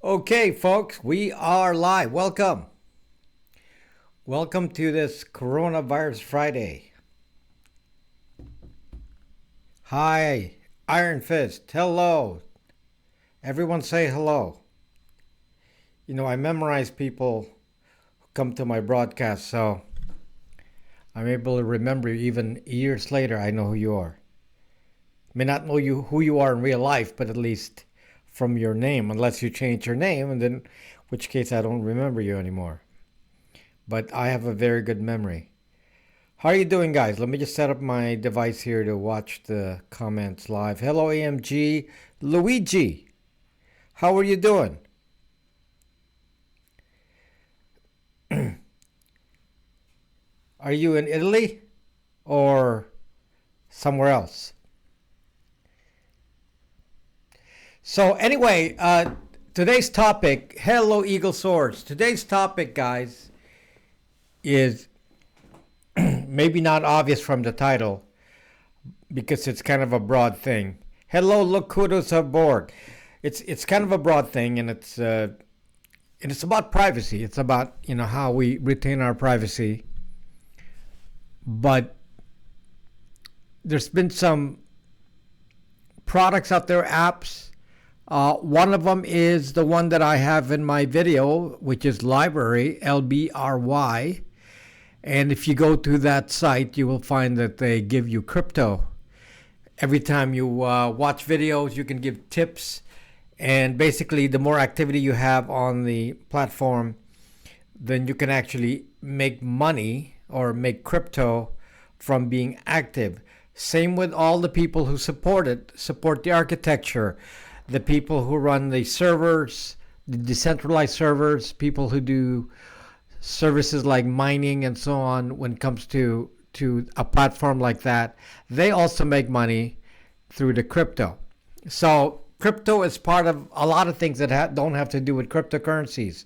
Okay, folks, we are live. Welcome. Welcome to this Coronavirus Friday. Hi, Iron Fist. Hello. Everyone say hello. You know, I memorize people who come to my broadcast, so I'm able to remember you even years later. I know who you are. May not know who you are in real life, but at least from your name, unless you change your name, and then in which case I don't remember you anymore. But I have a very good memory. How are you doing, guys? Let me just set up my device here to watch the comments live. Hello, AMG. Luigi, how are you doing? Are you in Italy or somewhere else? So anyway, today's topic, hello Eagle Swords. Today's topic, guys, is maybe not obvious from the title because it's kind of a broad thing. Hello, look kudos aboard. It's kind of a broad thing, and it's about privacy. It's about how we retain our privacy. But there's been some products out there, apps. One of them is the one that I have in my video, which is LBRY, LBRY. And if you go to that site, you will find that they give you crypto. Every time you watch videos, you can give tips. And basically, the more activity you have on the platform, then you can actually make money or make crypto from being active. Same with all the people who support it, support the architecture. The people who run the servers, the decentralized servers, people who do services like mining and so on when it comes to a platform like that, they also make money through the crypto. So crypto is part of a lot of things that don't have to do with cryptocurrencies.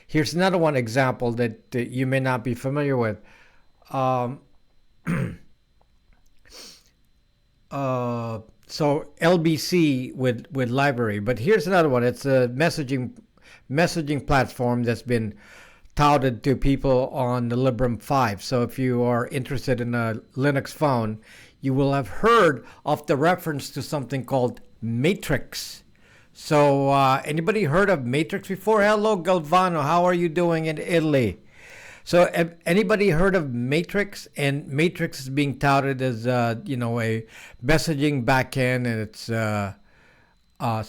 Here's another one example that you may not be familiar with. So LBC with LBRY, but here's another one. It's a messaging platform that's been touted to people on the Librem 5. So if you are interested in a Linux phone, you will have heard of the reference to something called Matrix. So anybody heard of Matrix before? Hello, Galvano. How are you doing in Italy? So anybody heard of Matrix? And Matrix is being touted as a messaging backend, and it's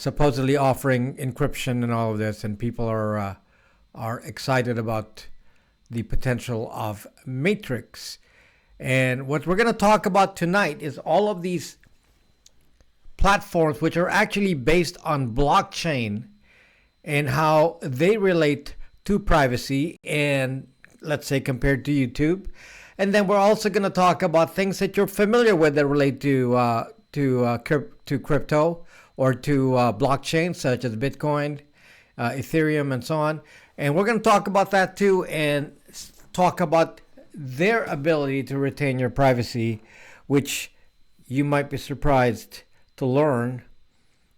supposedly offering encryption and all of this, and people are excited about the potential of Matrix. And what we're going to talk about tonight is all of these platforms which are actually based on blockchain and how they relate to privacy, and let's say compared to YouTube. And then we're also going to talk about things that you're familiar with that relate to crypto or to blockchain, such as Bitcoin, Ethereum, and so on. And we're going to talk about that too, and talk about their ability to retain your privacy, which you might be surprised to learn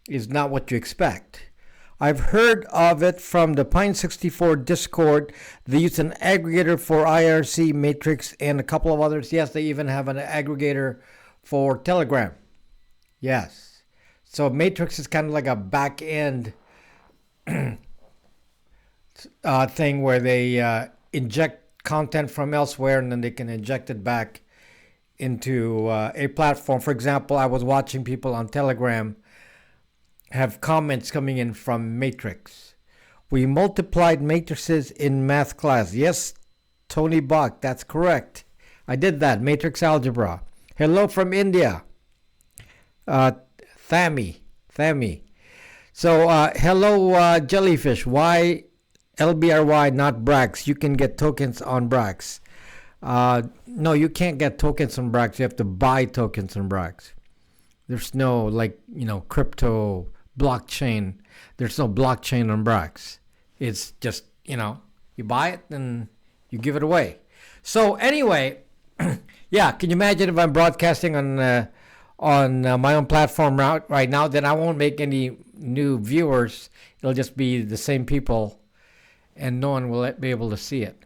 is not what you expect. I've heard of it from the Pine64 Discord. They use an aggregator for IRC, Matrix, and a couple of others. Yes, they even have an aggregator for Telegram. Yes. So Matrix is kind of like a back-end thing where they inject content from elsewhere, and then they can inject it back into a platform. For example, I was watching people on Telegram have comments coming in from Matrix. We multiplied matrices in math class. Yes, Tony Bach, that's correct. I did that, matrix algebra. Hello from India. Thami. So, hello, Jellyfish. Why LBRY, not Brax? You can get tokens on Brax. No, you can't get tokens on Brax. You have to buy tokens on Brax. There's no, crypto blockchain. There's no blockchain on Brax. It's just, you buy it and you give it away. So anyway, yeah, can you imagine if I'm broadcasting on on my own platform right now, then I won't make any new viewers. It'll just be the same people, and no one will be able to see it.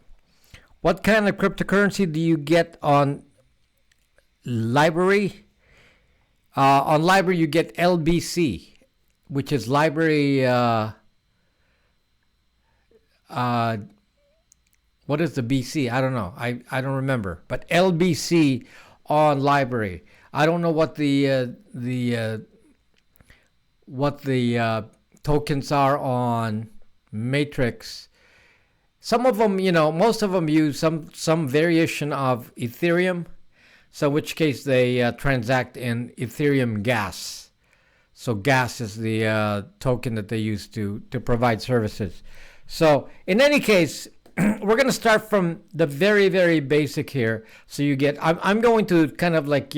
What kind of cryptocurrency do you get on LBRY? On LBRY, you get LBC, which is LBRY. What is the BC? I don't know. I don't remember. But LBC on LBRY. I don't know what the tokens are on Matrix. Some of them, most of them use some variation of Ethereum. So in which case they transact in Ethereum gas. So gas is the token that they use to provide services. So in any case, we're going to start from the very, very basic here. So you get, I'm going to kind of like,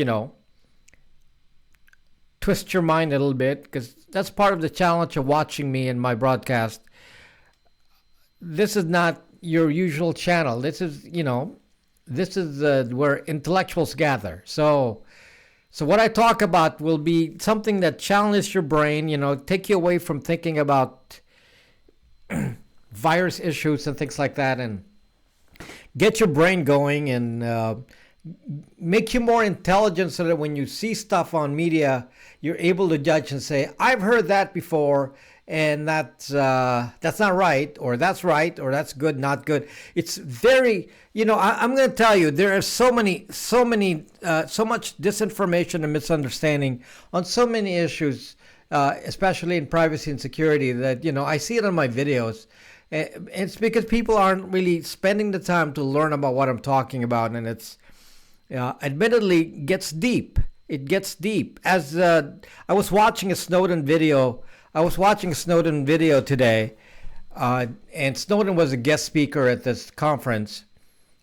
twist your mind a little bit, because that's part of the challenge of watching me in my broadcast. This is not your usual channel. This is, where intellectuals gather. So what I talk about will be something that challenges your brain, take you away from thinking about virus issues and things like that, and get your brain going and make you more intelligent, so that when you see stuff on media, you're able to judge and say, I've heard that before, and that's not right, or that's right, or that's good, not good. It's very, I'm going to tell you, there are so much disinformation and misunderstanding on so many issues, especially in privacy and security, that, I see it on my videos. It's because people aren't really spending the time to learn about what I'm talking about, and it's admittedly gets deep. It gets deep. As I was watching a Snowden video today, and Snowden was a guest speaker at this conference,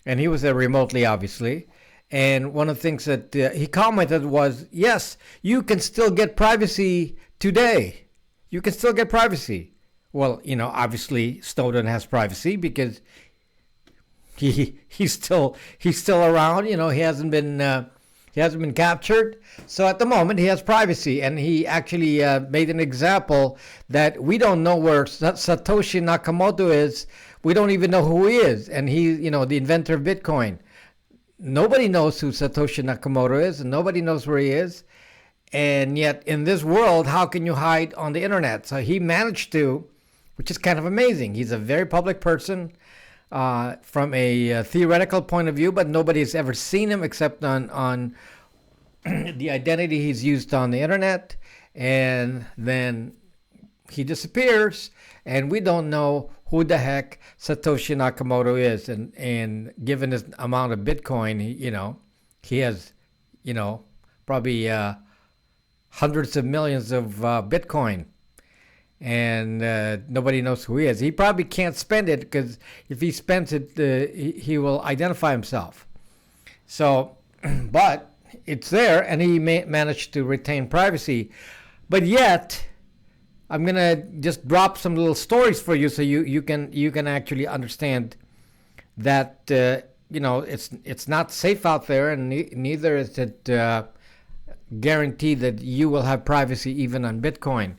and he was there remotely, obviously. And one of the things that he commented was, yes, you can still get privacy today. You can still get privacy. Well, obviously Snowden has privacy because he's still around. He hasn't been captured. So at the moment he has privacy, and he actually made an example that we don't know where Satoshi Nakamoto is. We don't even know who he is, and he, the inventor of Bitcoin. Nobody knows who Satoshi Nakamoto is, and nobody knows where he is. And yet in this world, how can you hide on the internet? So he managed to, which is kind of amazing. He's a very public person from a theoretical point of view, but nobody's ever seen him except on the identity he's used on the internet. And then he disappears, and we don't know who the heck Satoshi Nakamoto is. And given his amount of Bitcoin, he has, probably hundreds of millions of Bitcoin. And nobody knows who he is. He probably can't spend it, because if he spends it, he will identify himself. So, but it's there, and he managed to retain privacy. But yet, I'm gonna just drop some little stories for you, so you can actually understand that it's not safe out there, and neither is it guaranteed that you will have privacy even on Bitcoin.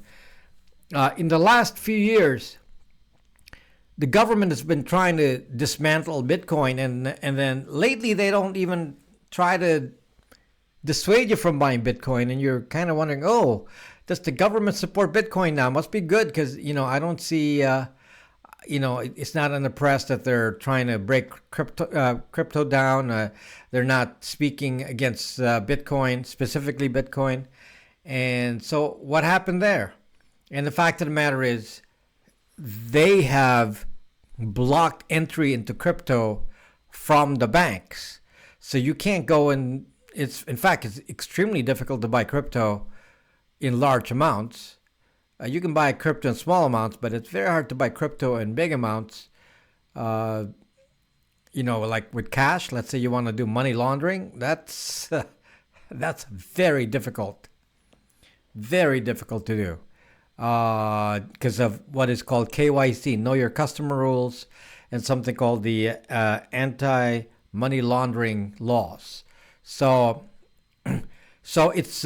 In the last few years, the government has been trying to dismantle Bitcoin, and then lately they don't even try to dissuade you from buying Bitcoin, and you're kind of wondering, oh, does the government support Bitcoin now? Must be good, because I don't see, it's not in the press that they're trying to break crypto down. They're not speaking against Bitcoin, specifically Bitcoin, and so what happened there? And the fact of the matter is, they have blocked entry into crypto from the banks. So you can't go and it's extremely difficult to buy crypto in large amounts. You can buy crypto in small amounts, but it's very hard to buy crypto in big amounts. Like with cash, let's say you want to do money laundering, that's very difficult. Very difficult to do. Because of what is called KYC, Know Your Customer rules, and something called the anti-money laundering laws. So So yes,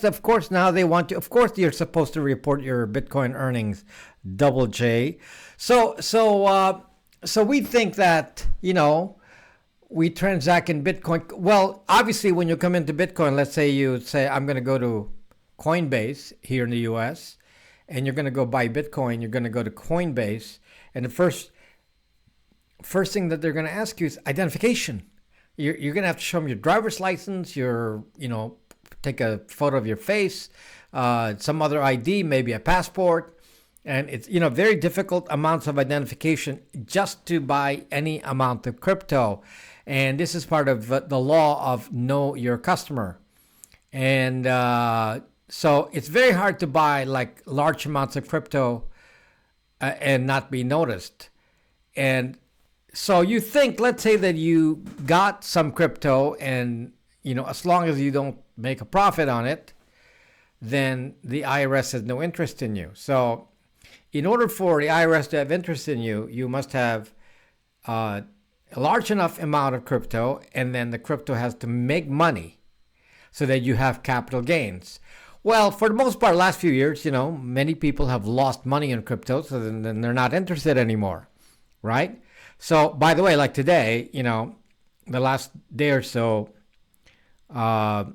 of course, now they want to, of course, you're supposed to report your Bitcoin earnings, double J. So we think that, we transact in Bitcoin. Well, obviously, when you come into Bitcoin, let's say you say, I'm going to go to Coinbase here in the US, and you're going to go buy Bitcoin, you're going to go to Coinbase, and the first thing that they're going to ask you is identification. You're going to have to show them your driver's license, take a photo of your face, some other ID, maybe a passport. And it's, very difficult amounts of identification just to buy any amount of crypto. And this is part of the law of know your customer. And so it's very hard to buy like large amounts of crypto and not be noticed. And so you think, let's say that you got some crypto and, as long as you don't make a profit on it, then the IRS has no interest in you. So in order for the IRS to have interest in you, you must have a large enough amount of crypto, and then the crypto has to make money so that you have capital gains. Well, for the most part, last few years, many people have lost money in crypto, so then they're not interested anymore, right? So, by the way, like today, the last day or so, Bitcoin.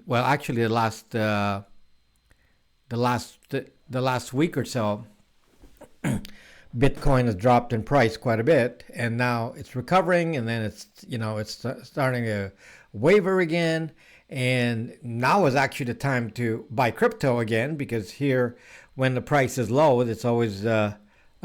Well, actually, the last week or so, Bitcoin has dropped in price quite a bit, and now it's recovering, and then it's starting to waver again. And now is actually the time to buy crypto again, because here, when the price is low, it's always a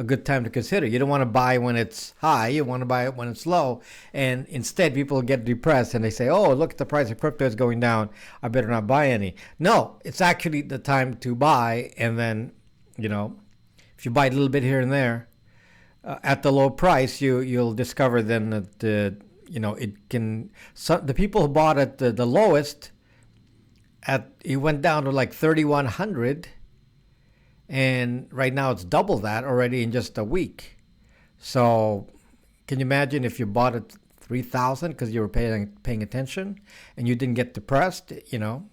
good time to consider. You don't want to buy when it's high. You want to buy it when it's low. And instead, people get depressed and they say, oh, look, the price of crypto is going down. I better not buy any. No, it's actually the time to buy. And then, if you buy a little bit here and there at the low price, you'll discover then that, it can, so the people who bought at the lowest, it went down to like 3,100. And right now it's double that already in just a week. So can you imagine if you bought it 3,000 because you were paying attention and you didn't get depressed, you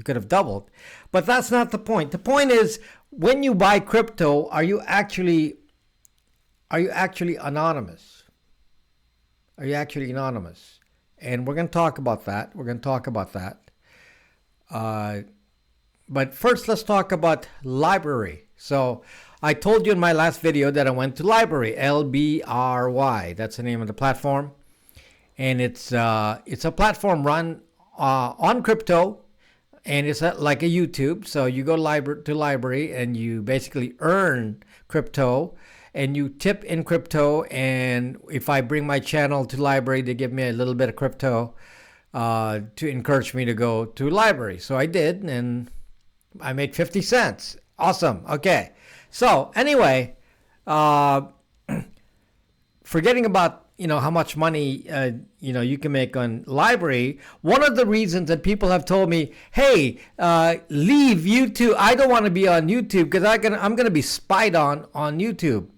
could have doubled. But that's not the point. The point is, when you buy crypto, are you actually anonymous? Are you actually anonymous? And we're going to talk about that. But first, let's talk about LBRY. So I told you in my last video that I went to LBRY, LBRY. That's the name of the platform. And it's a platform run on crypto, and it's like a YouTube. So you go to LBRY and you basically earn crypto, and you tip in crypto. And if I bring my channel to LBRY, they give me a little bit of crypto to encourage me to go to LBRY. So I did, and I made 50 cents. Awesome. Okay. So anyway, forgetting about, how much money, you can make on LBRY. One of the reasons that people have told me, hey, leave YouTube. I don't want to be on YouTube because I'm going to be spied on YouTube.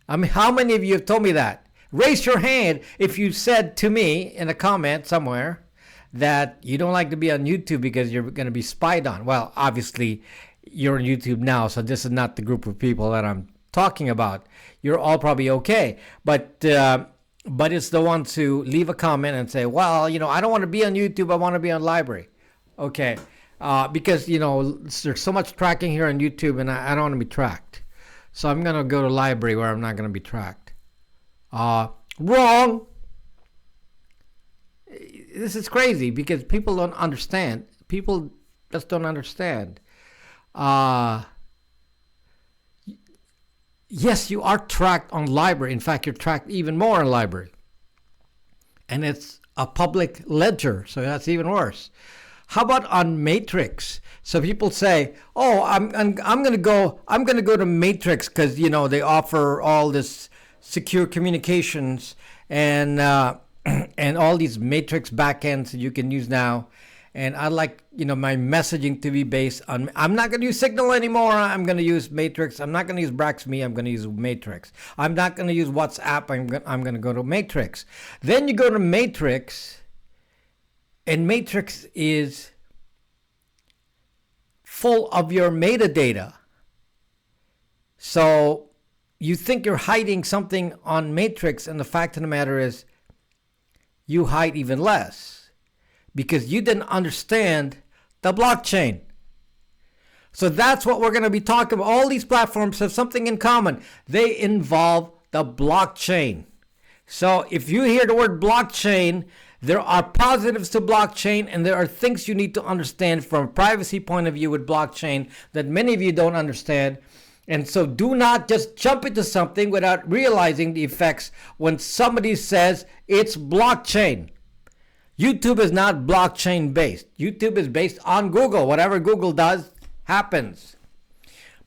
I mean, how many of you have told me that? Raise your hand if you said to me in a comment somewhere that you don't like to be on YouTube because you're going to be spied on. Well, obviously, you're on YouTube now, so this is not the group of people that I'm talking about. You're all probably okay. But it's the ones who leave a comment and say, well, I don't want to be on YouTube. I want to be on LBRY. Okay. Because, there's so much tracking here on YouTube, and I don't want to be tracked. So I'm going to go to LBRY where I'm not going to be tracked. Wrong. This is crazy because people don't understand. People just don't understand. Yes, you are tracked on LBRY. In fact, you're tracked even more on LBRY. And it's a public ledger, so that's even worse. How about on Matrix? So people say, "Oh, I'm going to go to Matrix because they offer all this secure communications and all these Matrix backends that you can use now. And I like, my messaging to be based on, I'm not going to use Signal anymore. I'm going to use Matrix. I'm not going to use Braxme. I'm going to use Matrix. I'm not going to use WhatsApp. I'm going to go to Matrix. Then you go to Matrix And Matrix is full of your metadata. So you think you're hiding something on Matrix, and the fact of the matter is you hide even less because you didn't understand the blockchain. So that's what we're going to be talking about. All these platforms have something in common. They involve the blockchain. So if you hear the word blockchain, there are positives to blockchain, and there are things you need to understand from a privacy point of view with blockchain that many of you don't understand. And so do not just jump into something without realizing the effects when somebody says it's blockchain. YouTube is not blockchain based. YouTube is based on Google. Whatever Google does happens.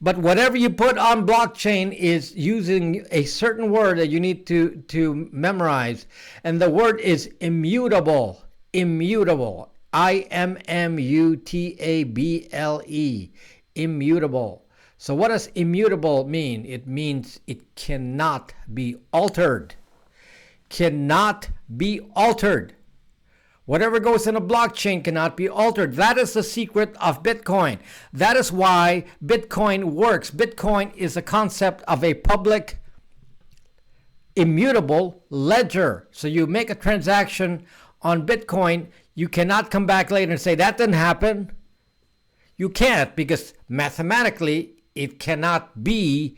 But whatever you put on blockchain is using a certain word that you need to memorize. And the word is immutable. Immutable. I-M-M-U-T-A-B-L-E. Immutable. So what does immutable mean? It means it cannot be altered. Cannot be altered. Whatever goes in a blockchain cannot be altered. That is the secret of Bitcoin. That is why Bitcoin works. Bitcoin is a concept of a public, immutable ledger. So you make a transaction on Bitcoin, you cannot come back later and say, that didn't happen. You can't, because mathematically it cannot be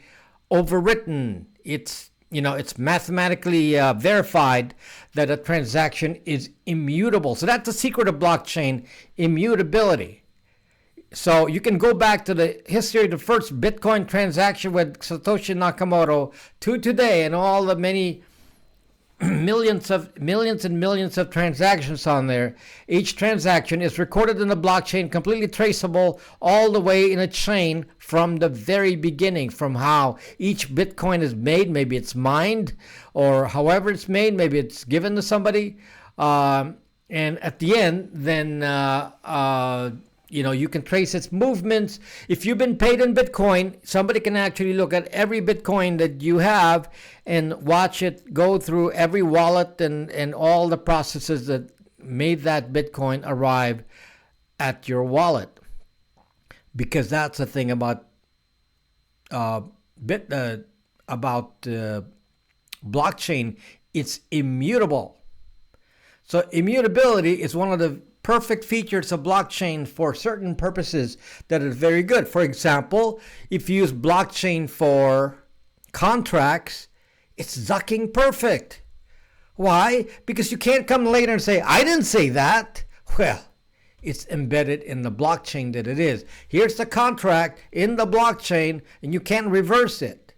overwritten. It's mathematically verified that a transaction is immutable. So that's the secret of blockchain, immutability. So you can go back to the history of the first Bitcoin transaction with Satoshi Nakamoto to today, and all the many millions and millions of transactions on there. Each transaction is recorded in the blockchain, completely traceable all the way in a chain from the very beginning, from how each Bitcoin is made. Maybe it's mined, or however it's made, maybe it's given to somebody, and at the end then you can trace its movements. If you've been paid in Bitcoin, somebody can actually look at every Bitcoin that you have and watch it go through every wallet and all the processes that made that Bitcoin arrive at your wallet. Because that's the thing about blockchain. It's immutable. So immutability is one of the perfect features of blockchain for certain purposes that are very good. For example, if you use blockchain for contracts, it's zucking perfect. Why? Because you can't come later and say, I didn't say that. Well, it's embedded in the blockchain that it is. Here's the contract in the blockchain, and you can't reverse it.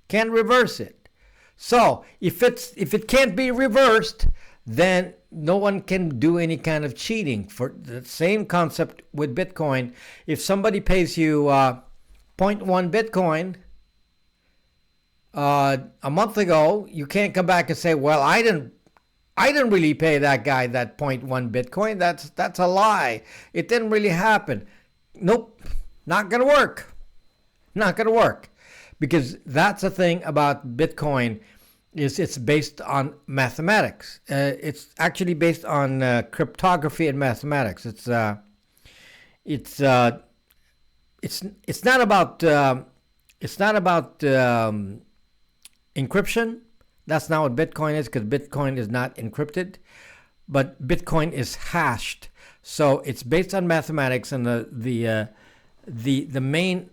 Can't reverse it. So if it can't be reversed, then no one can do any kind of cheating. For the same concept with Bitcoin, if somebody pays you 0.1 Bitcoin a month ago, you can't come back and say, well, I didn't really pay that guy that 0.1 Bitcoin. That's a lie. It didn't really happen. Nope, not gonna work. Not gonna work, because that's the thing about Bitcoin. It's based on mathematics. It's actually based on cryptography and mathematics. It's not about encryption. That's not what Bitcoin is, because Bitcoin is not encrypted, but Bitcoin is hashed. So it's based on mathematics, and the main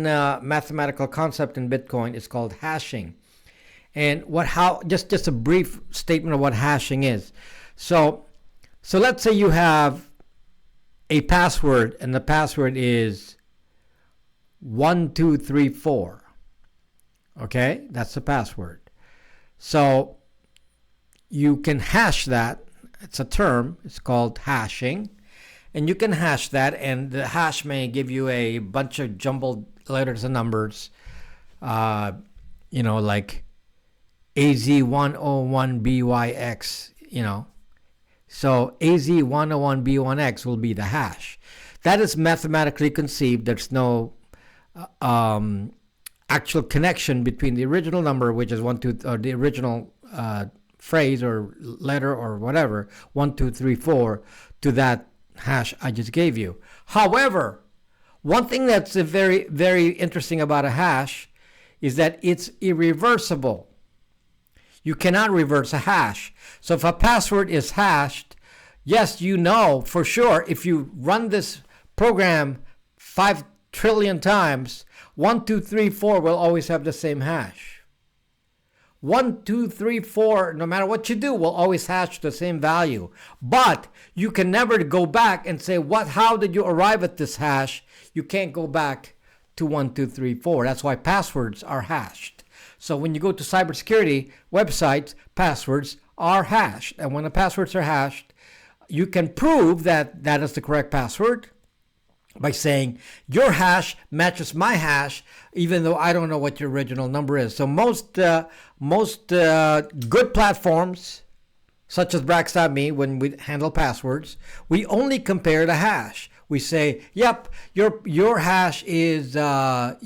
mathematical concept in Bitcoin is called hashing. And just a brief statement of what hashing is. So let's say you have a password, and the password is 1234. Okay, that's the password. So you can hash that. It's a term. It's called hashing, and you can hash that, and the hash may give you a bunch of jumbled letters and numbers. Like AZ101BYX, So AZ101B1X will be the hash. That is mathematically conceived. There's no actual connection between the original number, which is the original phrase or letter or whatever, 1, 2, 3, 4, to that hash I just gave you. However, one thing that's very, very interesting about a hash is that it's irreversible. You cannot reverse a hash. So if a password is hashed, yes, you know for sure if you run this program 5 trillion times, 1, 2, 3, 4 will always have the same hash. 1, 2, 3, 4, no matter what you do, will always hash the same value. But you can never go back and say, how did you arrive at this hash? You can't go back to 1, 2, 3, 4. That's why passwords are hashed. So when you go to cybersecurity websites, passwords are hashed. And when the passwords are hashed, you can prove that that is the correct password by saying your hash matches my hash, even though I don't know what your original number is. So most good platforms, such as Brax.me, when we handle passwords, we only compare the hash. We say, yep, your hash is AX,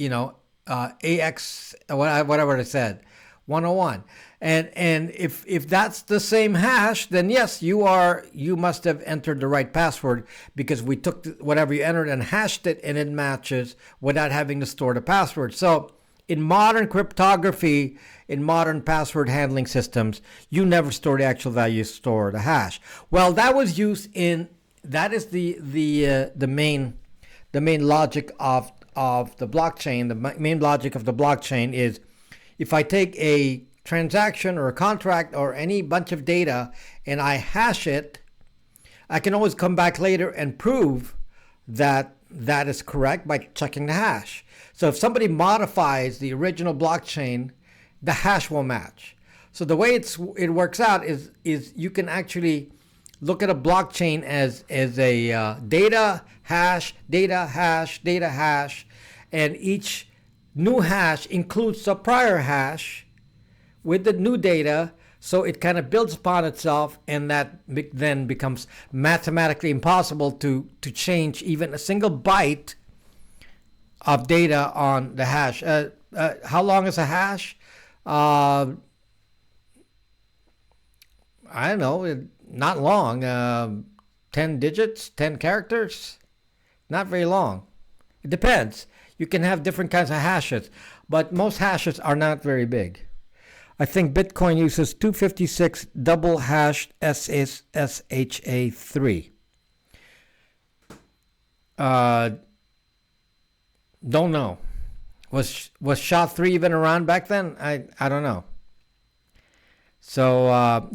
whatever it said, 101. And if that's the same hash, then yes, you must have entered the right password, because we took whatever you entered and hashed it, and it matches without having to store the password. So in modern cryptography, in modern password handling systems, you never store the actual value, you store the hash. Well, that was used that is the main logic of the blockchain. The main logic of the blockchain is, if I take a transaction or a contract or any bunch of data and I hash it, I can always come back later and prove that that is correct by checking the hash. So if somebody modifies the original blockchain, the hash will match. So the way it works out is you can actually look at a blockchain as a data hash, and each new hash includes the prior hash with the new data, so it kind of builds upon itself, and that then becomes mathematically impossible to change even a single byte of data on the hash. How long is a hash? I don't know, not long. 10 digits, 10 characters, not very long. It depends. You can have different kinds of hashes, but most hashes are not very big. I think Bitcoin uses 256 double hashed SSH3. Don't know. Was SHA-3 even around back then? I don't know. So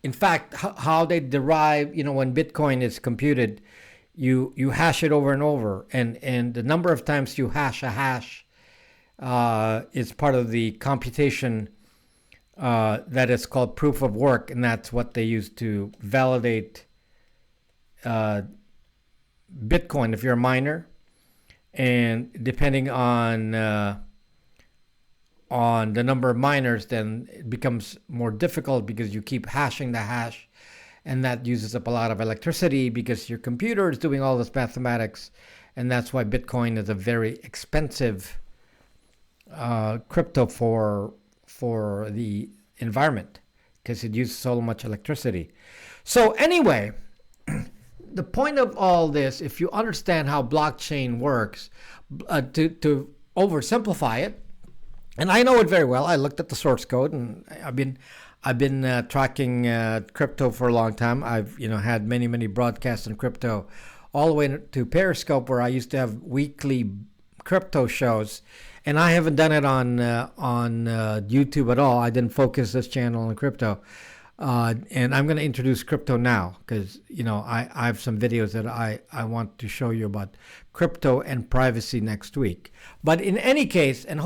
in fact, how they derive, when Bitcoin is computed, you hash it over and over, and the number of times you hash a hash is part of the computation that is called proof of work, and that's what they use to validate Bitcoin if you're a miner. And depending on the number of miners, then it becomes more difficult because you keep hashing the hash, and that uses up a lot of electricity because your computer is doing all this mathematics, and that's why Bitcoin is a very expensive crypto for the environment, because it uses so much electricity. So anyway, the point of all this, if you understand how blockchain works, to oversimplify it, and I know it very well. I looked at the source code, and I've been tracking crypto for a long time. I've had many broadcasts on crypto, all the way to Periscope, where I used to have weekly crypto shows. And I haven't done it on YouTube at all. I didn't focus this channel on crypto. And I'm going to introduce crypto now, because I have some videos that I want to show you about crypto and privacy next week. But in any case, and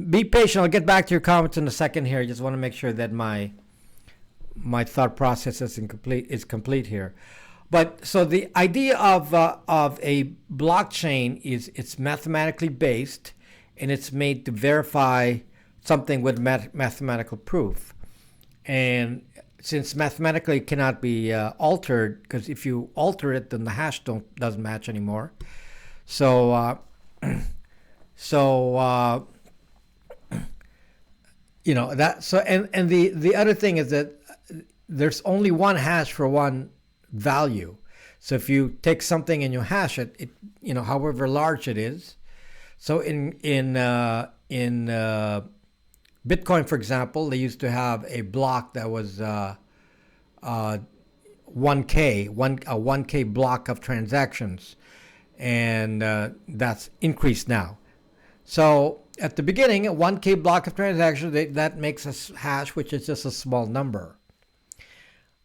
be patient. I'll get back to your comments in a second here. I just want to make sure that my thought process is complete here. But so the idea of a blockchain is it's mathematically based, and it's made to verify something with mathematical proof. And since mathematically it cannot be altered, because if you alter it, then the hash doesn't match anymore. So that. So and the other thing is that there's only one hash for one value. So if you take something and you hash it, however large it is. So in Bitcoin, for example, they used to have a block that was 1K, a 1K block of transactions, and that's increased now. So at the beginning, a 1K block of transactions, that makes a hash, which is just a small number.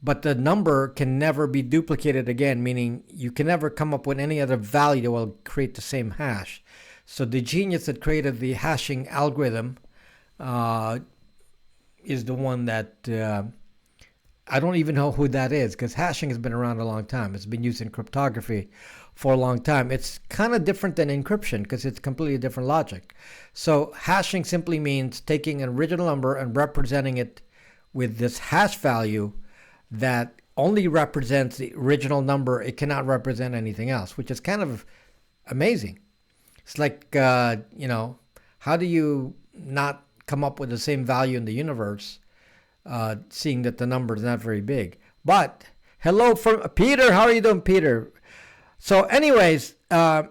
But the number can never be duplicated again, meaning you can never come up with any other value that will create the same hash. So the genius that created the hashing algorithm is the one that I don't even know who that is, because hashing has been around a long time. It's been used in cryptography for a long time. It's kind of different than encryption because it's completely different logic. So hashing simply means taking an original number and representing it with this hash value that only represents the original number. It cannot represent anything else, which is kind of amazing. It's like, how do you not come up with the same value in the universe, seeing that the number is not very big? But hello from Peter. How are you doing, Peter? So anyways, yes,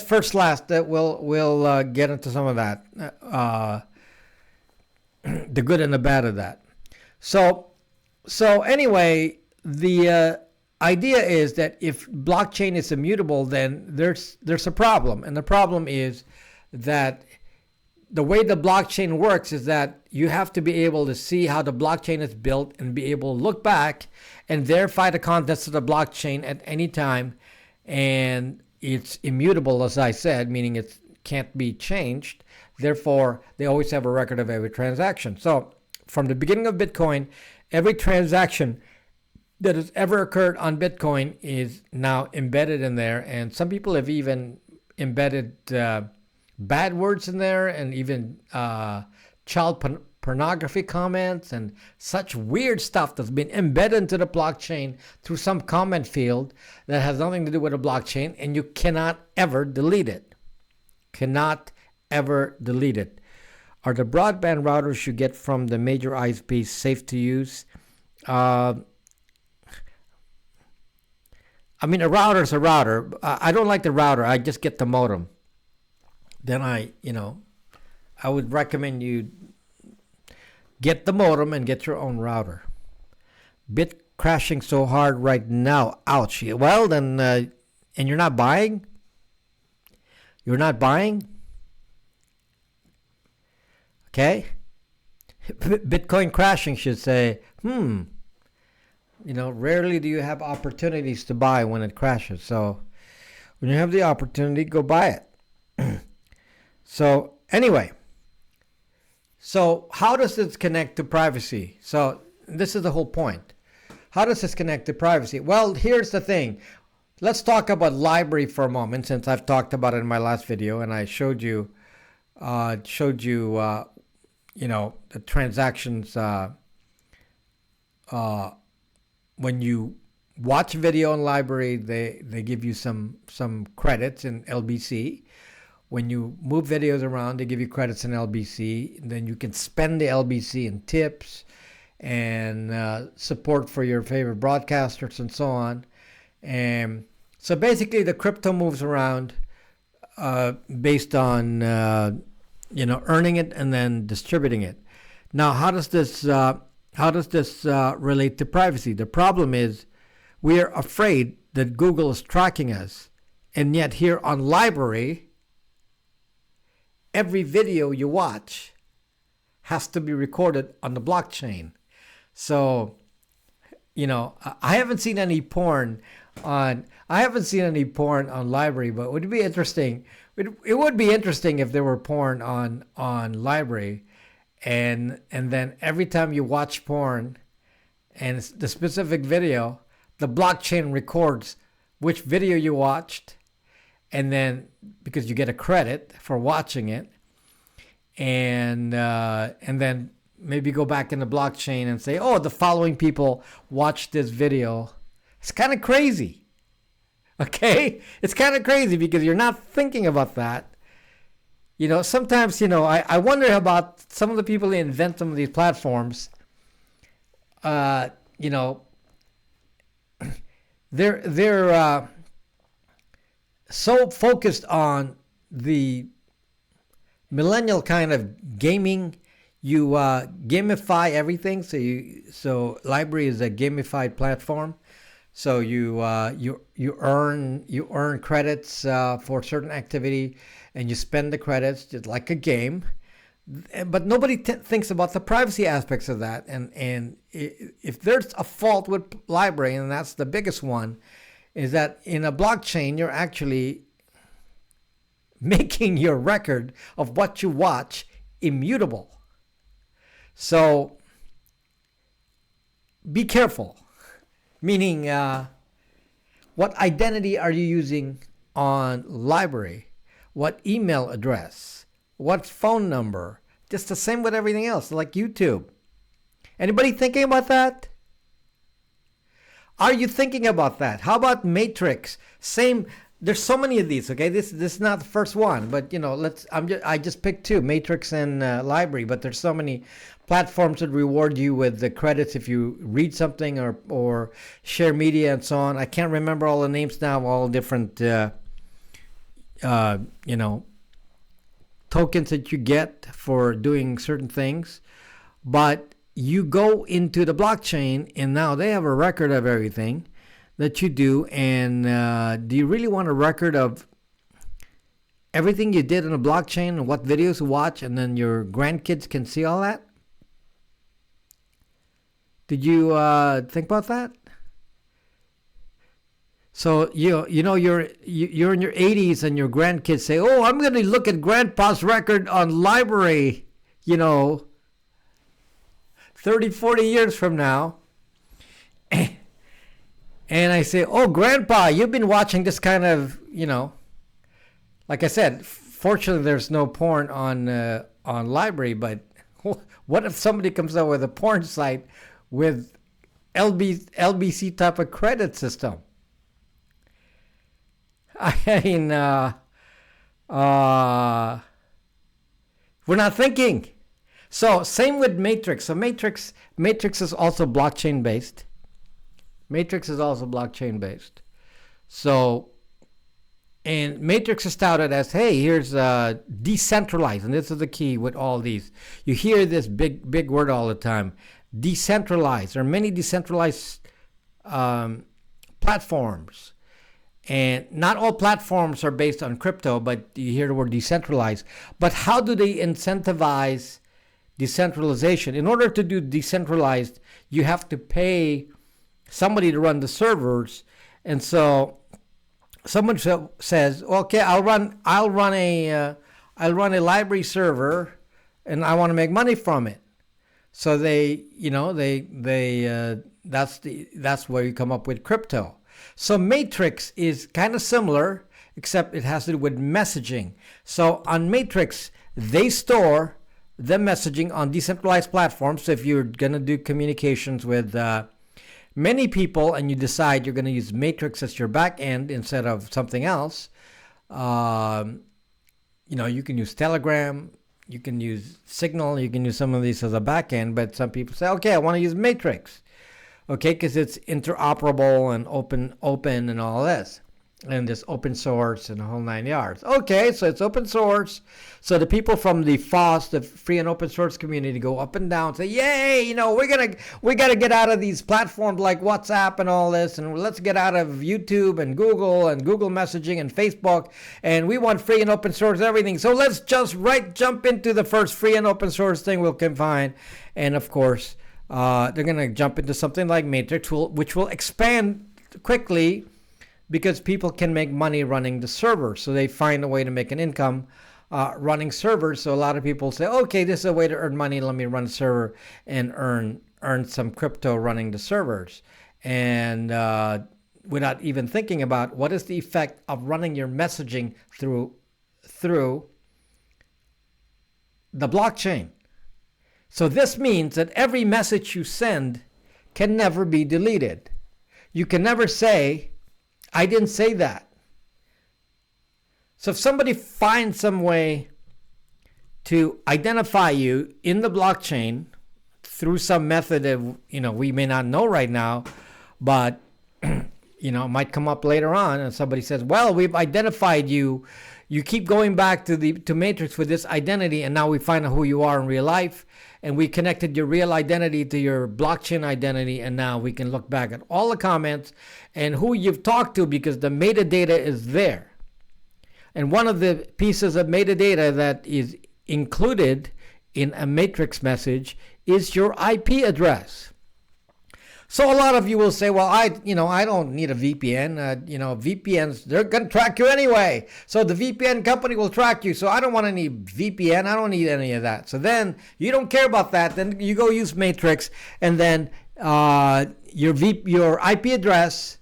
first, last, we'll get into some of that, the good and the bad of that. So anyway, the idea is that if blockchain is immutable, then there's a problem. And the problem is that the way the blockchain works is that you have to be able to see how the blockchain is built and be able to look back and verify the contents of the blockchain at any time. And it's immutable, as I said, meaning it can't be changed. Therefore, they always have a record of every transaction. So from the beginning of Bitcoin, every transaction that has ever occurred on Bitcoin is now embedded in there. And some people have even embedded bad words in there, and even child pornography comments and such weird stuff that's been embedded into the blockchain through some comment field that has nothing to do with the blockchain, and you cannot ever delete it. Cannot ever delete it. Are the broadband routers you get from the major ISPs safe to use? I mean, a router is a router. I don't like the router. I just get the modem. Then I would recommend you get the modem and get your own router. Bit crashing so hard right now. Ouch. Well, then, and you're not buying? You're not buying? Okay? Bitcoin crashing should say, rarely do you have opportunities to buy when it crashes. So when you have the opportunity, go buy it. So anyway, so how does this connect to privacy? So this is the whole point. How does this connect to privacy? Well, here's the thing. Let's talk about LBRY for a moment, since I've talked about it in my last video, and I showed you the transactions. When you watch a video on LBRY, they give you some credits in LBC. When you move videos around, they give you credits in LBC. And then you can spend the LBC in tips and support for your favorite broadcasters and so on. And so basically, the crypto moves around based on earning it and then distributing it. Now, how does this relate to privacy? The problem is we are afraid that Google is tracking us, and yet here on LBRY, every video you watch has to be recorded on the blockchain. So, I haven't seen any porn on LBRY, but it would be interesting. It would be interesting if there were porn on LBRY, and then every time you watch porn and it's the specific video, the blockchain records which video you watched, and then because you get a credit for watching it, and then maybe go back in the blockchain and say, oh, the following people watched this video. It's kind of crazy. Okay? It's kind of crazy because you're not thinking about that. Sometimes, I wonder about some of the people that invent some of these platforms. Uh, you know, they're so focused on the millennial kind of gaming. You gamify everything. So LBRY is a gamified platform. So you earn credits for certain activity, and you spend the credits just like a game. But nobody thinks about the privacy aspects of that. And if there's a fault with LBRY, and that's the biggest one, is that in a blockchain you're actually making your record of what you watch immutable. So be careful. Meaning, what identity are you using on LBRY? What email address? What phone number? Just the same with everything else, like YouTube. Anybody thinking about that? Are you thinking about that? How about Matrix? Same. There's so many of these. Okay, this is not the first one, but I just picked two, Matrix and LBRY. But there's so many platforms that reward you with the credits if you read something or share media and so on. I can't remember all the names now, all different tokens that you get for doing certain things. But you go into the blockchain, and now they have a record of everything that you do. And do you really want a record of everything you did on a blockchain and what videos you watch, and then your grandkids can see all that? Did you think about that? So you're in your 80s, and your grandkids say, "Oh, I'm going to look at Grandpa's record on LBRY," 30, 40 years from now. And I say, "Oh, Grandpa, you've been watching this kind of, like I said, fortunately there's no porn on LBRY, but what if somebody comes out with a porn site with LBC type of credit system?" I mean, we're not thinking. So same with Matrix. So Matrix is also blockchain based. So, and Matrix is touted as, hey, here's decentralized, and this is the key with all these. You hear this big word all the time, decentralized. There are many decentralized platforms. And not all platforms are based on crypto, but you hear the word decentralized. But how do they incentivize decentralization? In order to do decentralized, you have to pay somebody to run the servers. And so someone says, "Okay, I'll run a LBRY server, and I want to make money from it." So that's where you come up with crypto. So Matrix is kind of similar, except it has to do with messaging. So on Matrix, they store the messaging on decentralized platforms. So if you're going to do communications with many people, and you decide you're going to use Matrix as your back end instead of something else, you can use Telegram, you can use Signal, you can use some of these as a back end. But some people say, "Okay, I want to use Matrix." Okay, because it's interoperable and open and all this. And this open source and the whole 9 yards. Okay, so it's open source. So the people from the FOSS, the free and open source community, go up and down, say, "Yay, we gotta get out of these platforms like WhatsApp and all this, and let's get out of YouTube and Google messaging and Facebook, and we want free and open source everything. So let's just jump into the first free and open source thing we can find." And of course, they're gonna jump into something like Matrix, which will expand quickly, because people can make money running the server. So they find a way to make an income running servers. So a lot of people say, "Okay, this is a way to earn money. Let me run a server and earn some crypto running the servers." And without even thinking about what is the effect of running your messaging through the blockchain. So this means that every message you send can never be deleted. You can never say, "I didn't say that." So if somebody finds some way to identify you in the blockchain through some method that we may not know right now, but it might come up later on, and somebody says, well, we've identified you. You keep going back to Matrix with this identity, and now we find out who you are in real life, and we connected your real identity to your blockchain identity, and now we can look back at all the comments and who you've talked to because the metadata is there. And one of the pieces of metadata that is included in a Matrix message is your IP address. So a lot of you will say, well, I don't need a VPN. VPNs, they're going to track you anyway. So the VPN company will track you. So I don't want any VPN. I don't need any of that. So then you don't care about that. Then you go use Matrix, and then your IP address,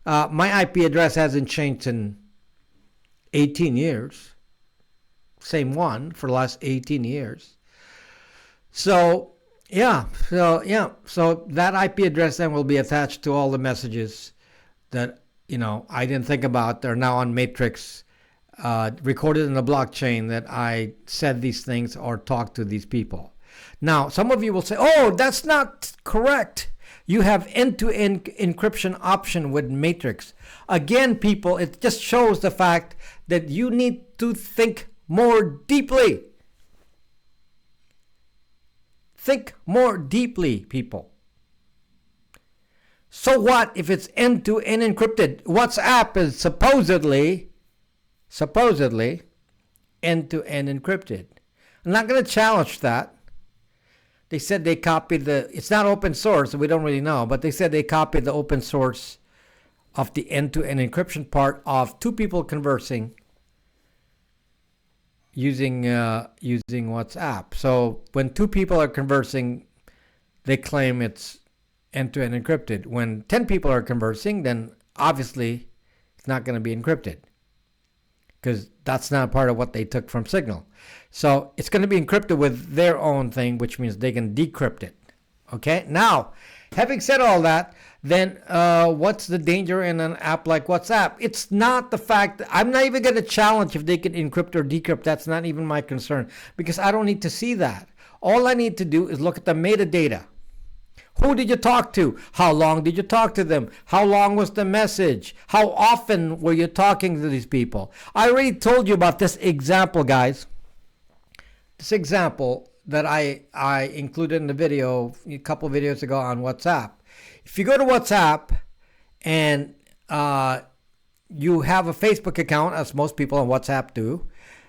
my IP address hasn't changed in 18 years. Same one for the last 18 years. So that IP address then will be attached to all the messages that I didn't think about. They're now on Matrix, recorded in the blockchain that I said these things or talked to these people. Now, some of you will say, "Oh, that's not correct. You have end-to-end encryption option with Matrix." Again, people, it just shows the fact that you need to think more deeply. Think more deeply, people. So what if it's end-to-end encrypted? WhatsApp is supposedly end-to-end encrypted. I'm not going to challenge that. They said they copied it's not open source, so we don't really know, but they said they copied the open source of the end-to-end encryption part of two people conversing using WhatsApp. So when two people are conversing, they claim it's end-to-end encrypted. When 10 people are conversing, then obviously it's not going to be encrypted because that's not part of what they took from Signal. So it's going to be encrypted with their own thing, which means they can decrypt it. Okay? Now, having said all that, then what's the danger in an app like WhatsApp? It's not the fact that I'm not even going to challenge if they can encrypt or decrypt. That's not even my concern because I don't need to see that. All I need to do is look at the metadata. Who did you talk to? How long did you talk to them? How long was the message? How often were you talking to these people? I already told you about this example, guys. This example that I included in the video a couple of videos ago on WhatsApp. If you go to WhatsApp and you have a Facebook account, as most people on WhatsApp do,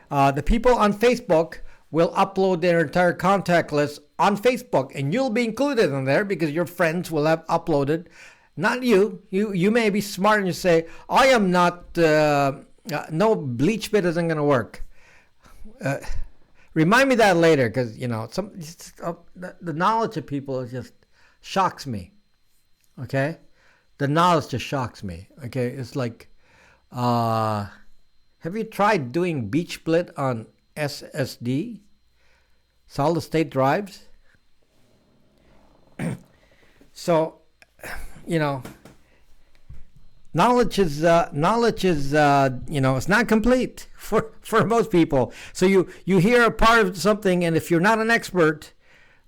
the people on Facebook will upload their entire contact list on Facebook, and you'll be included in there because your friends will have uploaded. Not you. You may be smart and you say, I am not, no, bleach bit isn't going to work. Remind me that later because, the knowledge of people just shocks me. Okay? The knowledge just shocks me. Okay? It's like, have you tried doing beach split on SSD? Solid state drives? So, knowledge is it's not complete for most people. So you hear a part of something, and if you're not an expert,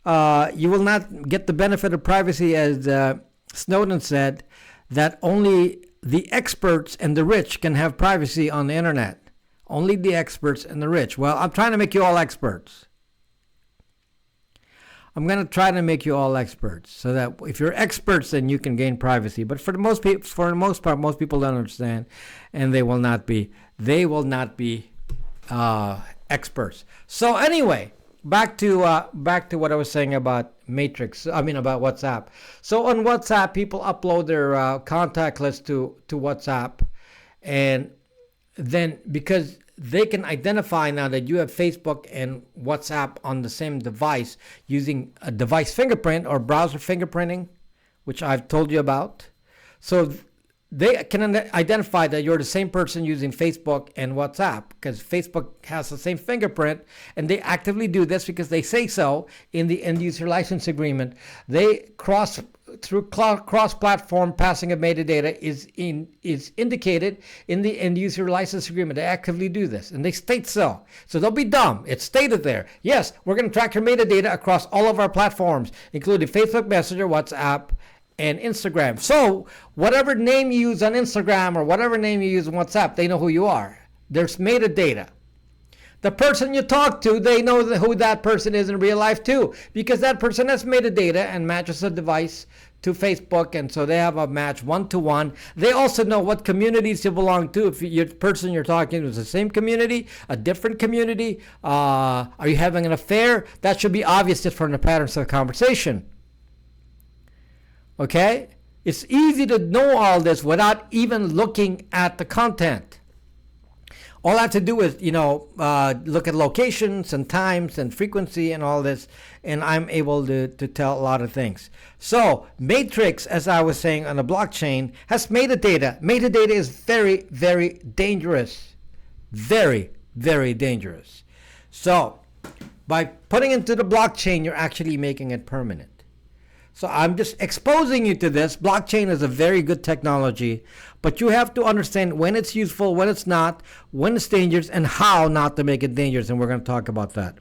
you will not get the benefit of privacy, as Snowden said, that only the experts and the rich can have privacy on the internet. Only the experts and the rich. Well, I'm trying to make you all experts. I'm going to try to make you all experts so that if you're experts, then you can gain privacy. But for the most part, most people don't understand, and they will not be experts. So anyway, back to what I was saying about about WhatsApp. So on WhatsApp, people upload their contact list to WhatsApp, and then because they can identify now that you have Facebook and WhatsApp on the same device using a device fingerprint or browser fingerprinting, which I've told you about. So they can identify that you're the same person using Facebook and WhatsApp because Facebook has the same fingerprint, and they actively do this because they say so in the end user license agreement. They cross cross-platform passing of metadata is indicated in the end-user license agreement. They actively do this, and they state so. So don't be dumb. It's stated there. Yes, we're going to track your metadata across all of our platforms, including Facebook Messenger, WhatsApp, and Instagram. So whatever name you use on Instagram or whatever name you use on WhatsApp, they know who you are. There's metadata. The person you talk to, they know who that person is in real life too, because that person has metadata and matches a device to Facebook, and so they have a match one-to-one. They also know what communities you belong to. If your person you're talking to is the same community, a different community, are you having an affair? That should be obvious just from the patterns of the conversation. Okay? It's easy to know all this without even looking at the content. All I have to do is, look at locations and times and frequency and all this, and I'm able to tell a lot of things. So, Matrix, as I was saying on the blockchain, has metadata. Metadata is very, very dangerous. Very, very dangerous. So, by putting it into the blockchain, you're actually making it permanent. So I'm just exposing you to this. Blockchain is a very good technology, but you have to understand when it's useful, when it's not, when it's dangerous, and how not to make it dangerous, and we're going to talk about that.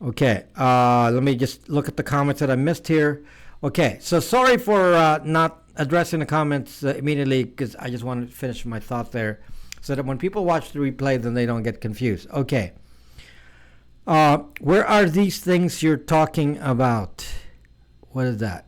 Okay, let me just look at the comments that I missed here. Okay, so sorry for not addressing the comments immediately, because I just wanted to finish my thought there, so that when people watch the replay, then they don't get confused. Okay, where are these things you're talking about? What is that?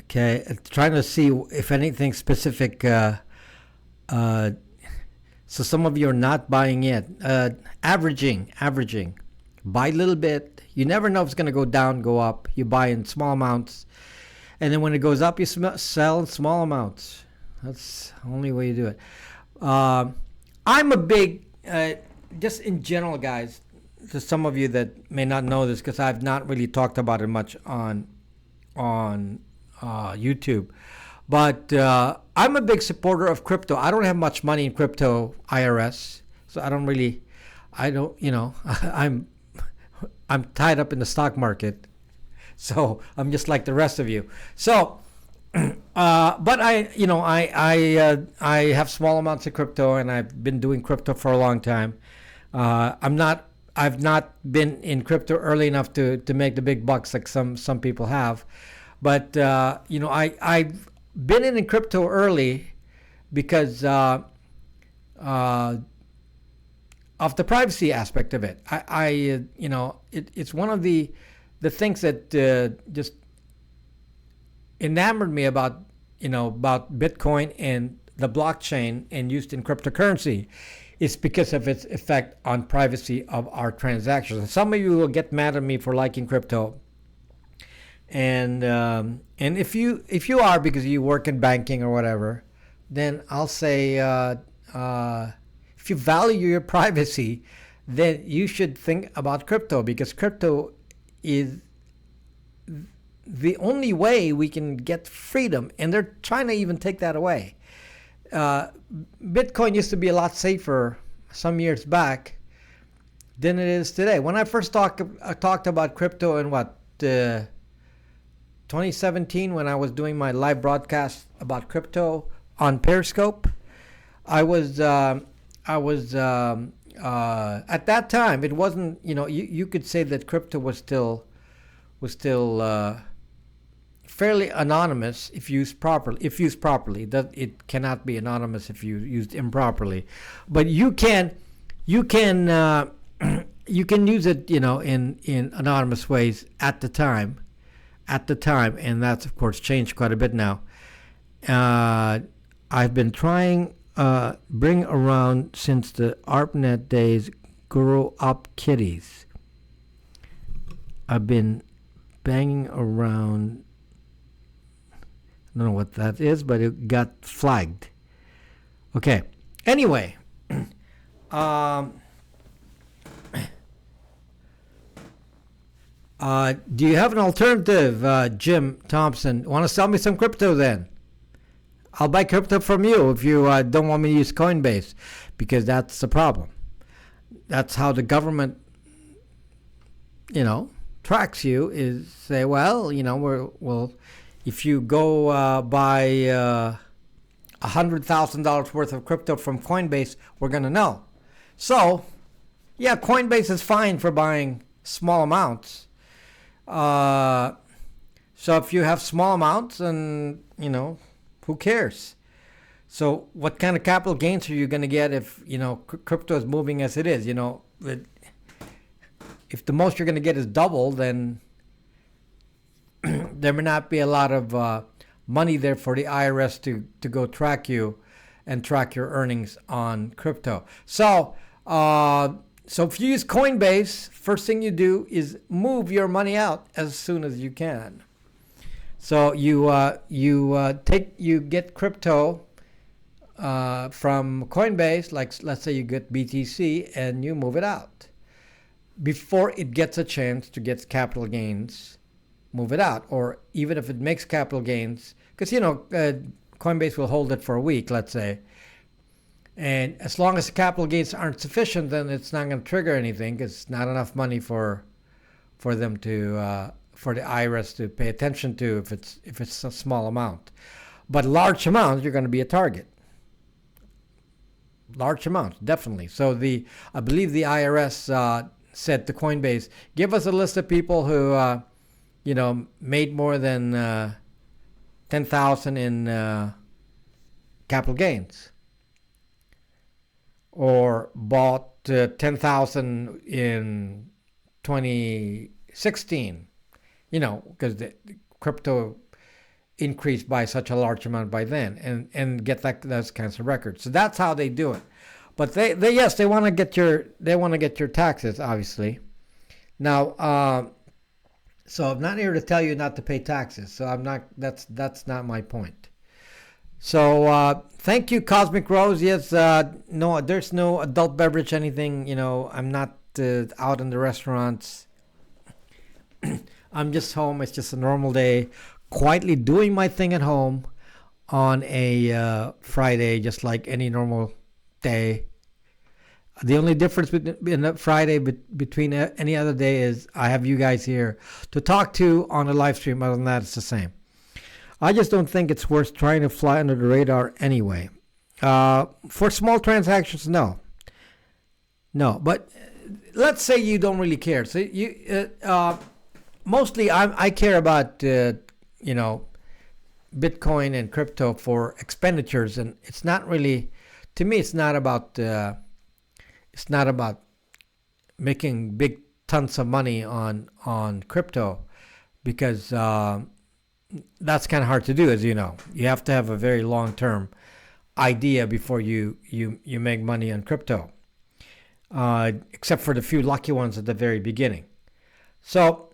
Okay, trying to see if anything specific. So some of you are not buying yet. Averaging. Buy a little bit. You never know if it's going to go down, go up. You buy in small amounts. And then when it goes up, you sell in small amounts. That's the only way you do it. I'm a big, just in general, guys, to some of you that may not know this, because I've not really talked about it much on YouTube. But I'm a big supporter of crypto. I don't have much money in crypto IRS. So I'm tied up in the stock market, so I'm just like the rest of you. So, but I have small amounts of crypto, and I've been doing crypto for a long time. I've not been in crypto early enough to make the big bucks like some people have, but I've been in crypto early because of the privacy aspect of it. It's one of the things that just enamored me about Bitcoin and the blockchain and used in cryptocurrency. It's because of its effect on privacy of our transactions. And some of you will get mad at me for liking crypto, and if you are because you work in banking or whatever, then I'll say if you value your privacy, then you should think about crypto, because crypto is the only way we can get freedom, and they're trying to even take that away. Bitcoin used to be a lot safer some years back than it is today. When I first talked about crypto in 2017, when I was doing my live broadcast about crypto on Periscope, I was at that time, it wasn't, you could say that crypto was still fairly anonymous if used properly. That it cannot be anonymous if used improperly, but you can use it, in anonymous ways at the time, and that's of course changed quite a bit now. I've been trying bring around since the ARPANET days, grow up kitties. I've been banging around. I don't know what that is, but it got flagged. Okay. Anyway, Do you have an alternative, Jim Thompson? Want to sell me some crypto then? I'll buy crypto from you if you don't want me to use Coinbase, because that's the problem. That's how the government, tracks you, is say, well, if you go buy $100,000 worth of crypto from Coinbase, we're going to know. So, yeah, Coinbase is fine for buying small amounts. So if you have small amounts, and, who cares? So what kind of capital gains are you going to get if, crypto is moving as it is? If the most you're going to get is double, then there may not be a lot of money there for the IRS to go track you and track your earnings on crypto. So if you use Coinbase, first thing you do is move your money out as soon as you can. So you get crypto from Coinbase, like let's say you get BTC, and you move it out before it gets a chance to get capital gains. Move it out, or even if it makes capital gains, because Coinbase will hold it for a week, let's say. And as long as the capital gains aren't sufficient, then it's not going to trigger anything, because it's not enough money for them to for the IRS to pay attention to if it's a small amount. But large amounts, you're going to be a target. Large amounts, definitely. So I believe the IRS said to Coinbase, give us a list of people who made more than 10,000 in capital gains, or bought 10,000 in 2016, because the crypto increased by such a large amount by then, and get those kinds of records. So that's how they do it. But they want to get your taxes, obviously. Now, so I'm not here to tell you not to pay taxes. So I'm not. That's not my point. So thank you, Cosmic Rose. Yes, no, there's no adult beverage, anything. I'm not out in the restaurants. I'm just home. It's just a normal day, quietly doing my thing at home on a Friday, just like any normal day. The only difference in a Friday between any other day is I have you guys here to talk to on a live stream. Other than that, it's the same. I just don't think it's worth trying to fly under the radar anyway. For small transactions, no. But let's say you don't really care. So you mostly I care about Bitcoin and crypto for expenditures, and it's not really, to me, it's not about making big tons of money on crypto, because that's kind of hard to do, as you know. You have to have a very long-term idea before you make money on crypto, except for the few lucky ones at the very beginning. So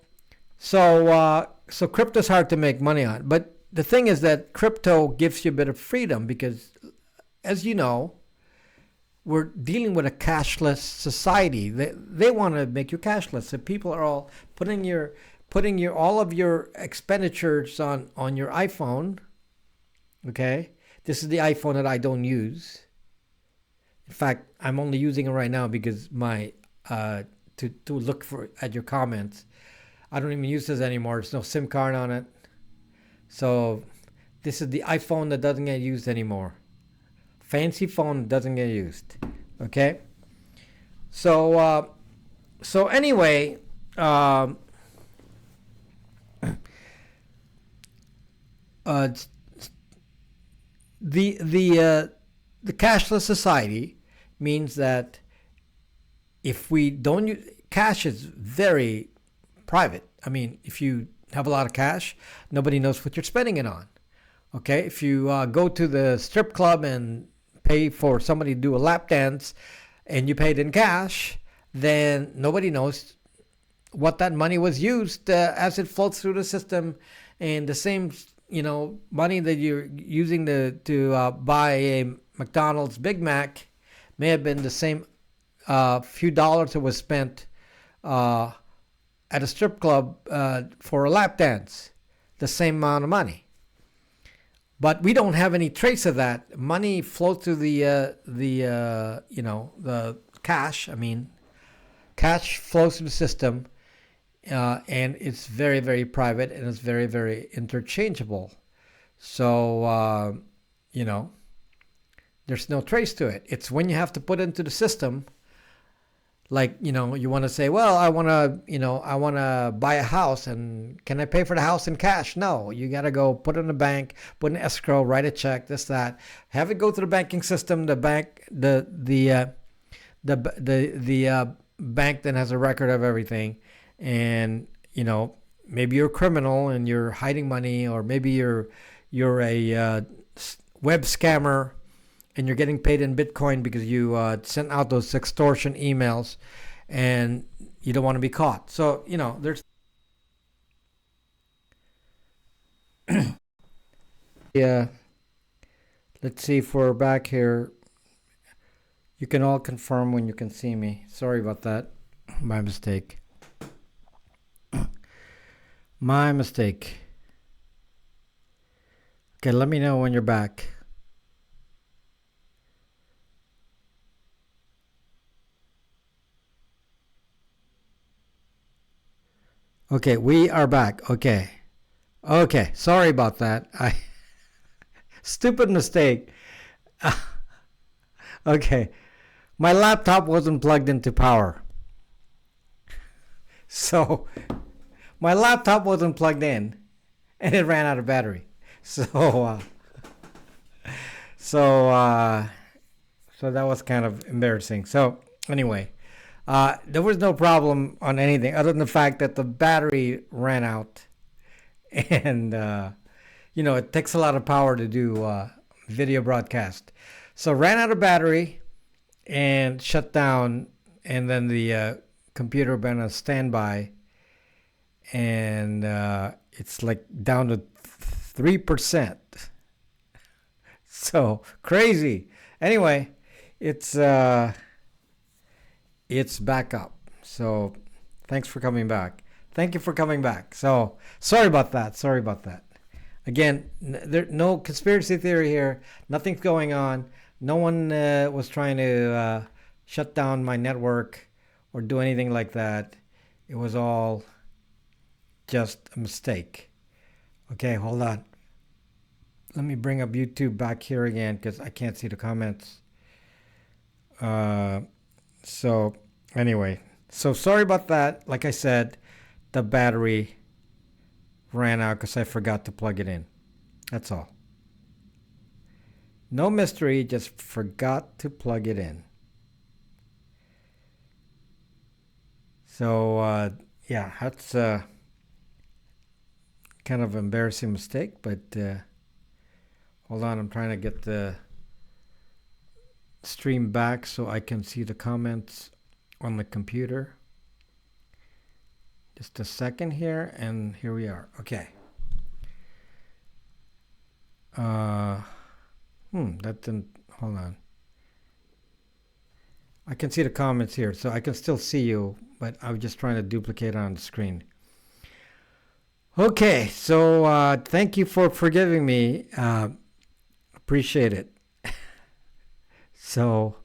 crypto's hard to make money on. But the thing is that crypto gives you a bit of freedom, because, as you know, we're dealing with a cashless society. They want to make you cashless. So people are all putting all of your expenditures on your iPhone. Okay, this is the iPhone that I don't use. In fact, I'm only using it right now because my to look at your comments. I don't even use this anymore. There's no SIM card on it. So this is the iPhone that doesn't get used anymore. Fancy phone doesn't get used. Okay. So anyway, the cashless society means that if we don't use cash, is very private. I mean, if you have a lot of cash, nobody knows what you're spending it on. Okay, if you go to the strip club and pay for somebody to do a lap dance, and you paid in cash, then nobody knows what that money was used as it floats through the system. And the same, money that you're using to buy a McDonald's Big Mac may have been the same few dollars that was spent at a strip club for a lap dance, the same amount of money. But we don't have any trace of that. Money flows through the cash. I mean, cash flows through the system, and it's very, very private, and it's very, very interchangeable. So, there's no trace to it. It's when you have to put it into the system, like, you want to say, well, I want to buy a house, and can I pay for the house in cash? No, you got to go put it in the bank, put in escrow, write a check, this, that, have it go through the banking system. The bank, the bank then has a record of everything. And, maybe you're a criminal and you're hiding money, or maybe you're a web scammer and you're getting paid in Bitcoin because you sent out those extortion emails and you don't want to be caught. So, there's yeah. Let's see if we're back here. You can all confirm when you can see me. Sorry about that. My mistake. My mistake. Okay, let me know when you're back. Okay, we are back. Okay. Okay, sorry about that. Stupid mistake. Okay. My laptop wasn't plugged into power. So, my laptop wasn't plugged in and it ran out of battery. So that was kind of embarrassing. So, anyway, there was no problem on anything other than the fact that the battery ran out. And, it takes a lot of power to do video broadcast. So ran out of battery and shut down. And then the computer went on standby. And it's like down to 3%. So crazy. Anyway, it's back up. So thanks for coming back. Thank you for coming back. So sorry about that. Again, there no conspiracy theory here. Nothing's going on. No one was trying to shut down my network or do anything like that. It was all just a mistake. Okay, hold on. Let me bring up YouTube back here again because I can't see the comments. So anyway, so sorry about that. Like I said, the battery ran out because I forgot to plug it in. That's all. No mystery, just forgot to plug it in. So yeah, that's kind of embarrassing mistake, but hold on, I'm trying to get the stream back so I can see the comments on the computer. Just a second here, and here we are. Okay. That didn't, hold on. I can see the comments here, so I can still see you, but I'm just trying to duplicate on the screen. Okay, so thank you for forgiving me. Appreciate it. So,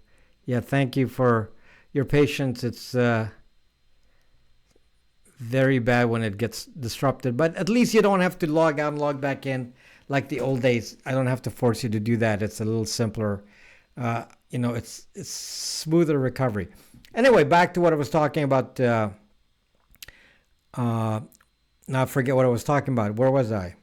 yeah, thank you for your patience. It's very bad when it gets disrupted, but at least you don't have to log out and log back in like the old days. I don't have to force you to do that. It's a little simpler. It's smoother recovery. Anyway, back to what I was talking about. Now I forget what I was talking about. Where was I?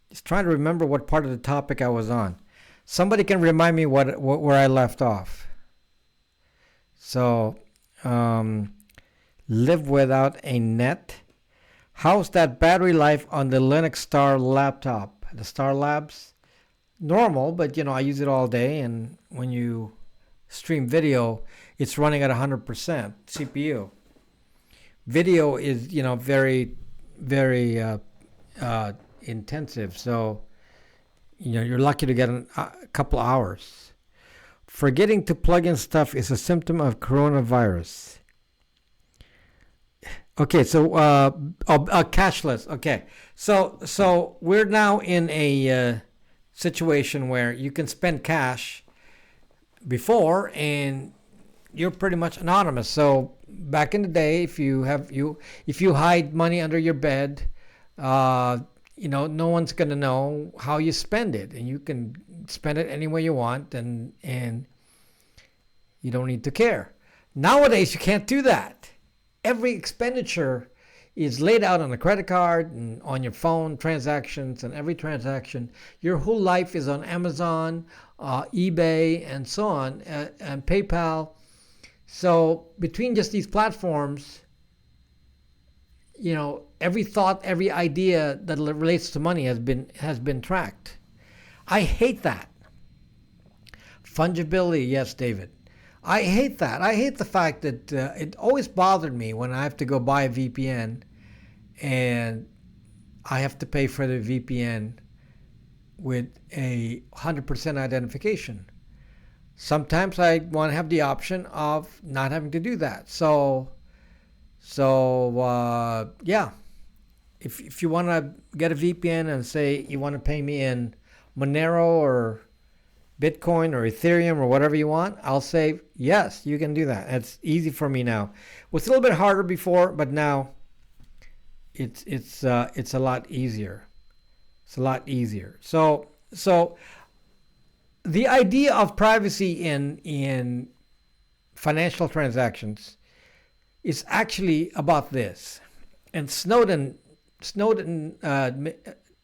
Just trying to remember what part of the topic I was on. Somebody can remind me where I left off. So, live without a net. How's that battery life on the Linux Star laptop? The Star Labs? Normal, but I use it all day, and when you stream video, it's running at 100% CPU. Video is, very, very intensive, so you're lucky to get a couple hours. Forgetting to plug in stuff is a symptom of coronavirus. Okay, so cashless. Okay, so we're now in a situation where you can spend cash before, and you're pretty much anonymous. So back in the day, if you hide money under your bed, no one's gonna know how you spend it, and you can spend it any way you want, and you don't need to care. Nowadays, you can't do that. Every expenditure is laid out on a credit card and on your phone transactions, and every transaction, your whole life is on Amazon, eBay, and so on, and PayPal. So between just these platforms, every thought, every idea that relates to money has been tracked. I hate that. Fungibility, yes, David. I hate that. I hate the fact that it always bothered me when I have to go buy a VPN and I have to pay for the VPN with a 100% identification. Sometimes I want to have the option of not having to do that. So yeah, if you want to get a VPN and say you want to pay me in Monero or Bitcoin or Ethereum or whatever you want, I'll say yes, you can do that. It's easy for me now. It was a little bit harder before, but now it's a lot easier. It's a lot easier. So the idea of privacy in financial transactions is actually about this. And Snowden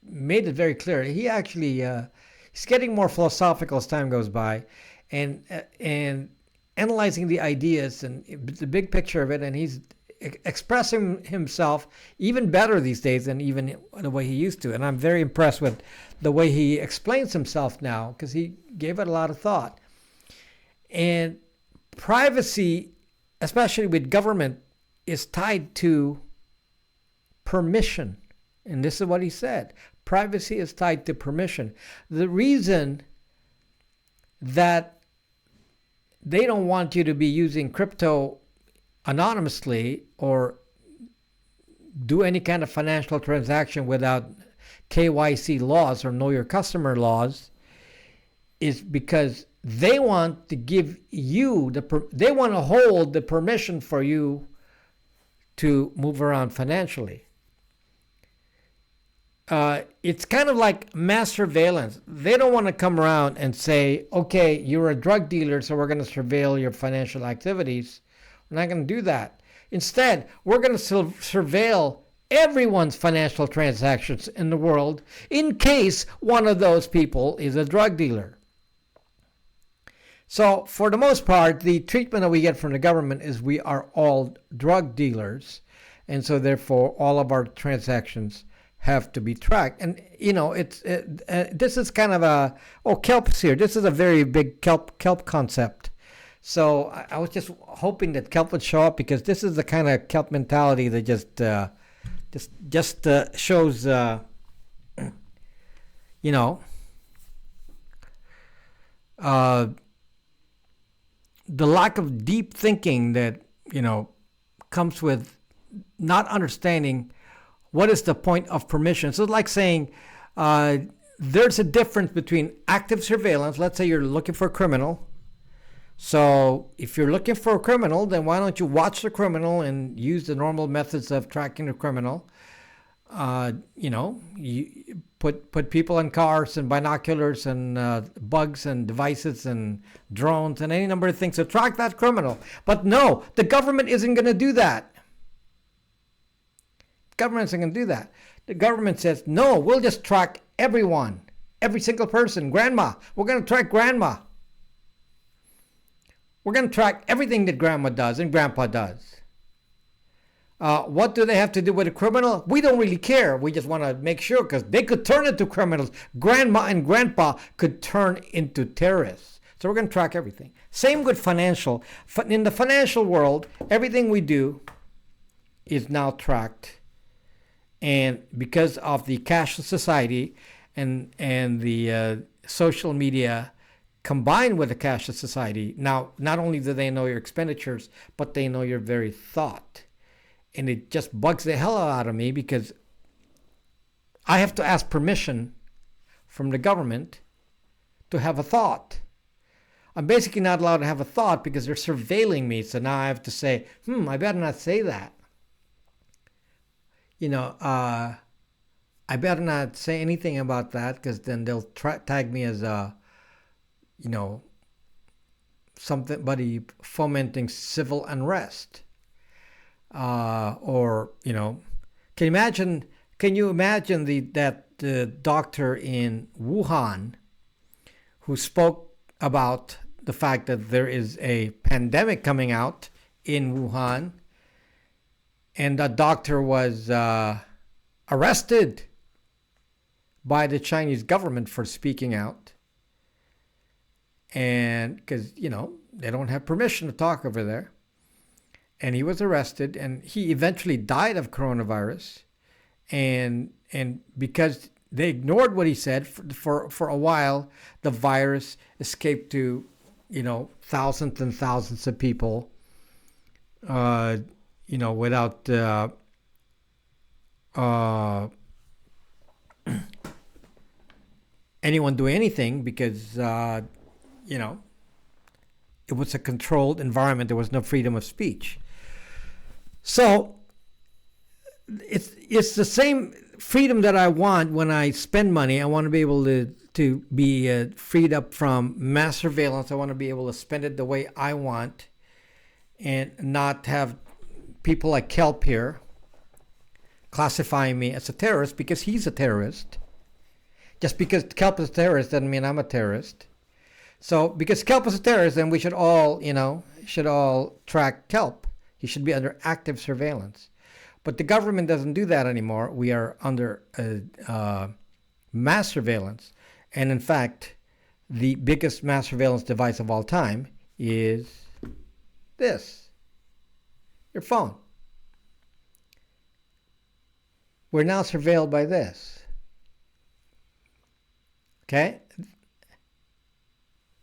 made it very clear. He actually he's getting more philosophical as time goes by, and analyzing the ideas and the big picture of it, and he's expressing himself even better these days than even the way he used to. And I'm very impressed with the way he explains himself now, because he gave it a lot of thought. And privacy, especially with government, is tied to permission. And this is what he said. Privacy is tied to permission. The reason that they don't want you to be using crypto anonymously or do any kind of financial transaction without KYC laws or know your customer laws is because they want to give you they want to hold the permission for you to move around financially. It's kind of like mass surveillance. They don't want to come around and say, okay, you're a drug dealer, so we're going to surveil your financial activities. We're not going to do that. Instead, we're going to surveil everyone's financial transactions in the world in case one of those people is a drug dealer. So for the most part, the treatment that we get from the government is we are all drug dealers, and so therefore all of our transactions have to be tracked. And this is kind of kelp's here. This is a very big kelp concept. So I was just hoping that kelp would show up, because this is the kind of kelp mentality that just shows the lack of deep thinking that comes with not understanding what is the point of permission. So it's like saying there's a difference between active surveillance. Let's say you're looking for a criminal. So if you're looking for a criminal, then why don't you watch the criminal and use the normal methods of tracking the criminal? You put people in cars and binoculars and bugs and devices and drones and any number of things to track that criminal. But no, the government isn't going to do that. Government isn't going to do that. The government says, no, we'll just track everyone, every single person. Grandma, we're going to track grandma. We're going to track everything that grandma does and grandpa does. What do they have to do with a criminal? We don't really care. We just want to make sure, because they could turn into criminals. Grandma and grandpa could turn into terrorists. So we're going to track everything. Same with financial. In the financial world, everything we do is now tracked. And because of the Cashless Society and the social media combined with the cashless society, now not only do they know your expenditures, but they know your very thought. And it just bugs the hell out of me because I have to ask permission from the government to have a thought. I'm basically not allowed to have a thought because they're surveilling me. So now I have to say, I better not say that. I better not say anything about that because then they'll tag me as somebody fomenting civil unrest. Can you imagine the doctor in Wuhan who spoke about the fact that there is a pandemic coming out in Wuhan, and the doctor was arrested by the Chinese government for speaking out, and because they don't have permission to talk over there, and he was arrested, and he eventually died of coronavirus, and because they ignored what he said for a while, the virus escaped to thousands and thousands of people, without anyone doing anything because it was a controlled environment. There was no freedom of speech. So it's the same freedom that I want when I spend money. I want to be able to be freed up from mass surveillance. I want to be able to spend it the way I want and not have people like Kelp here classifying me as a terrorist because he's a terrorist. Just because Kelp is a terrorist doesn't mean I'm a terrorist. So because Kelp is a terrorist, then we should all track Kelp. He should be under active surveillance. But the government doesn't do that anymore. We are under mass surveillance. And in fact, the biggest mass surveillance device of all time is this, your phone. We're now surveilled by this. Okay?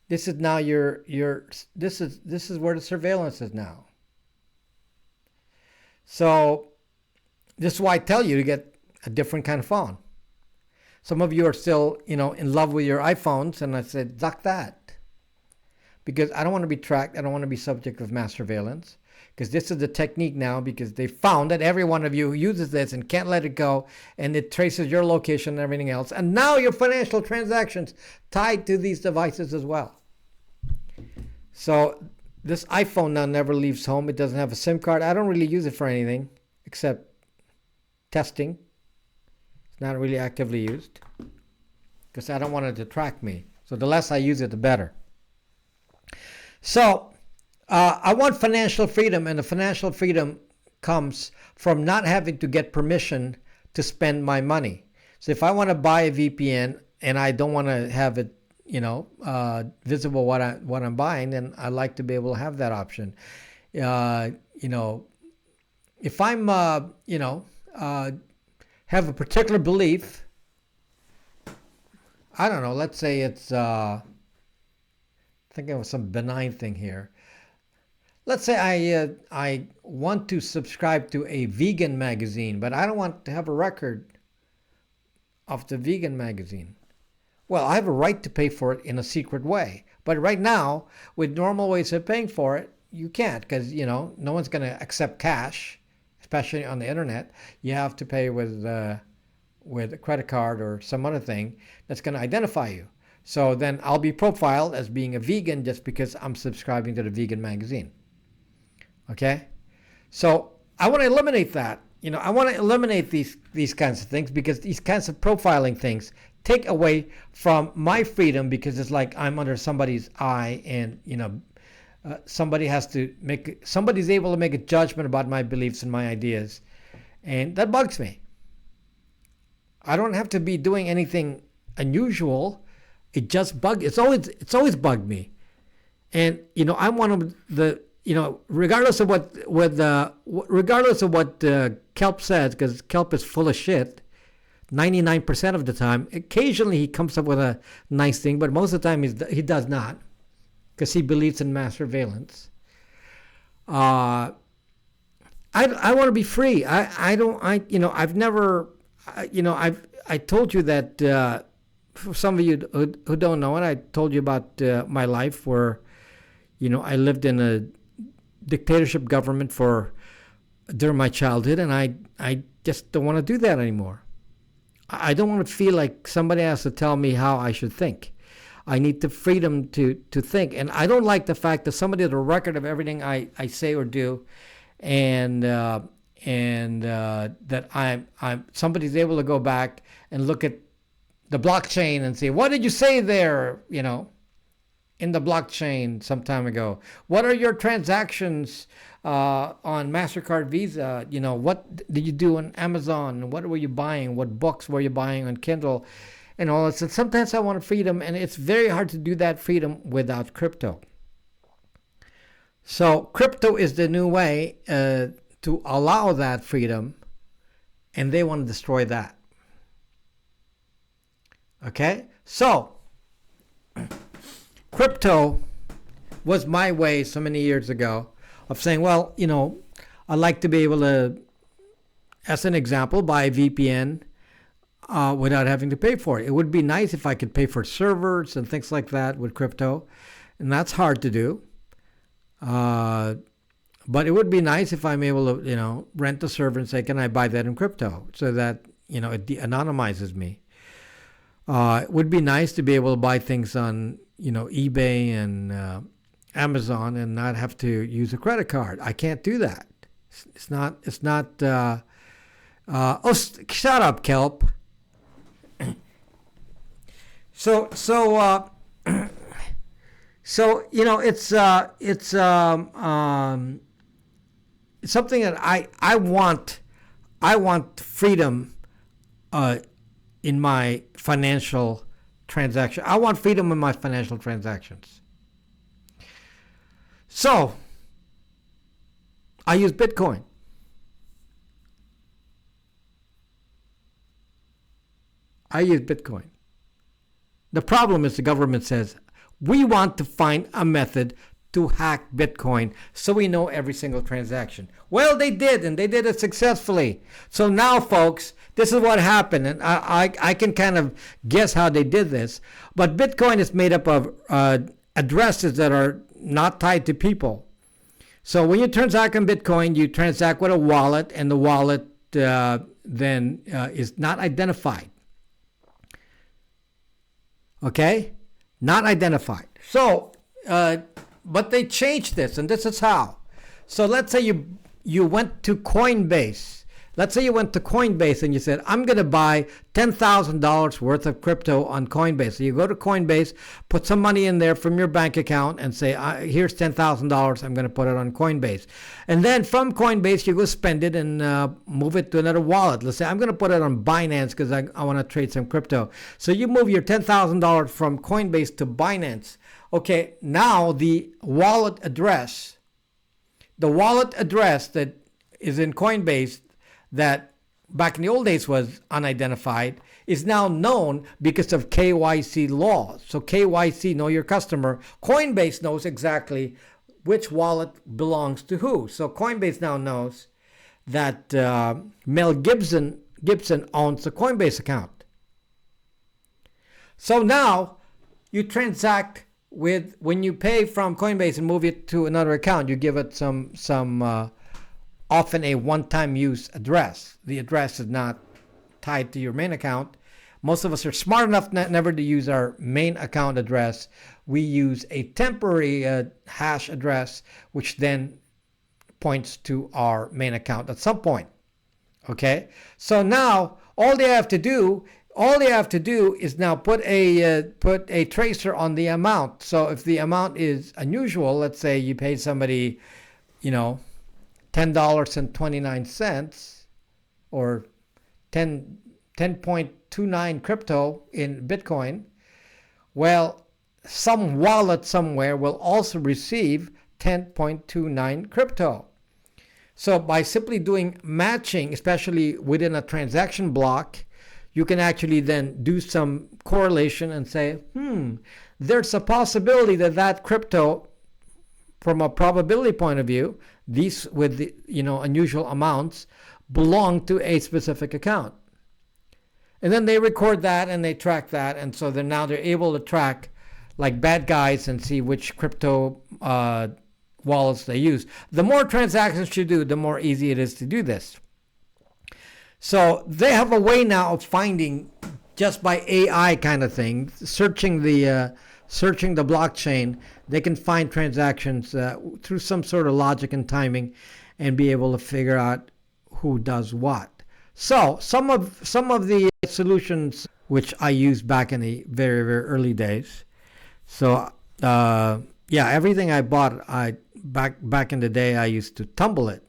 This is now this is where the surveillance is now. So this is why I tell you to get a different kind of phone. Some of you are still, in love with your iPhones, and I said, duck that. Because I don't want to be tracked. I don't want to be subject of mass surveillance. Because this is the technique now, because they found that every one of you uses this and can't let it go, and it traces your location and everything else. And now your financial transactions tied to these devices as well. So this iPhone now never leaves home. It doesn't have a SIM card. I don't really use it for anything except testing. It's not really actively used because I don't want it to track me. So the less I use it, the better. So I want financial freedom, and the financial freedom comes from not having to get permission to spend my money. So if I want to buy a VPN and I don't want to have it, visible what I'm buying, then I like to be able to have that option. If I'm, have a particular belief, I don't know, let's say it's, thinking of some benign thing here. Let's say I want to subscribe to a vegan magazine, but I don't want to have a record of the vegan magazine. Well, I have a right to pay for it in a secret way. But right now, with normal ways of paying for it, you can't because, no one's going to accept cash, especially on the internet. You have to pay with a credit card or some other thing that's going to identify you. So then I'll be profiled as being a vegan just because I'm subscribing to the vegan magazine. Okay? So I want to eliminate that. I want to eliminate these kinds of things because these kinds of profiling things take away from my freedom because it's like I'm under somebody's eye and, somebody's able to make a judgment about my beliefs and my ideas. And that bugs me. I don't have to be doing anything unusual. It just it's always bugged me. And, I'm one of the, regardless of what Kelp says, because Kelp is full of shit, 99% of the time. Occasionally he comes up with a nice thing, but most of the time he does not, because he believes in mass surveillance. I want to be free. I told you that, for some of you who don't know it, I told you about my life where, I lived in a dictatorship government during my childhood, and I just don't want to do that anymore. I don't want to feel like somebody has to tell me how I should think. I need the freedom to think, and I don't like the fact that somebody has a record of everything I say or do, and that somebody's able to go back and look at the blockchain and say, what did you say there, in the blockchain some time ago? What are your transactions on MasterCard, Visa? What did you do on Amazon? What were you buying? What books were you buying on Kindle? And all this. And sometimes I want freedom, and it's very hard to do that freedom without crypto. So crypto is the new way to allow that freedom, and they want to destroy that. Okay? So crypto was my way so many years ago of saying, well, I'd like to be able to, as an example, buy a VPN without having to pay for it. It would be nice if I could pay for servers and things like that with crypto, and that's hard to do. But it would be nice if I'm able to, rent a server and say, can I buy that in crypto, so that, it de-anonymizes me. It would be nice to be able to buy things on, eBay and Amazon and not have to use a credit card. I can't do that. It's not. Shut up, Kelp. So it's something that I want freedom in my financial transaction. I want freedom in my financial transactions. So I use Bitcoin. The problem is the government says, we want to find a method to hack Bitcoin so we know every single transaction. Well, they did, and they did it successfully. So now, folks, this is what happened, and I can kind of guess how they did this. But Bitcoin is made up of addresses that are not tied to people. So when you transact on Bitcoin, you transact with a wallet, and the wallet then is not identified. Okay? Not identified. So, but they changed this, and this is how. So let's say you went to Coinbase. Let's say you went to Coinbase and you said, I'm going to buy $10,000 worth of crypto on Coinbase. So you go to Coinbase, put some money in there from your bank account and say, here's $10,000. I'm going to put it on Coinbase. And then from Coinbase, you go spend it and move it to another wallet. Let's say, I'm going to put it on Binance because I want to trade some crypto. So you move your $10,000 from Coinbase to Binance. Okay, now the wallet address that is in Coinbase that back in the old days was unidentified is now known because of KYC laws. So KYC, know your customer. Coinbase knows exactly which wallet belongs to who. So Coinbase now knows that Mel Gibson owns the Coinbase account. So now you transact with, when you pay from Coinbase and move it to another account, you give it some often a one-time use address. The address is not tied to your main account. Most of us are smart enough never to use our main account address. We use a temporary hash address, which then points to our main account at some point. Okay? So now all they have to do is now put a tracer on the amount. So if the amount is unusual, let's say you paid somebody, $10.29 or 10.29 crypto in Bitcoin, well, some wallet somewhere will also receive 10.29 crypto. So by simply doing matching, especially within a transaction block, you can actually then do some correlation and say, there's a possibility that that crypto, from a probability point of view, these with the, unusual amounts belong to a specific account. And then they record that and they track that, and so they're able to track like bad guys and see which crypto wallets they use. The more transactions you do, the more easy it is to do this. So they have a way now of finding, just by AI kind of thing, searching the blockchain, they can find transactions through some sort of logic and timing, and be able to figure out who does what. So some of the solutions which I used back in the very, very early days. So everything I bought, back in the day, I used to tumble it.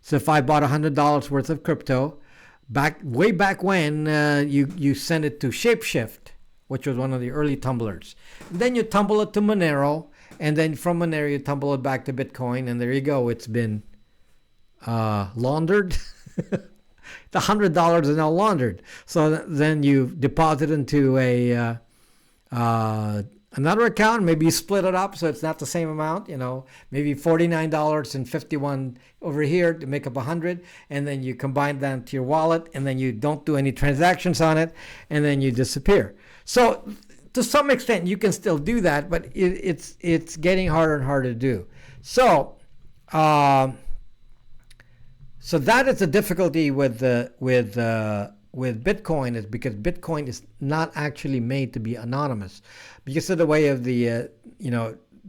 So if I bought $100 worth of crypto, way back when, you send it to Shapeshift, which was one of the early tumblers. Then you tumble it to Monero, and then from Monero you tumble it back to Bitcoin, and there you go. It's been laundered. The $100 is now laundered. So then you deposit into another account. Maybe you split it up so it's not the same amount. Maybe $49.51 over here to make up 100, and then you combine that into your wallet, and then you don't do any transactions on it, and then you disappear. So to some extent you can still do that, but it's getting harder and harder to do. So so that is the difficulty with Bitcoin, is because Bitcoin is not actually made to be anonymous, because of the way of the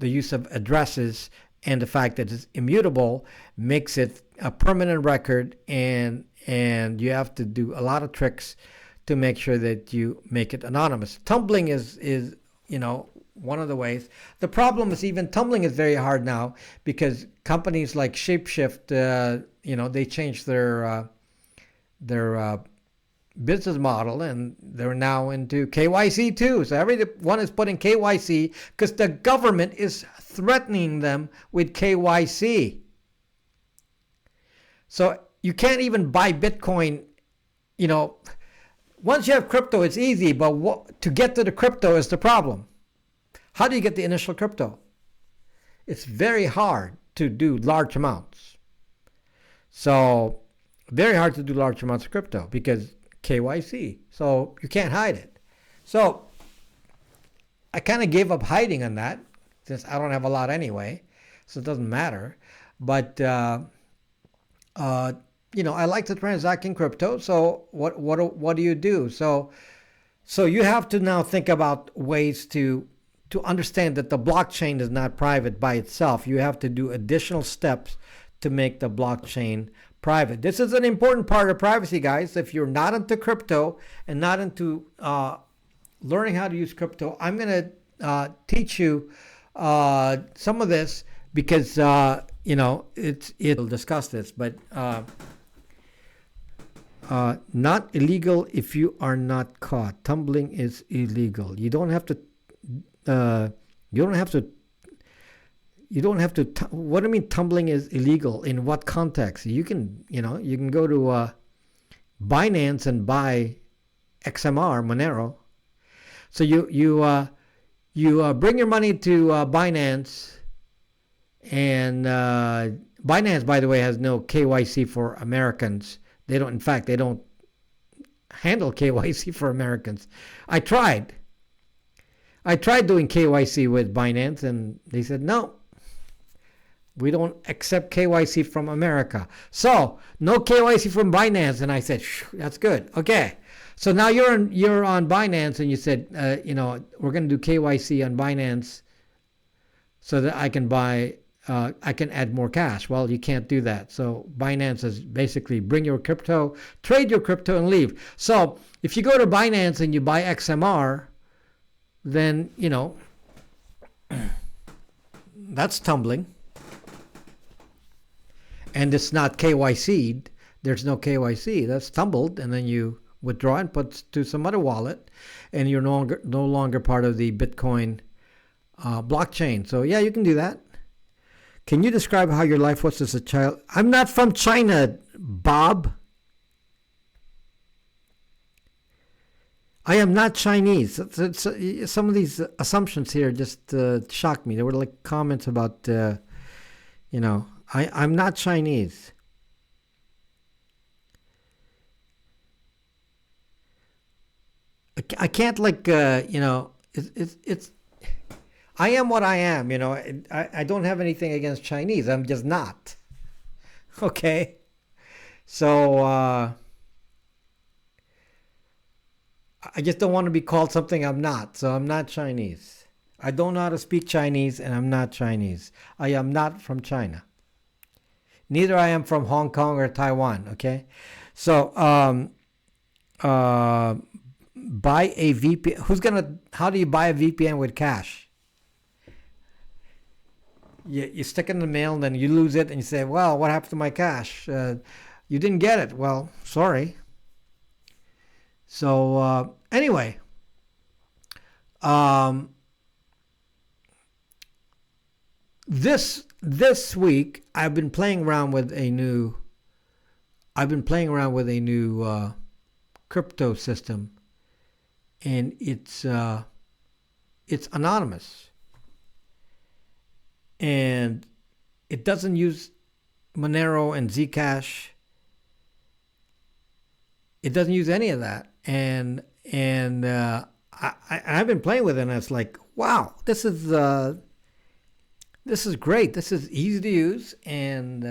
use of addresses, and the fact that it's immutable makes it a permanent record, and you have to do a lot of tricks to make sure that you make it anonymous. Tumbling is one of the ways. The problem is even tumbling is very hard now, because companies like Shapeshift, they changed their business model, and they're now into KYC too. So everyone is putting KYC because the government is threatening them with KYC. So you can't even buy Bitcoin. Once you have crypto, it's easy, but to get to the crypto is the problem. How do you get the initial crypto? It's very hard to do large amounts. So very hard to do large amounts of crypto because KYC. So you can't hide it. So I kind of gave up hiding on that, since I don't have a lot anyway, so it doesn't matter. But I like to transact in crypto. So what do you do? So you have to now think about ways to understand that the blockchain is not private by itself. You have to do additional steps to make the blockchain private. This is an important part of privacy, guys. If you're not into crypto and not into learning how to use crypto, I'm going to teach you some of this, because it'll discuss this, but not illegal if you are not caught. Tumbling is illegal. You don't have to. What do you mean tumbling is illegal? In what context? You can go to Binance and buy XMR, Monero. So you bring your money to Binance, and Binance, by the way, has no KYC for Americans. They don't handle KYC for Americans. I tried doing KYC with Binance, and they said, no, we don't accept KYC from America. So no KYC from Binance. And I said, that's good. Okay. So now you're on Binance, and you said, we're going to do KYC on Binance so that I can add more cash. Well, you can't do that. So Binance is basically bring your crypto, trade your crypto, and leave. So if you go to Binance and you buy XMR, then, that's tumbling. And it's not KYC'd. There's no KYC. That's tumbled, and then you withdraw and put to some other wallet, and you're no longer part of the Bitcoin blockchain. So yeah, you can do that. Can you describe how your life was as a child? I'm not from China, Bob. I am not Chinese. Some of these assumptions here just shocked me. There were like comments about, I'm not Chinese. I can't it's I am what I am. I don't have anything against Chinese. I'm just not. Okay, so I just don't want to be called something I'm not. So I'm not Chinese. I don't know how to speak Chinese, and I'm not Chinese. I am not from China. Neither I am from Hong Kong or Taiwan. Okay, so buy a VPN. How do you buy a VPN with cash? You stick it in the mail and then you lose it and you say, well, what happened to my cash? You didn't get it. Well, sorry. So anyway, this week I've been playing around with a new crypto system, and it's anonymous. And it doesn't use Monero and Zcash. It doesn't use any of that. And I've been playing with it, and it's like, wow, this is great. This is easy to use. And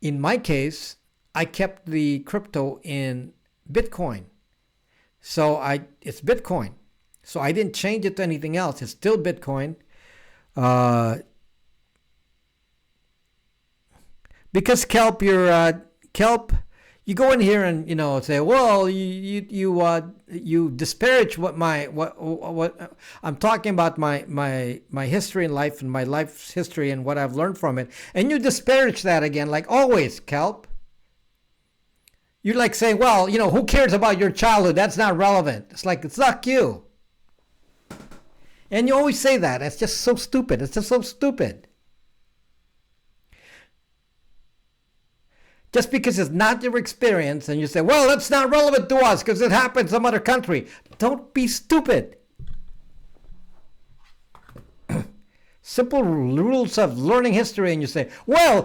in my case, I kept the crypto in Bitcoin. So it's Bitcoin. So I didn't change it to anything else. It's still Bitcoin. Because Kelp, you go in here and say, well, you disparage what I'm talking about, my history in life and my life's history and what I've learned from it, and you disparage that again, like always, Kelp. You're like saying, well, who cares about your childhood? That's not relevant. It's like, suck you. And you always say that. It's just so stupid. It's just so stupid. Just because it's not your experience and you say, well, it's not relevant to us because it happened in some other country. Don't be stupid. Simple rules of learning history, and you say, well,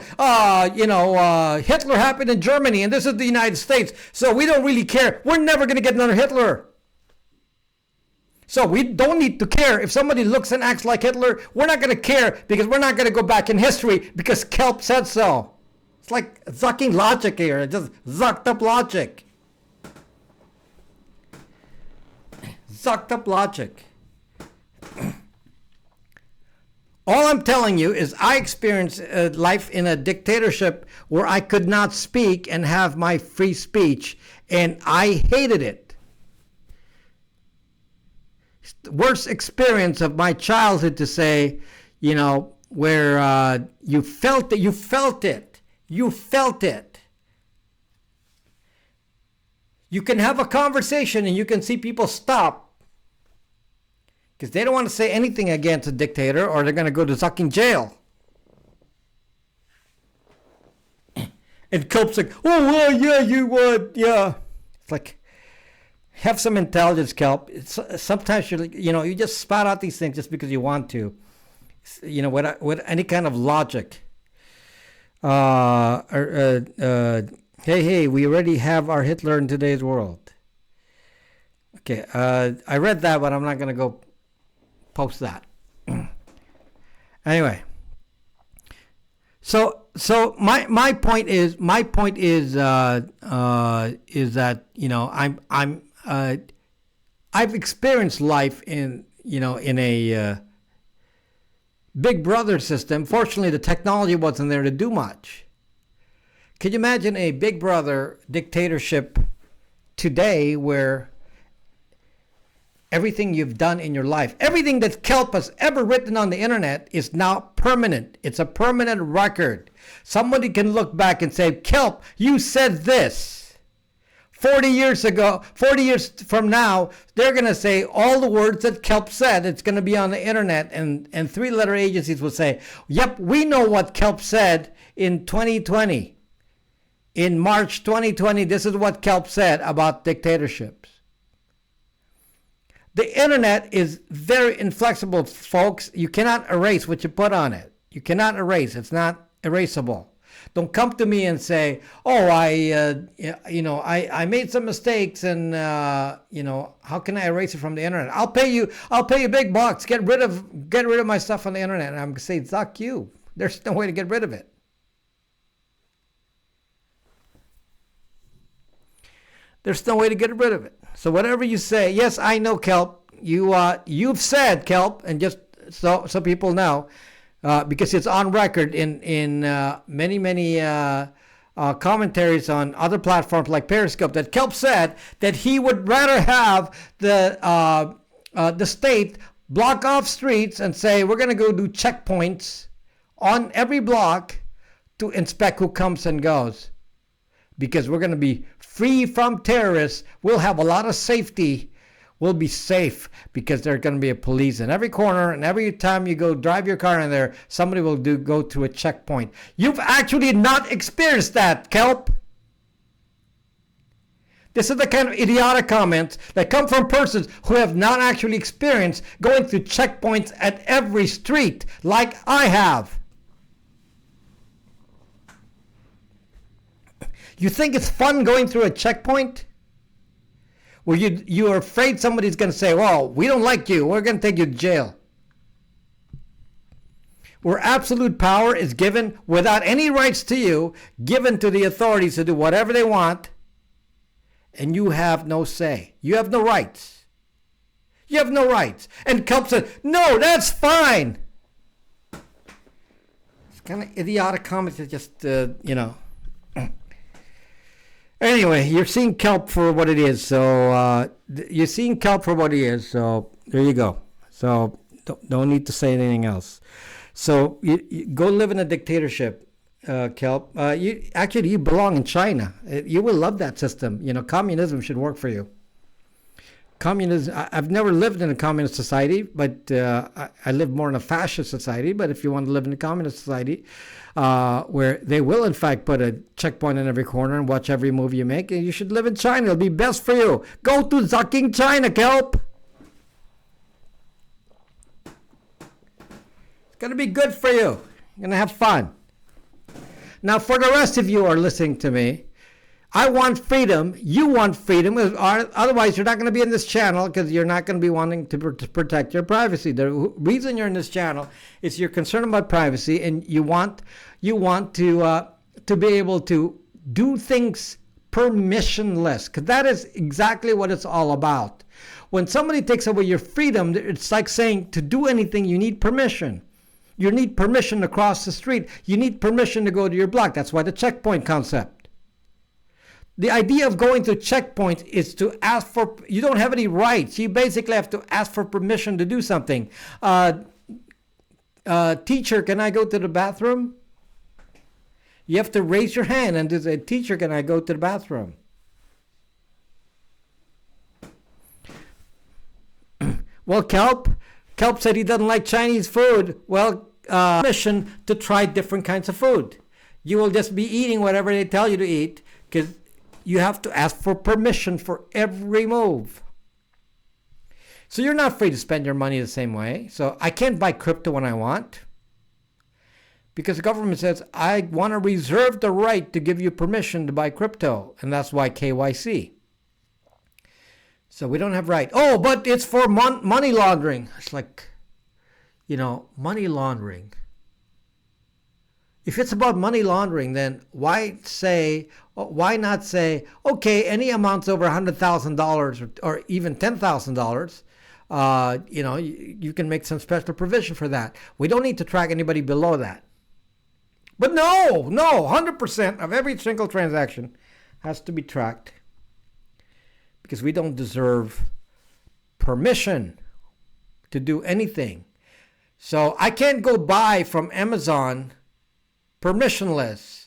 Hitler happened in Germany and this is the United States, so we don't really care. We're never going to get another Hitler. So we don't need to care if somebody looks and acts like Hitler. We're not going to care because we're not going to go back in history because Kelp said so. It's like zucking logic here. Just zucked up logic. Zucked up logic. All I'm telling you is I experienced life in a dictatorship where I could not speak and have my free speech, and I hated it. The worst experience of my childhood to say, where you felt it. You can have a conversation and you can see people stop because they don't want to say anything against a dictator or they're going to go to sucking jail. And Kelp's like, oh, well, yeah, you would, yeah. It's like, have some intelligence, Kelp. Sometimes you just spout out these things just because you want to. With any kind of logic. Hey, we already have our Hitler in today's world. Okay, I read that, but I'm not gonna go post that. Anyway, so my point is that I've experienced life in a Big Brother system. Fortunately, the technology wasn't there to do much. Could you imagine a Big Brother dictatorship today where everything you've done in your life, everything that Kelp has ever written on the internet is now permanent. It's a permanent record. Somebody can look back and say, Kelp, you said this. 40 years from now, they're going to say all the words that Kelp said. It's going to be on the internet, and three-letter agencies will say, yep, we know what Kelp said in 2020. In March 2020, this is what Kelp said about dictatorships. The internet is very inflexible, folks. You cannot erase what you put on it. You cannot erase. It's not erasable. Don't come to me and say, "Oh, I made some mistakes, and how can I erase it from the internet?" I'll pay you big bucks. Get rid of my stuff on the internet. And I'm gonna say, "Zuck you." There's no way to get rid of it. There's no way to get rid of it. So whatever you say, yes, I know, Kelp. You've said, Kelp, and just so people know, because it's on record in many commentaries on other platforms like Periscope, that Kelp said that he would rather have the state block off streets and say, we're going to go do checkpoints on every block to inspect who comes and goes, because we're going to be free from terrorists. We'll have a lot of safety. We'll be safe because there's going to be a police in every corner, and every time you go drive your car in there, somebody will go to a checkpoint. You've actually not experienced that, Kelp. This is the kind of idiotic comments that come from persons who have not actually experienced going through checkpoints at every street like I have. You think it's fun going through a checkpoint? Where you're afraid somebody's going to say, well, we don't like you, we're going to take you to jail. Where absolute power is given without any rights to you, given to the authorities to do whatever they want, and you have no say. You have no rights. You have no rights. And Kelp said, no, that's fine. It's kind of idiotic comments that just, Anyway, you're seeing Kelp for what it is. So you're seeing Kelp for what he is. So there you go. So don't need to say anything else. So you go live in a dictatorship, Kelp. You belong in China. You will love that system. Communism should work for you. Communism. I've never lived in a communist society, but I live more in a fascist society. But if you want to live in a communist society, where they will in fact put a checkpoint in every corner and watch every move you make, you should live in China. It'll be best for you. Go to zucking China, Kelp. It's going to be good for you. You're going to have fun. Now, for the rest of you who are listening to me, I want freedom. You want freedom. Otherwise, you're not going to be in this channel, because you're not going to be wanting to protect your privacy. The reason you're in this channel is you're concerned about privacy, and you want to be able to do things permissionless, because that is exactly what it's all about. When somebody takes away your freedom, it's like saying to do anything, you need permission. You need permission to cross the street. You need permission to go to your block. That's why the checkpoint concept. The idea of going to checkpoint is to ask for, you don't have any rights. You basically have to ask for permission to do something. Teacher, can I go to the bathroom? You have to raise your hand and say, teacher, can I go to the bathroom? Well, Kelp said he doesn't like Chinese food. Well, permission to try different kinds of food. You will just be eating whatever they tell you to eat, because you have to ask for permission for every move. So you're not free to spend your money the same way. So I can't buy crypto when I want, because the government says, I want to reserve the right to give you permission to buy crypto. And that's why KYC. So we don't have right. Oh, but it's for money laundering. It's like, money laundering. If it's about money laundering, then why not say, okay, any amounts over $100,000 or even $10,000, you can make some special provision for that. We don't need to track anybody below that. But no, 100% of every single transaction has to be tracked, because we don't deserve permission to do anything. So I can't go buy from Amazon permissionless.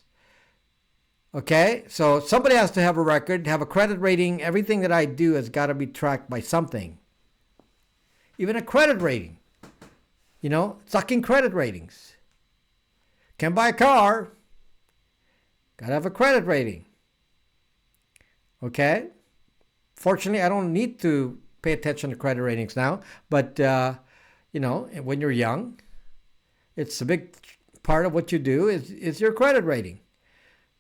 Okay? So somebody has to have a record, have a credit rating. Everything that I do has got to be tracked by something. Even a credit rating. Sucking credit ratings. Can't buy a car. Got to have a credit rating. Okay? Fortunately, I don't need to pay attention to credit ratings now. But when you're young, it's a big part of what you do is your credit rating.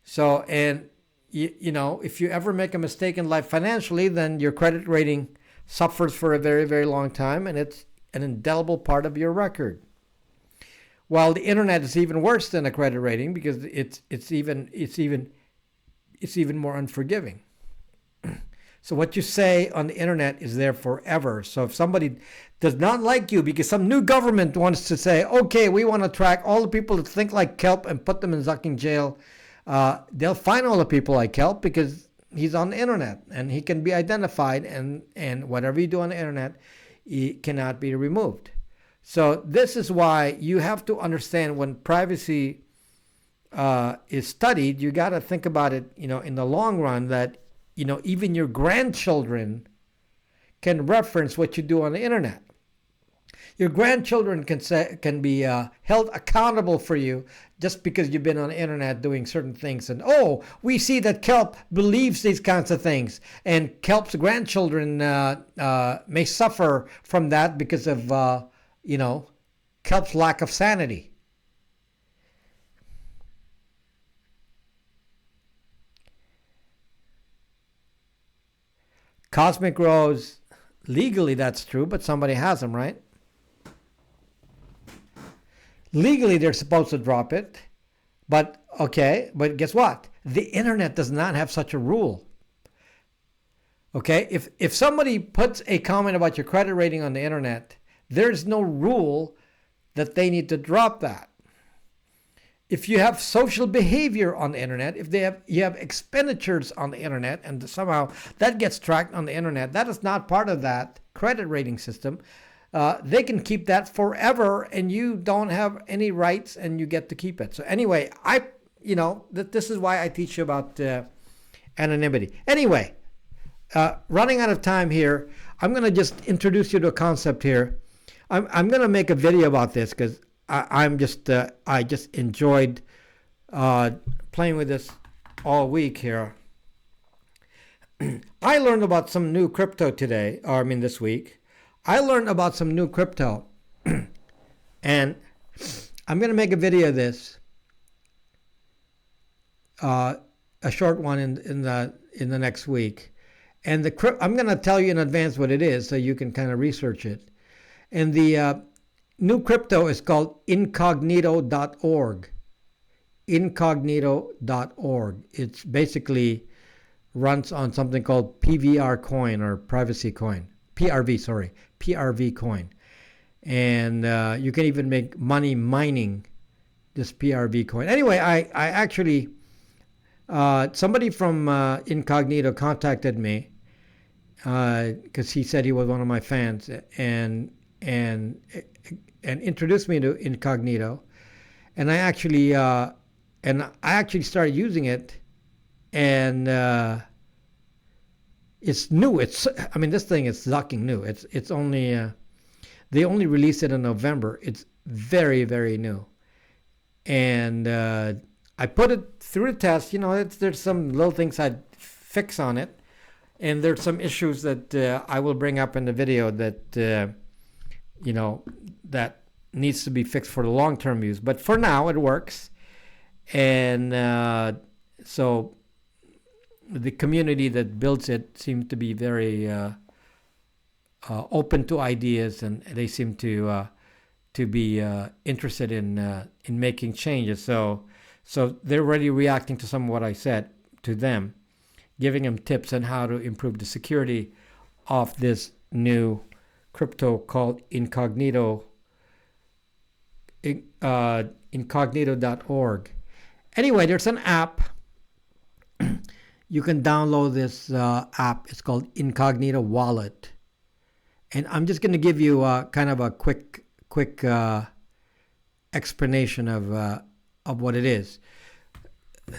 So, and if you ever make a mistake in life financially, then your credit rating suffers for a very, very long time, and it's an indelible part of your record. While the internet is even worse than a credit rating because it's even more unforgiving. So what you say on the internet is there forever. So if somebody does not like you because some new government wants to say, okay, we want to track all the people that think like Kelp and put them in Zucking jail, they'll find all the people like Kelp because he's on the internet and he can be identified, and whatever you do on the internet, it cannot be removed. So this is why you have to understand when privacy is studied, you got to think about it, in the long run, that even your grandchildren can reference what you do on the internet. Your grandchildren can be held accountable for you just because you've been on the internet doing certain things. And, we see that Kelp believes these kinds of things. And Kelp's grandchildren may suffer from that because of, Kelp's lack of sanity. Cosmic Rose, legally that's true, but somebody has them, right? Legally, they're supposed to drop it, but guess what? The internet does not have such a rule. Okay, if somebody puts a comment about your credit rating on the internet, there's no rule that they need to drop that. If you have social behavior on the internet, if you have expenditures on the internet, and somehow that gets tracked on the internet, that is not part of that credit rating system. They can keep that forever, and you don't have any rights, and you get to keep it. So anyway, this is why I teach you about anonymity. Anyway, running out of time here, I'm going to just introduce you to a concept here. I'm going to make a video about this because I just enjoyed playing with this all week here. I learned about some new crypto this week. I learned about some new crypto, and I'm going to make a video of this, a short one in the next week. And I'm going to tell you in advance what it is so you can kind of research it. And the new crypto is called Incognito.org. Incognito.org. It's basically runs on something called PVR coin or privacy coin. PRV coin. And you can even make money mining this PRV coin. Anyway, I actually, somebody from Incognito contacted me because he said he was one of my fans and introduced me to Incognito. And I actually started using it, and it's new. This thing is zucking new. It's only they only released it in November. It's very, very new, and I put it through the test. There's some little things I'd fix on it, and there's some issues that I will bring up in the video that that needs to be fixed for the long-term use. But for now, it works, and so the community that builds it seems to be very open to ideas, and they seem to be interested in making changes. So they're already reacting to some of what I said to them, giving them tips on how to improve the security of this new crypto called Incognito. Incognito.org. Anyway, there's an app. You can download this app. It's called Incognito Wallet. And I'm just going to give you kind of a quick explanation of what it is.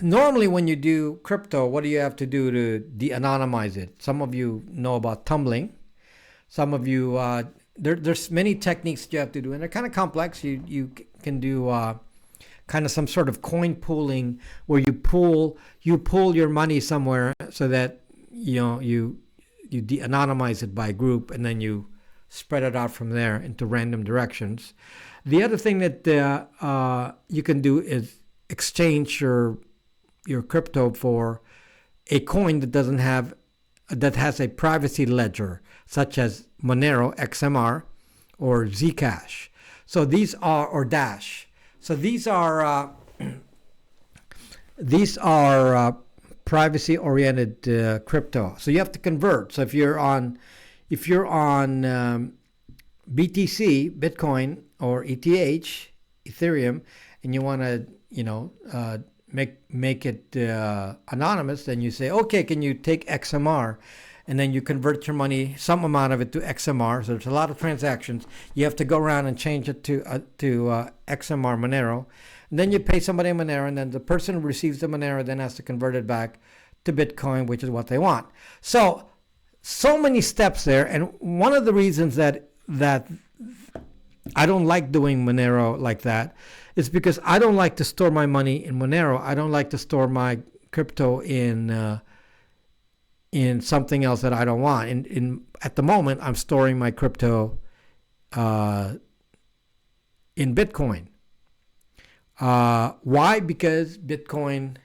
Normally, when you do crypto, what do you have to do to de-anonymize it? Some of you know about tumbling. Some of you, there's many techniques you have to do, and they're kind of complex. You can do kind of some sort of coin pooling where you pool your money somewhere so that you you de-anonymize it by group, and then you spread it out from there into random directions. The other thing that you can do is exchange your crypto for a coin that has a privacy ledger, such as Monero XMR or Zcash. So these are, or Dash. So these are privacy-oriented crypto. So you have to convert. So if you're on BTC, Bitcoin, or ETH, Ethereum, and you want to make it anonymous, then you say, okay, can you take XMR? And then you convert your money, some amount of it, to XMR. So there's a lot of transactions. You have to go around and change it to XMR Monero. And then you pay somebody in Monero, and then the person who receives the Monero then has to convert it back to Bitcoin, which is what they want. So many steps there. And one of the reasons that I don't like doing Monero like that is because I don't like to store my money in Monero. I don't like to store my crypto in something else that I don't want. At the moment, I'm storing my crypto in Bitcoin. Why? Because Bitcoin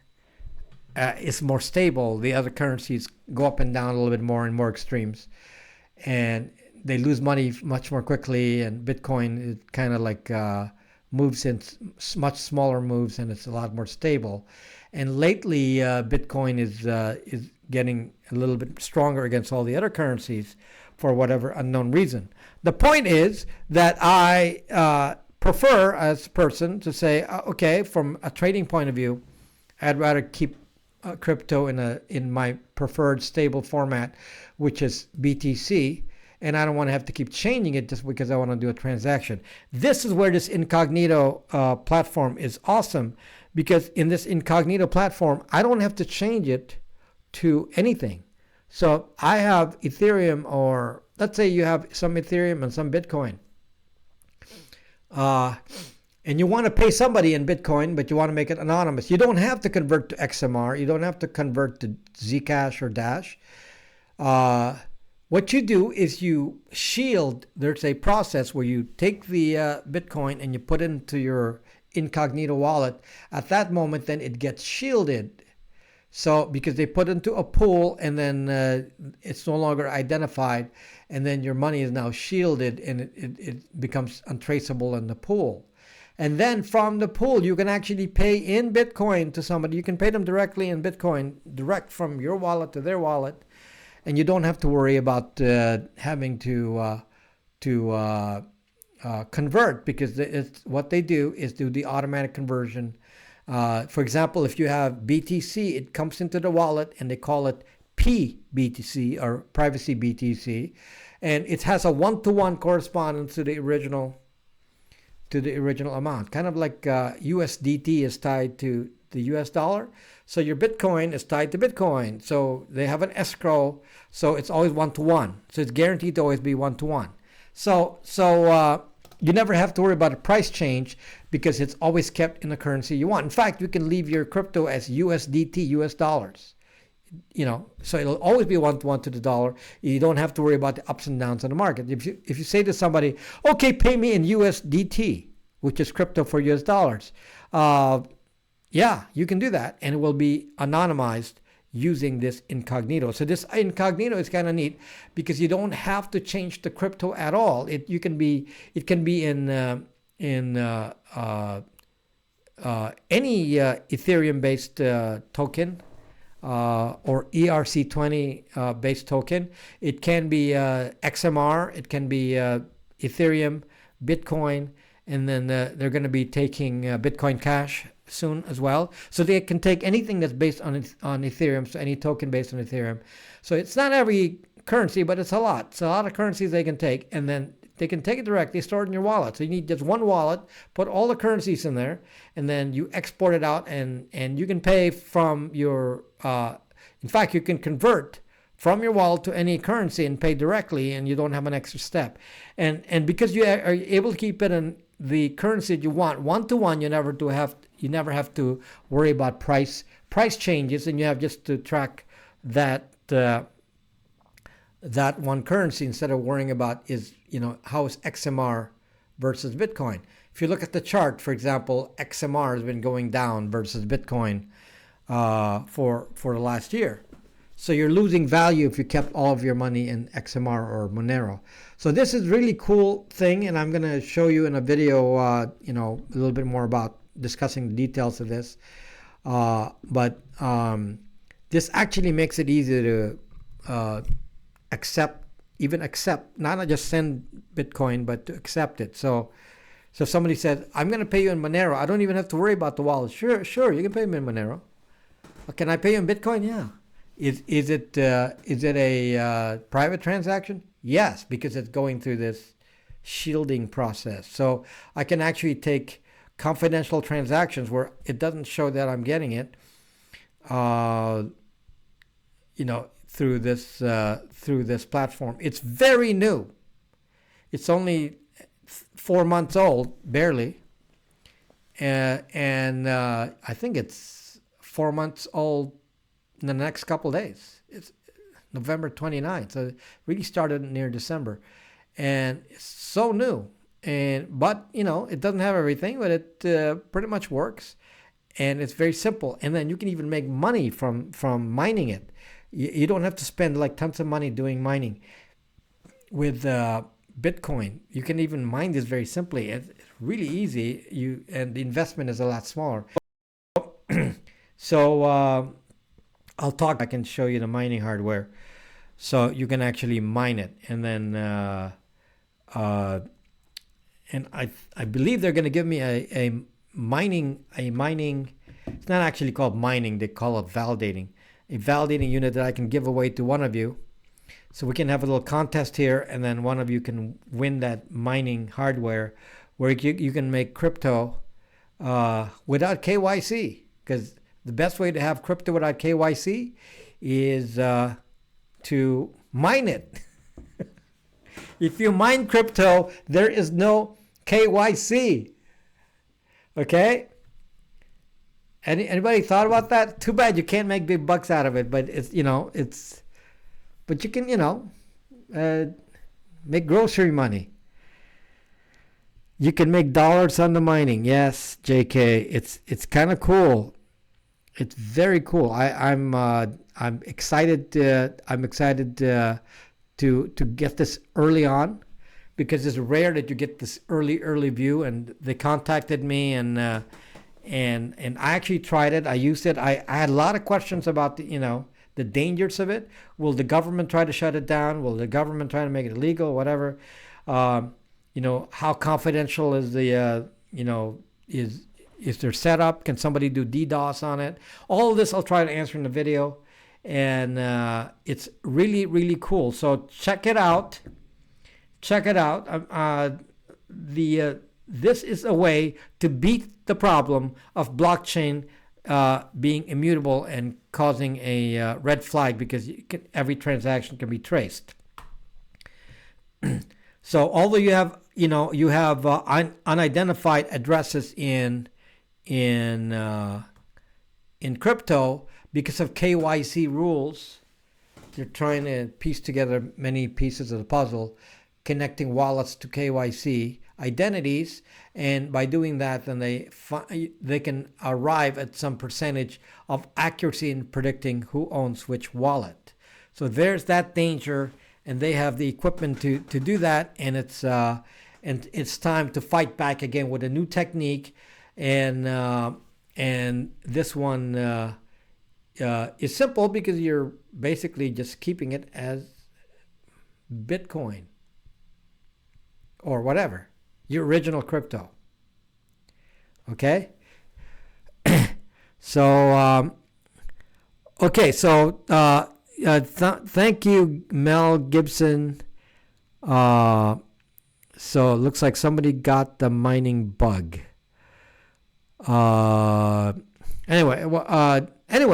is more stable. The other currencies go up and down a little bit more in more extremes, and they lose money much more quickly. And Bitcoin is kind of like moves in much smaller moves, and it's a lot more stable. And lately, Bitcoin is getting a little bit stronger against all the other currencies for whatever unknown reason. The point is that I prefer, as a person, to say, okay, from a trading point of view, I'd rather keep crypto in my preferred stable format, which is BTC, and I don't want to have to keep changing it just because I want to do a transaction. This is where this Incognito platform is awesome, because in this Incognito platform, I don't have to change it to anything. So I have Ethereum, or let's say you have some Ethereum and some Bitcoin. And you want to pay somebody in Bitcoin, but you want to make it anonymous. You don't have to convert to XMR. You don't have to convert to Zcash or Dash. What you do is you shield. There's a process where you take the Bitcoin and you put it into your Incognito wallet. At that moment, then it gets shielded. So because they put it into a pool, and then it's no longer identified, and then your money is now shielded, and it becomes untraceable in the pool. And then from the pool, you can actually pay in Bitcoin to somebody. You can pay them directly in Bitcoin, direct from your wallet to their wallet, and you don't have to worry about having to convert, because what they do is do the automatic conversion. For example, if you have BTC, it comes into the wallet, and they call it PBTC, or privacy BTC, and it has a one-to-one correspondence to the original amount, kind of like USDT is tied to the US dollar. So your Bitcoin is tied to Bitcoin. So they have an escrow. So it's always one-to-one. So it's guaranteed to always be one-to-one. So you never have to worry about a price change, because it's always kept in the currency you want. In fact, you can leave your crypto as USDT, US dollars. So it'll always be one-to-one to the dollar. You don't have to worry about the ups and downs in the market. If you say to somebody, okay, pay me in USDT, which is crypto for US dollars, yeah, you can do that, and it will be anonymized using this Incognito. So this Incognito is kind of neat, because you don't have to change the crypto at all. It can be in any Ethereum-based token, or ERC20 based token. It can be XMR, it can be Ethereum, Bitcoin, and then they're going to be taking Bitcoin Cash soon as well. So they can take anything that's based on Ethereum, so any token based on Ethereum. So it's not every currency, but it's a lot. It's a lot of currencies they can take, and then they can take it directly, store it in your wallet. So you need just one wallet, put all the currencies in there, and then you export it out, and you can pay from your, in fact, you can convert from your wallet to any currency and pay directly, and you don't have an extra step. And because you are able to keep it in the currency that you want, one-to-one, you never have to worry about price changes, and you have just to track that that one currency instead of worrying about is, how is XMR versus Bitcoin. If you look at the chart, for example, XMR has been going down versus Bitcoin for the last year. So you're losing value if you kept all of your money in XMR or Monero. So this is really cool thing, and I'm going to show you in a video, a little bit more about discussing the details of this. But this actually makes it easy to accept, not just send Bitcoin, but to accept it. So if somebody said, I'm going to pay you in Monero, I don't even have to worry about the wallet. Sure, you can pay me in Monero. Can I pay you in Bitcoin? Yeah. Is it a private transaction? Yes, because it's going through this shielding process. So I can actually take confidential transactions where it doesn't show that I'm getting it, through this platform. It's very new. It's only 4 months old, barely, and I think it's 4 months old in the next couple of days. It's November 29th, so it really started near December, and it's so new. But it doesn't have everything, but it pretty much works, and it's very simple. And then you can even make money from mining it. You don't have to spend like tons of money doing mining with Bitcoin. You can even mine this very simply. It's really easy. And the investment is a lot smaller. So I can show you the mining hardware, so you can actually mine it, and then and I believe they're going to give me a mining. It's not actually called mining; they call it validating. A validating unit that I can give away to one of you, so we can have a little contest here, and then one of you can win that mining hardware, where you can make crypto without KYC, because the best way to have crypto without KYC is to mine it. If you mine crypto, there is no KYC. Okay? Anybody thought about that? Too bad you can't make big bucks out of it, but but you can, make grocery money. You can make dollars on the mining. Yes, JK, it's kind of cool. It's very cool. I'm excited. I'm excited to get this early on, because it's rare that you get this early view. And they contacted me, and I actually tried it. I used it. I had a lot of questions about the dangers of it. Will the government try to shut it down? Will the government try to make it illegal? Whatever. How confidential is the is their setup? Can somebody do DDoS on it? All of this I'll try to answer in the video, and it's really, really cool. So check it out. This is a way to beat the problem of blockchain being immutable and causing a red flag, because every transaction can be traced. So although you have unidentified addresses in crypto, because of KYC rules, they're trying to piece together many pieces of the puzzle, connecting wallets to KYC identities, and by doing that, then they can arrive at some percentage of accuracy in predicting who owns which wallet. So there's that danger, and they have the equipment to do that, and it's time to fight back again with a new technique, and this one is simple, because you're basically just keeping it as Bitcoin or whatever, your original crypto. Okay? So, thank you, Mel Gibson. So it looks like somebody got the mining bug. Anyway,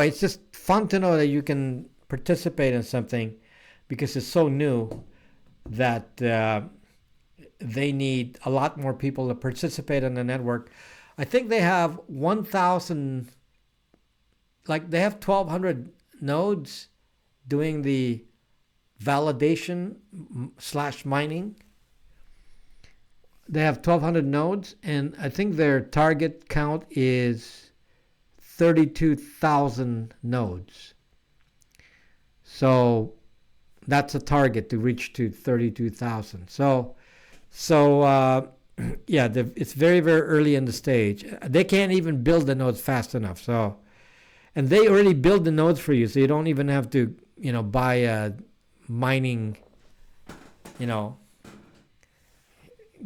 it's just fun to know that you can participate in something, because it's so new that they need a lot more people to participate in the network. I think they have 1,000, they have 1,200 nodes doing the validation slash mining. They have 1,200 nodes, and I think their target count is 32,000 nodes. So that's a target to reach to 32,000. So yeah, it's very, very early in the stage. They can't even build the nodes fast enough. So, and they already build the nodes for you, so you don't even have to, buy a mining,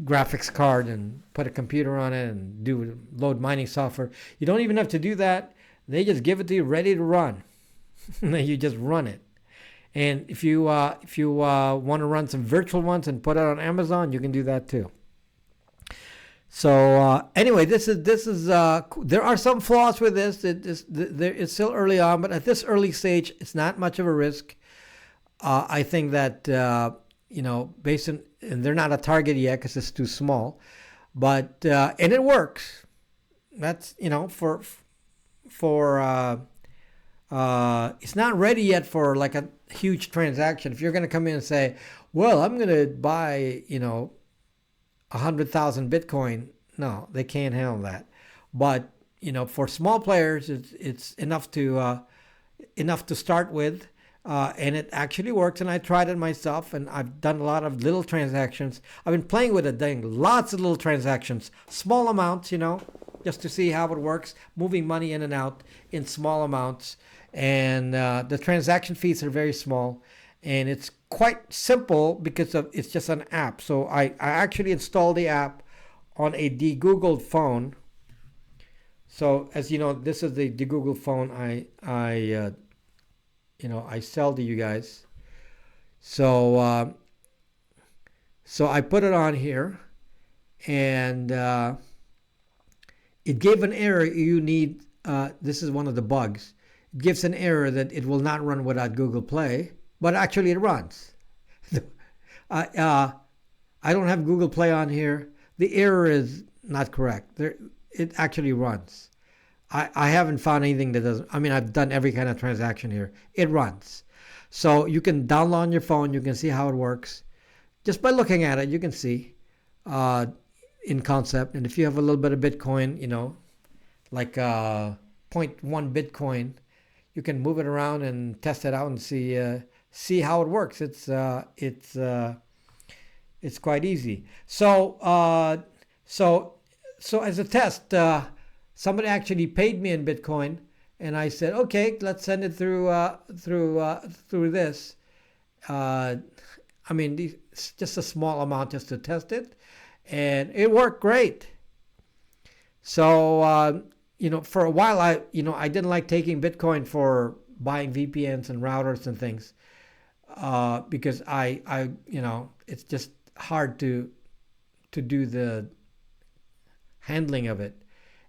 graphics card and put a computer on it and load mining software. You don't even have to do that. They just give it to you ready to run. You just run it. And if you want to run some virtual ones and put it on Amazon, you can do that too. So anyway, this is there are some flaws with this. It's still early on, but at this early stage, it's not much of a risk. I think that based on, and they're not a target yet because it's too small, but and it works. That's for it's not ready yet for like a huge transaction. If you're going to come in and say, well, I'm going to buy 100,000 Bitcoin, no, they can't handle that. But for small players, it's enough to start with, and it actually works. And I tried it myself, and I've done a lot of little transactions. I've been playing with it, doing lots of little transactions, small amounts, just to see how it works, moving money in and out in small amounts. And the transaction fees are very small, and it's quite simple because it's just an app. So I actually installed the app on a de-Googled phone. So as you know, this is the de-Googled phone I sell to you guys. So so I put it on here, and it gave an error. You need this is one of the bugs. It gives an error that it will not run without Google Play, but actually it runs. I don't have Google Play on here. The error is not correct. It actually runs. I haven't found anything that doesn't. I mean, I've done every kind of transaction here. It runs. So you can download on your phone. You can see how it works. Just by looking at it, you can see in concept. And if you have a little bit of Bitcoin, like 0.1 Bitcoin, you can move it around and test it out and see how it works. It's quite easy. So as a test, somebody actually paid me in Bitcoin, and I said, okay, let's send it through this. I mean, it's just a small amount just to test it, and it worked great. So for a while, I didn't like taking Bitcoin for buying VPNs and routers and things, because I it's just hard to do the handling of it.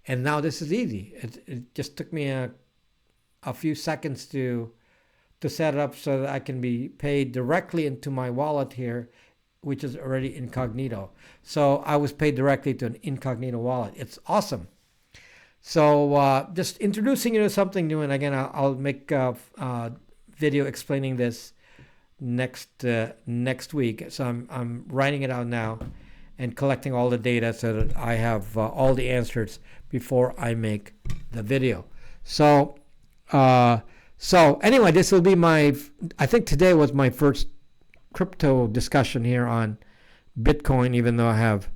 And now this is easy. It just took me a few seconds to set it up so that I can be paid directly into my wallet here, which is already incognito. So I was paid directly to an incognito wallet. It's awesome. So just introducing you to something new, and again, I'll make a video explaining this next week. So I'm writing it out now and collecting all the data so that I have all the answers before I make the video. So anyway, this will be I think today was my first crypto discussion here on Bitcoin, even though I have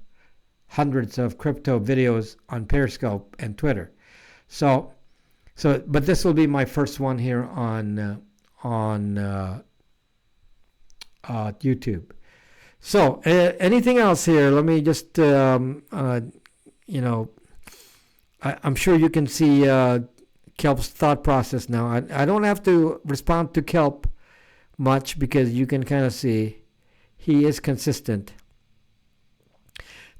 hundreds of crypto videos on Periscope and Twitter. But this will be my first one here on YouTube. So anything else here? Let me just, I'm sure you can see Kelp's thought process now. I don't have to respond to Kelp much because you can kind of see he is consistent.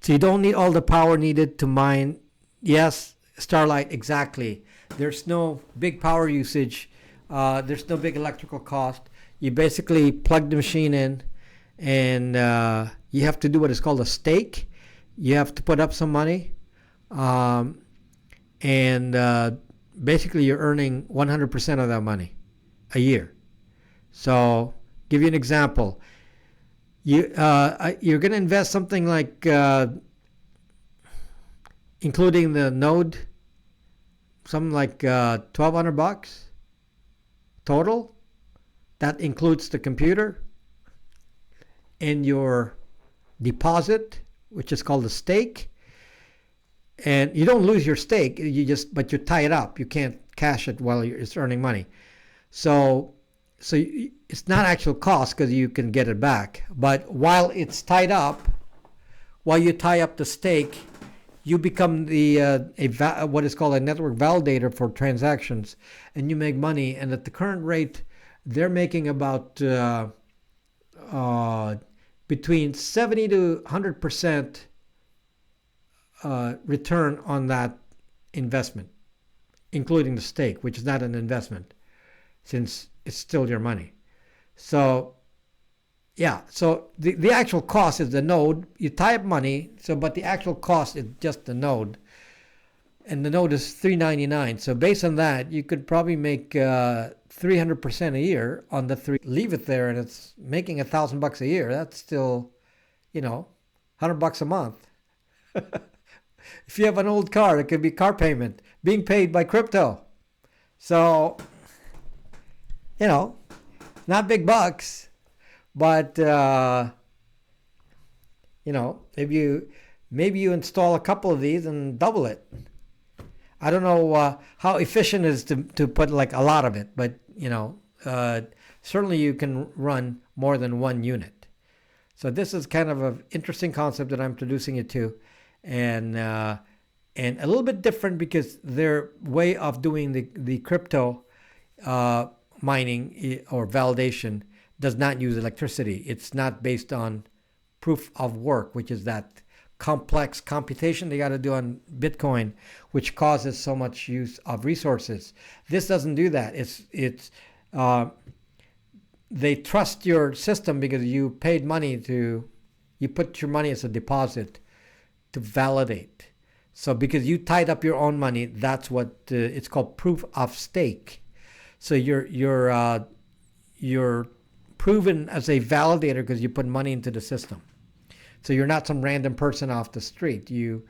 So you don't need all the power needed to mine. Yes, Starlight, exactly. There's no big power usage. There's no big electrical cost. You basically plug the machine in, and you have to do what is called a stake. You have to put up some money, and basically you're earning 100% of that money a year. So Give you an example. You're going to invest something like, including the node, something like $1,200 total. That includes the computer and your deposit, which is called a stake. And you don't lose your stake, but you tie it up. You can't cash it while it's earning money. So it's not actual cost because you can get it back. But while it's tied up, while you tie up the stake, you become what is called a network validator for transactions, and you make money. And at the current rate, they're making about between 70 to 100% return on that investment, including the stake, which is not an investment, since it's still your money. So, yeah. So the actual cost is the node. You tie up money. But the actual cost is just the node, and the node is $3.99. So based on that, you could probably make 300% a year on the three. Leave it there, and it's making $1,000 a year. That's still, $100 a month. If you have an old car, it could be car payment being paid by crypto. So, not big bucks, but maybe you install a couple of these and double it. I don't know how efficient it is to put like a lot of it, but certainly you can run more than one unit. So this is kind of an interesting concept that I'm introducing you to, and a little bit different because their way of doing the crypto mining or validation does not use electricity. It's not based on proof of work, which is that complex computation they got to do on Bitcoin, which causes so much use of resources. This doesn't do that. They trust your system because you paid money you put your money as a deposit to validate. So because you tied up your own money, that's what it's called proof of stake. So you're proven as a validator because you put money into the system. So you're not some random person off the street. You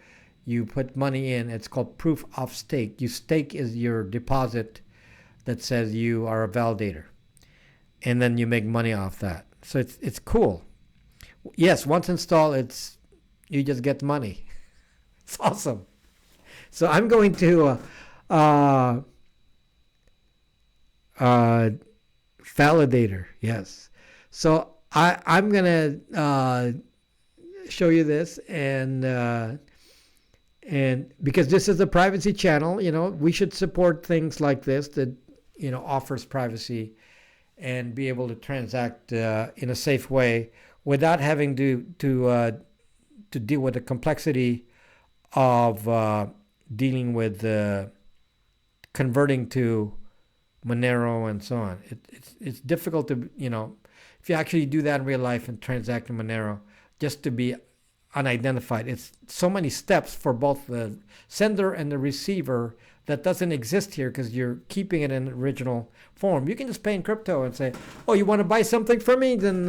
put money in. It's called proof of stake. Stake is your deposit that says you are a validator, and then you make money off that. So it's cool. Yes, once installed, you just get money. It's awesome. So I'm going to validator. Yes. So I'm gonna show you this, and because this is a privacy channel, we should support things like this that offers privacy and be able to transact in a safe way without having to deal with the complexity of dealing with converting to Monero and so on. It's difficult to if you actually do that in real life and transact in Monero, just to be unidentified. It's so many steps for both the sender and the receiver that doesn't exist here because you're keeping it in original form. You can just pay in crypto and say, oh, you want to buy something from me? Then,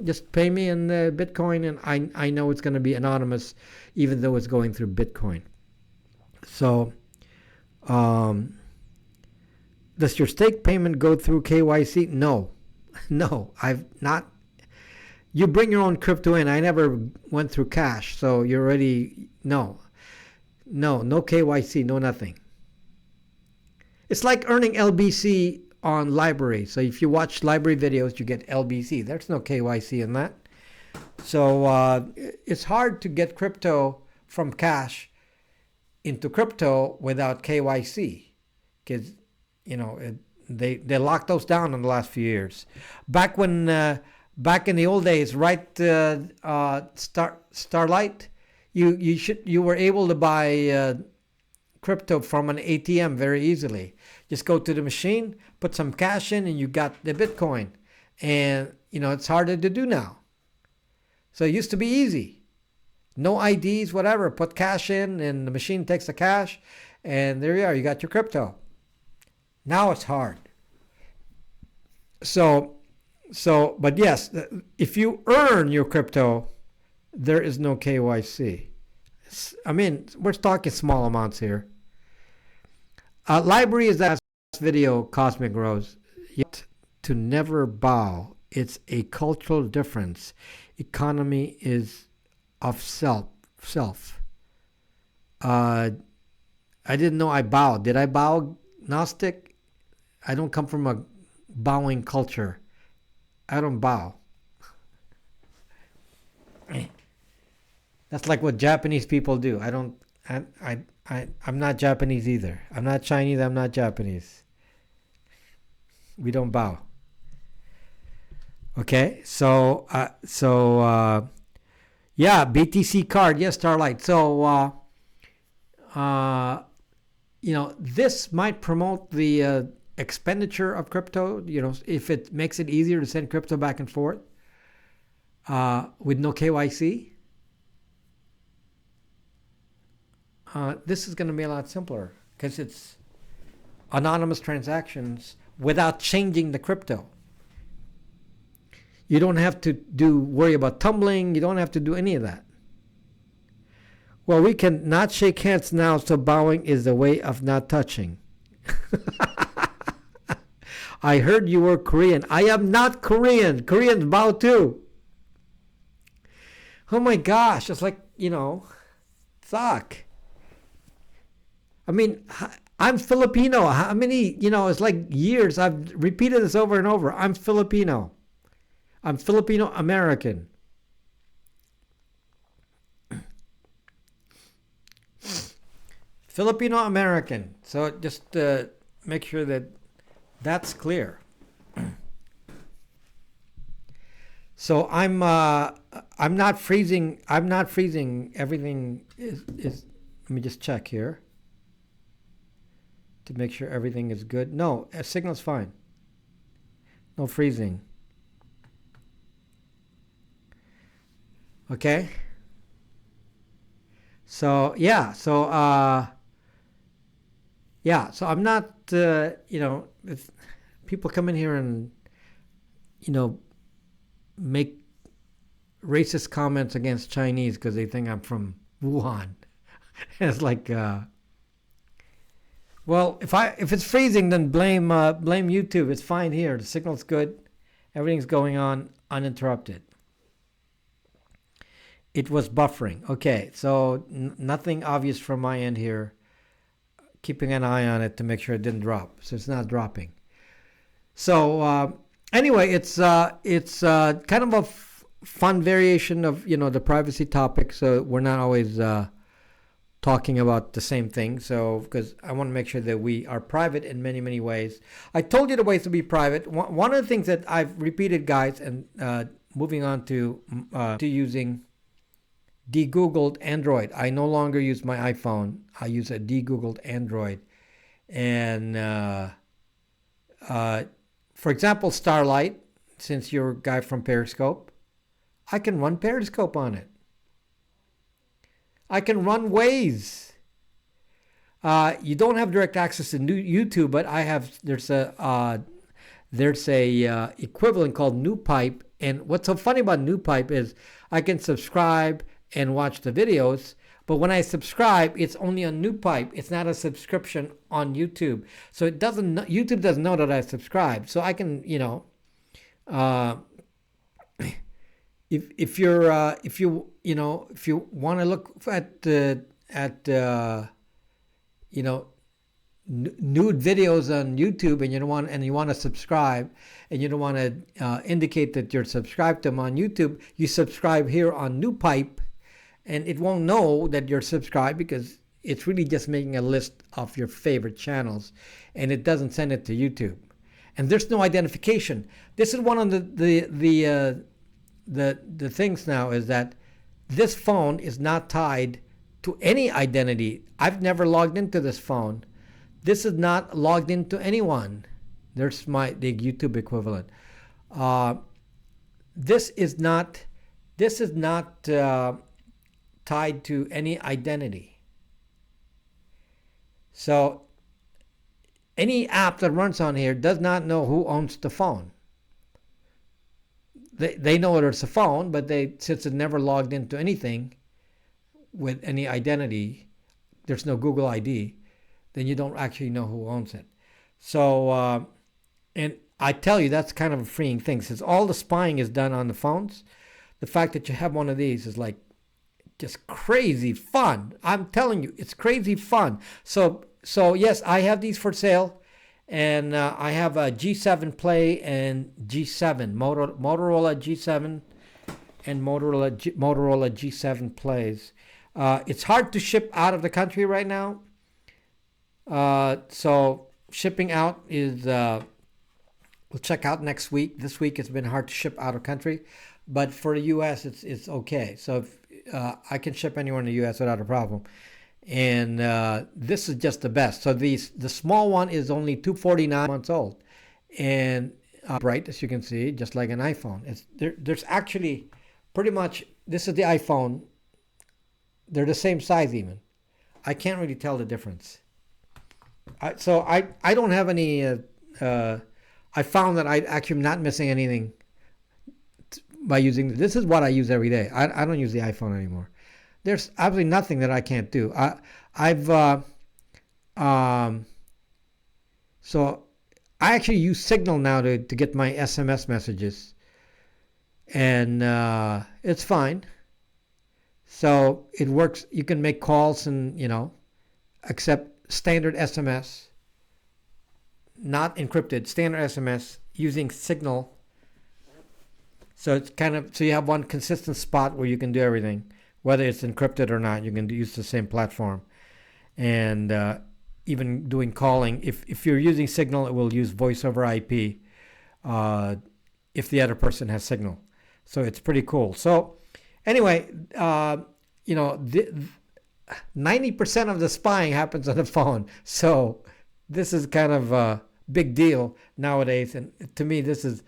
just pay me in Bitcoin, and I know it's going to be anonymous even though it's going through Bitcoin. So, does your stake payment go through KYC? No, I've not. You bring your own crypto in. I never went through cash, so you're already no KYC, no nothing. It's like earning LBC on LBRY. So if you watch LBRY videos, you get LBC. There's no KYC in that. So it's hard to get crypto from cash into crypto without KYC, because they locked those down in the last few years. Back in the old days, right? Starlight, you were able to buy crypto from an ATM very easily. Just go to the machine, put some cash in, and you got the Bitcoin. And it's harder to do now. So it used to be easy. No IDs, whatever. Put cash in, and the machine takes the cash, and there you are. You got your crypto. Now it's hard. So So, but yes, if you earn your crypto, there is no KYC. I mean, we're talking small amounts here. LBRY is that video, Cosmic Rose. Yet to never bow. It's a cultural difference. Economy is of self. I didn't know I bowed. Did I bow, Gnostic? I don't come from a bowing culture. I don't bow. That's like what Japanese people do. I'm not Japanese either. I'm not Chinese. I'm not Japanese. We don't bow. Okay, so yeah, BTC card, yes, Starlight. So this might promote the expenditure of crypto. If it makes it easier to send crypto back and forth with no KYC. This is going to be a lot simpler because it's anonymous transactions without changing the crypto. You don't have to worry about tumbling. You don't have to do any of that. Well, we can not shake hands now, so bowing is the way of not touching. I heard you were Korean. I am not Korean. Koreans bow too. Oh my gosh, it's like, fuck. I mean, I'm Filipino. How many, it's like years. I've repeated this over and over. I'm Filipino. I'm Filipino American. Filipino American. So just make sure that that's clear. So I'm not freezing. I'm not freezing. Everything is. Let me just check here to make sure everything is good. No, signal's fine. No freezing. Okay. So yeah. So So I'm not. If people come in here and make racist comments against Chinese because they think I'm from Wuhan. It's like, well, if it's freezing, then blame YouTube. It's fine here. The signal's good. Everything's going on uninterrupted. It was buffering. Okay, so nothing obvious from my end here. Keeping an eye on it to make sure it didn't drop. So it's not dropping. So anyway, it's kind of a fun variation of the privacy topic. So we're not always talking about the same thing. So because I want to make sure that we are private in many, many ways. I told you the ways to be private. One of the things that I've repeated, guys, and moving on to using de-googled Android. I no longer use my iPhone. I use a de-googled Android. And for example, Starlight, since you're a guy from Periscope, I can run Periscope on it. I can run Waze. You don't have direct access to YouTube, but there's a equivalent called NewPipe. And what's so funny about NewPipe is I can subscribe and watch the videos, but when I subscribe, it's only on NewPipe. It's not a subscription on YouTube. So YouTube doesn't know that I subscribe. So I can, if you want to look at nude videos on YouTube and you want to subscribe and you don't want to indicate that you're subscribed to them on YouTube, you subscribe here on NewPipe. And it won't know that you're subscribed because it's really just making a list of your favorite channels, and it doesn't send it to YouTube. And there's no identification. This is one of the things now is that this phone is not tied to any identity. I've never logged into this phone. This is not logged into anyone. There's the YouTube equivalent. This is not tied to any identity. So any app that runs on here does not know who owns the phone. they know it's a phone, but since it never logged into anything with any identity, there's no Google ID, then you don't actually know who owns it. So, and I tell you, that's kind of a freeing thing. Since all the spying is done on the phones, the fact that you have one of these is like just crazy fun. I'm telling you, it's crazy fun. So yes, I have these for sale, and I have a G7 Play and G7 Motorola G7 and Motorola G7 Plays. It's hard to ship out of the country right now. So shipping out is we'll check out next week. This week it's been hard to ship out of country, but for the U.S. it's okay. So if, I can ship anywhere in the U.S. without a problem. And this is just the best. So the small one is only 249 months old, and bright, as you can see, just like an iPhone. There's actually pretty much, this is the iPhone. They're the same size even. I can't really tell the difference. So I don't have any. I found that I actually am not missing anything by using this. Is what I use every day. I don't use the iPhone anymore. There's absolutely nothing that I can't do. So I actually use Signal now to get my SMS messages, and it's fine. So it works. You can make calls and accept standard SMS, not encrypted, standard SMS using Signal. So it's so you have one consistent spot where you can do everything, whether it's encrypted or not. You can use the same platform, and even doing calling. If you're using Signal, it will use voice over IP if the other person has Signal. So it's pretty cool. So anyway, 90% of the spying happens on the phone. So this is kind of a big deal nowadays. And to me, this is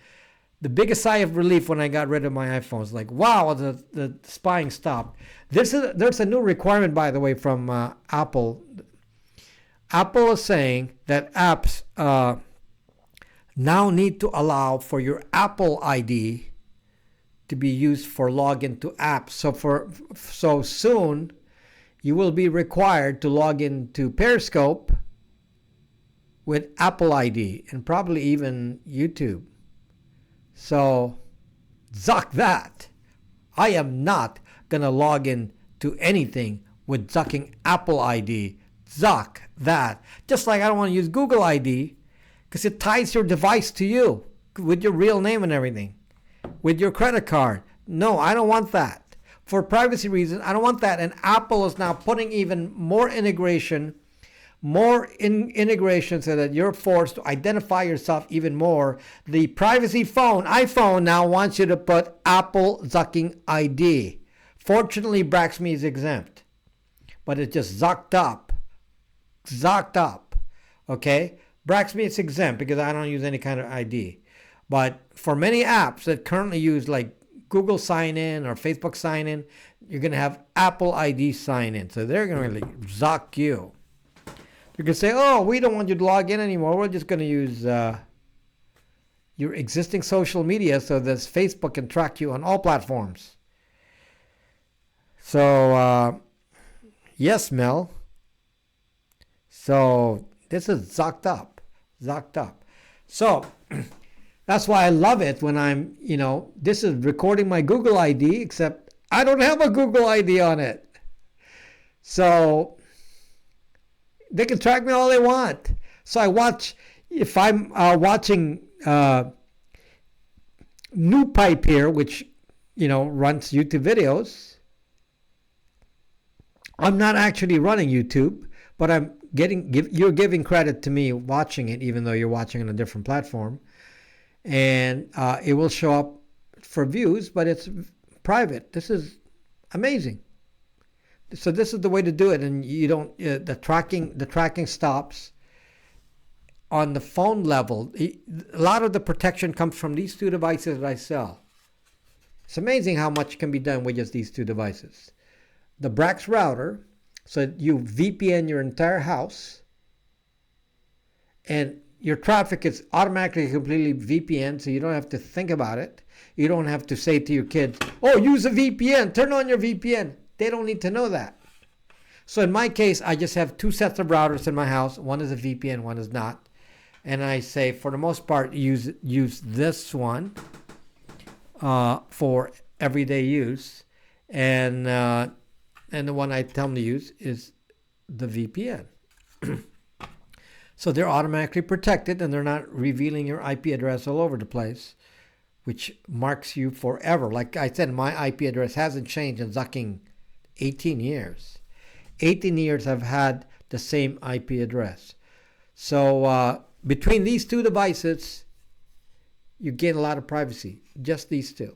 the biggest sigh of relief when I got rid of my iPhones. Like, wow, the spying stopped. There's a new requirement, by the way, from Apple. Apple is saying that apps now need to allow for your Apple ID to be used for login to apps. So soon, you will be required to log into Periscope with Apple ID and probably even YouTube. So, zuck that. I am not going to log in to anything with zucking Apple ID. Zuck that. Just like I don't want to use Google ID because it ties your device to you with your real name and everything. With your credit card. No, I don't want that. For privacy reasons, I don't want that. And Apple is now putting even more integration so that you're forced to identify yourself even more. The privacy phone, iPhone, now wants you to put Apple zucking ID. Fortunately, Braxme is exempt. But it's just zucked up. Okay? Braxme is exempt because I don't use any kind of ID. But for many apps that currently use like Google sign in or Facebook sign in, you're going to have Apple ID sign in. So they're going to really zuck you. You can say, oh, we don't want you to log in anymore. We're just going to use your existing social media so that Facebook can track you on all platforms. So, yes, Mel. So this is zucked up. So that's why I love it when I'm, this is recording my Google ID, except I don't have a Google ID on it. So they can track me all they want. So I watch, if I'm watching New Pipe here, which, runs YouTube videos, I'm not actually running YouTube, but you're giving credit to me watching it, even though you're watching on a different platform. And it will show up for views, but it's private. This is amazing. So this is the way to do it, and you don't the tracking stops on the phone level. A lot of the protection comes from these two devices that I sell. It's amazing how much can be done with just these two devices. The Brax router, so you VPN your entire house, and your traffic is automatically completely VPN, so you don't have to think about it. You don't have to say to your kids, oh, use a VPN, turn on your VPN. They don't need to know that. So in my case, I just have two sets of routers in my house. One is a VPN, one is not. And I say, for the most part, use this one for everyday use. And the one I tell them to use is the VPN. So they're automatically protected and they're not revealing your IP address all over the place, which marks you forever. Like I said, my IP address hasn't changed in zucking 18 years. 18 years I've had the same IP address. So between these two devices, you gain a lot of privacy. Just these two.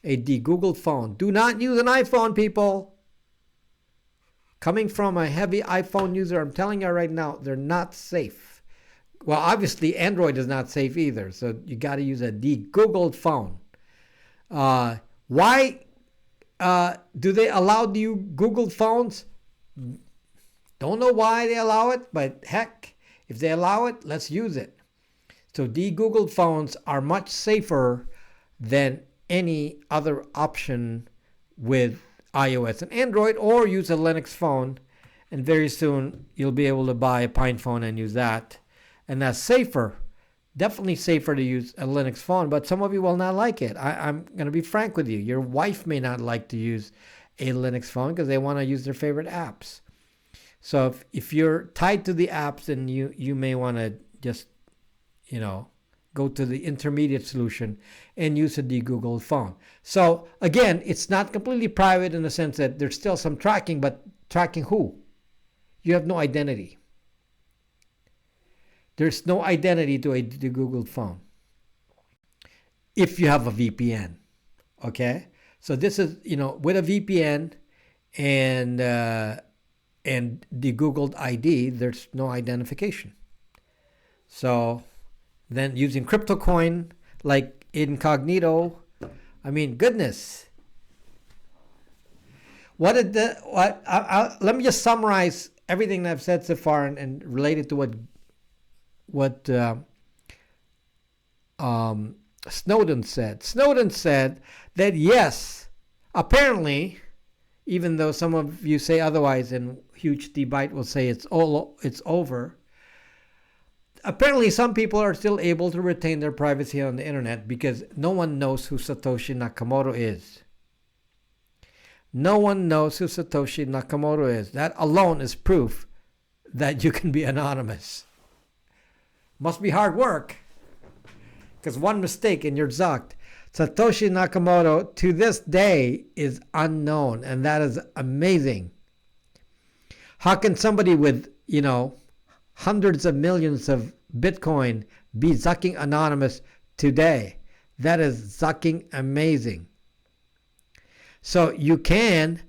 A de-Googled phone. Do not use an iPhone, people. Coming from a heavy iPhone user, I'm telling you right now, they're not safe. Well, obviously, Android is not safe either. So you got to use a de-Googled phone. Why do they allow you Googled phones? Don't know why they allow it, but heck, if they allow it, let's use it. So de-Googled phones are much safer than any other option with iOS and Android, or use a Linux phone, and very soon you'll be able to buy a Pine phone and use that. And that's safer. Definitely safer to use a Linux phone, but some of you will not like it. I'm going to be frank with you. Your wife may not like to use a Linux phone because they want to use their favorite apps. So if you're tied to the apps, then you may want to just, go to the intermediate solution and use a de-Googled phone. So again, it's not completely private in the sense that there's still some tracking, but tracking who? You have no identity. There's no identity to a de-Googled phone if you have a VPN. Okay? So this is, with a VPN and de-Googled ID, there's no identification. So then using crypto coin like Incognito, I mean, goodness. Let me just summarize everything that I've said so far and relate it to what Snowden said. Snowden said that yes, apparently, even though some of you say otherwise and huge debate will say it's over, apparently some people are still able to retain their privacy on the internet because no one knows who Satoshi Nakamoto is. No one knows who Satoshi Nakamoto is. That alone is proof that you can be anonymous. Must be hard work, because one mistake and you're zucked. Satoshi Nakamoto to this day is unknown, and that is amazing. How can somebody with, hundreds of millions of Bitcoin be zucking anonymous today? That is zucking amazing. So you can,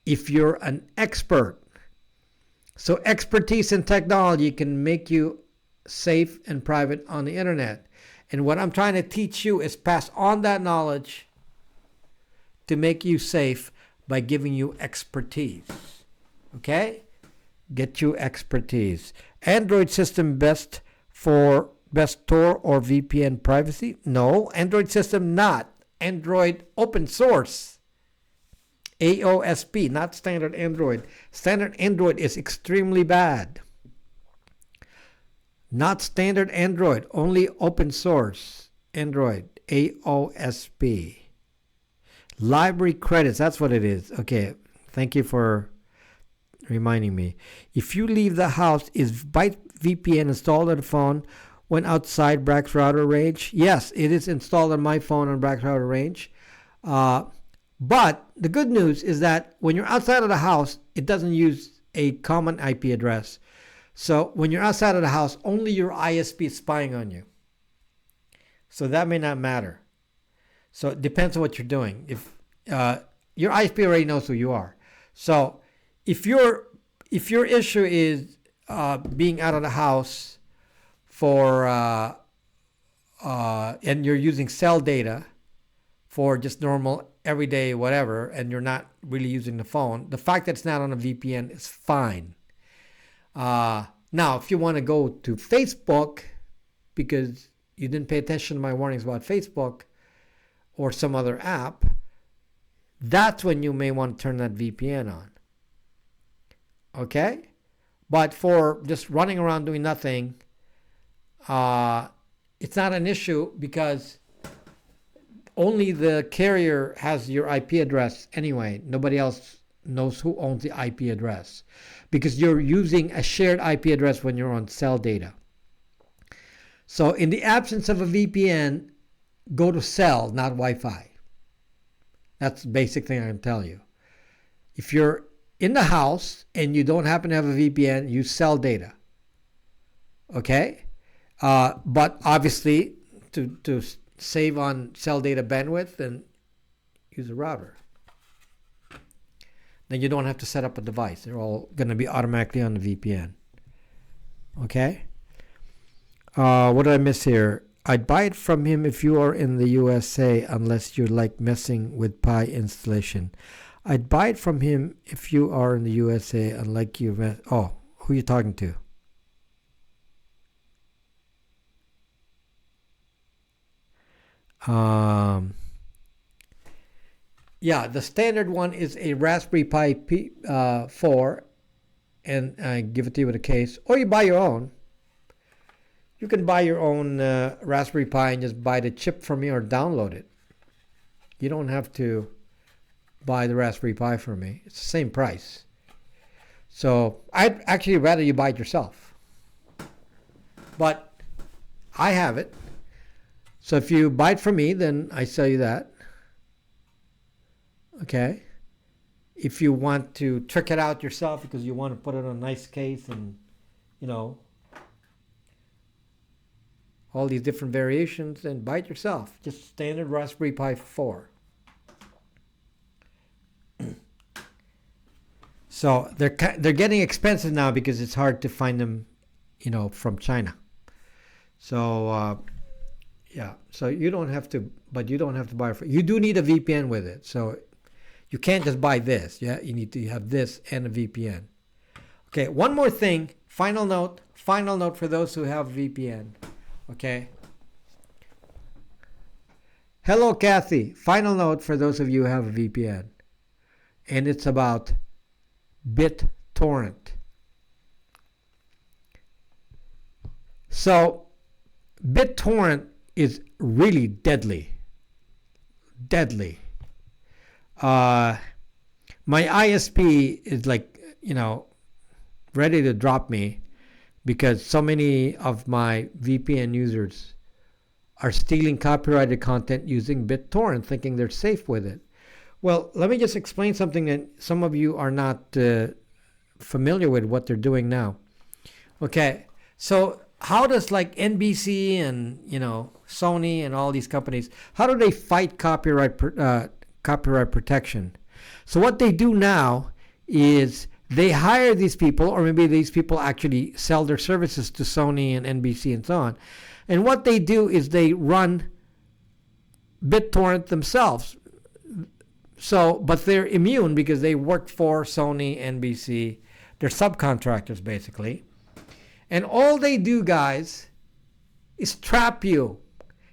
if you're an expert. So expertise in technology can make you safe and private on the internet. And what I'm trying to teach you is pass on that knowledge to make you safe by giving you expertise. Okay? Get you expertise. Android system best Tor or VPN privacy? No. Android system not. Android open source. AOSP, not standard Android. Standard Android is extremely bad. Not standard Android, only open source Android, AOSP. LBRY credits, that's what it is. Okay, thank you for reminding me. If you leave the house, is Byte VPN installed on the phone when outside Brax router range? Yes, it is installed on my phone on Brax router range. But the good news is that when you're outside of the house, it doesn't use a common IP address. So when you're outside of the house, only your ISP is spying on you. So that may not matter. So it depends on what you're doing. If your ISP already knows who you are. So if your issue is being out of the house for and you're using cell data for just normal everyday whatever, and you're not really using the phone, the fact that it's not on a VPN is fine. Now, if you want to go to Facebook because you didn't pay attention to my warnings about Facebook or some other app, that's when you may want to turn that VPN on. Okay? But for just running around doing nothing, it's not an issue because only the carrier has your IP address anyway. Nobody else knows who owns the IP address because you're using a shared IP address when you're on cell data. So in the absence of a VPN, go to cell, not Wi-Fi. That's the basic thing I can tell you. If you're in the house and you don't happen to have a VPN, use cell data. Okay? But obviously, to save on cell data bandwidth, then use a router. Then you don't have to set up a device. They're all going to be automatically on the VPN. Okay? What did I miss here? I'd buy it from him if you are in the USA, unless you like messing with Pi installation. I'd buy it from him if you are in the USA, unlike you. Oh, who are you talking to? Yeah, the standard one is a Raspberry Pi 4, and I give it to you with a case, or you buy your own. You can buy your own Raspberry Pi and just buy the chip from me or download it. You don't have to buy the Raspberry Pi from me. It's the same price. So I'd actually rather you buy it yourself. But I have it. So if you buy it from me, then I sell you that. Okay. If you want to trick it out yourself because you want to put it in a nice case and, you know, all these different variations, then buy it yourself. Just standard Raspberry Pi 4. So they're getting expensive now because it's hard to find them, you know, from China. So yeah, so you don't have to, but you don't have to buy it. You do need a VPN with it, so you can't just buy this. Yeah, you need to have this and a VPN. Okay, one more thing. Final note for those who have VPN. Okay. Hello, Kathy. Final note for those of you who have a VPN. And it's about BitTorrent. So, BitTorrent is really deadly. Deadly. My ISP is like, you know, ready to drop me because so many of my VPN users are stealing copyrighted content using BitTorrent, thinking they're safe with it. Well, let me just explain something that some of you are not familiar with what they're doing now. Okay, so how does like NBC and, you know, Sony and all these companies, how do they fight copyright protection? So what they do now is they hire these people, or maybe these people actually sell their services to Sony and NBC and so on. And what they do is they run BitTorrent themselves. So, but they're immune because they work for Sony, NBC. They're subcontractors basically. And all they do, guys, is trap you.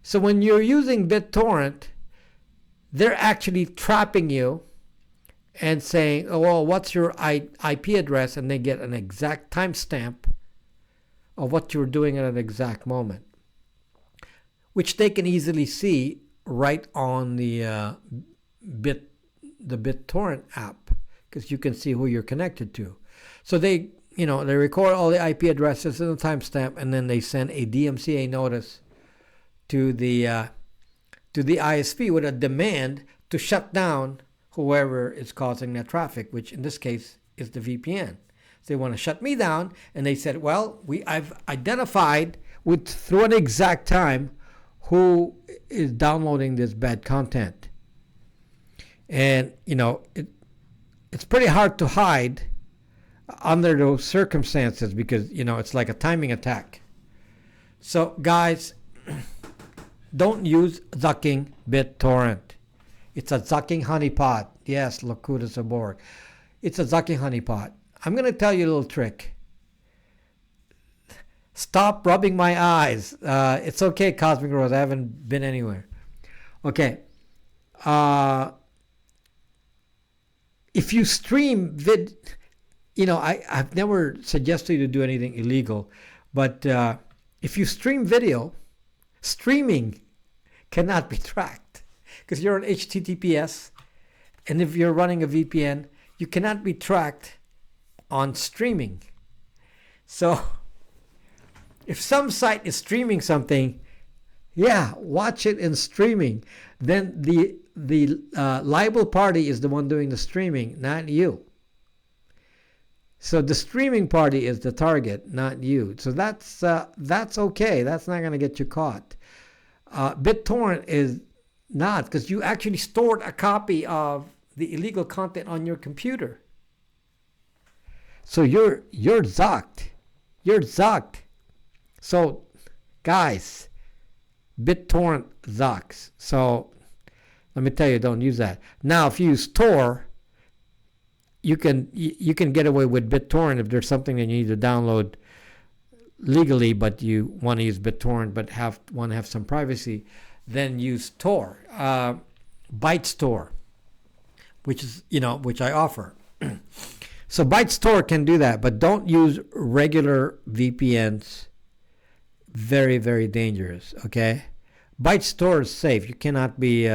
So when you're using BitTorrent, they're actually trapping you and saying, oh, well, what's your IP address? And they get an exact timestamp of what you're doing at an exact moment, which they can easily see right on the BitTorrent app, because you can see who you're connected to. So they, you know, they record all the IP addresses and the timestamp, and then they send a DMCA notice to the ISP with a demand to shut down whoever is causing that traffic, which in this case is the VPN. So they want to shut me down, and they said, well, I've identified through an exact time who is downloading this bad content. And, you know, it's pretty hard to hide under those circumstances because, you know, it's like a timing attack. So, guys, don't use zucking BitTorrent. It's a zucking honeypot. Yes, Locutus aboard. It's a zucking honeypot. I'm going to tell you a little trick. Stop rubbing my eyes. It's okay, Cosmic Rose. I haven't been anywhere. Okay. If you stream I've never suggested you to do anything illegal, but if you stream video, streaming cannot be tracked because you're on HTTPS, and if you're running a VPN, you cannot be tracked on streaming. So if some site is streaming something, watch it in streaming. Then the liable party is the one doing the streaming, not you. So the streaming party is the target, not you. So that's okay. That's not going to get you caught. BitTorrent is not, because you actually stored a copy of the illegal content on your computer. So you're zucked. You're zucked. So guys, BitTorrent zucks. So let me tell you, don't use that. Now, if you use Tor, you can get away with BitTorrent if there's something that you need to download legally, but you want to use BitTorrent but want to have some privacy. Then use Tor, ByteStore, which I offer. So ByteStore can do that, but don't use regular VPNs. Very, very dangerous. Okay, ByteStore is safe. You cannot be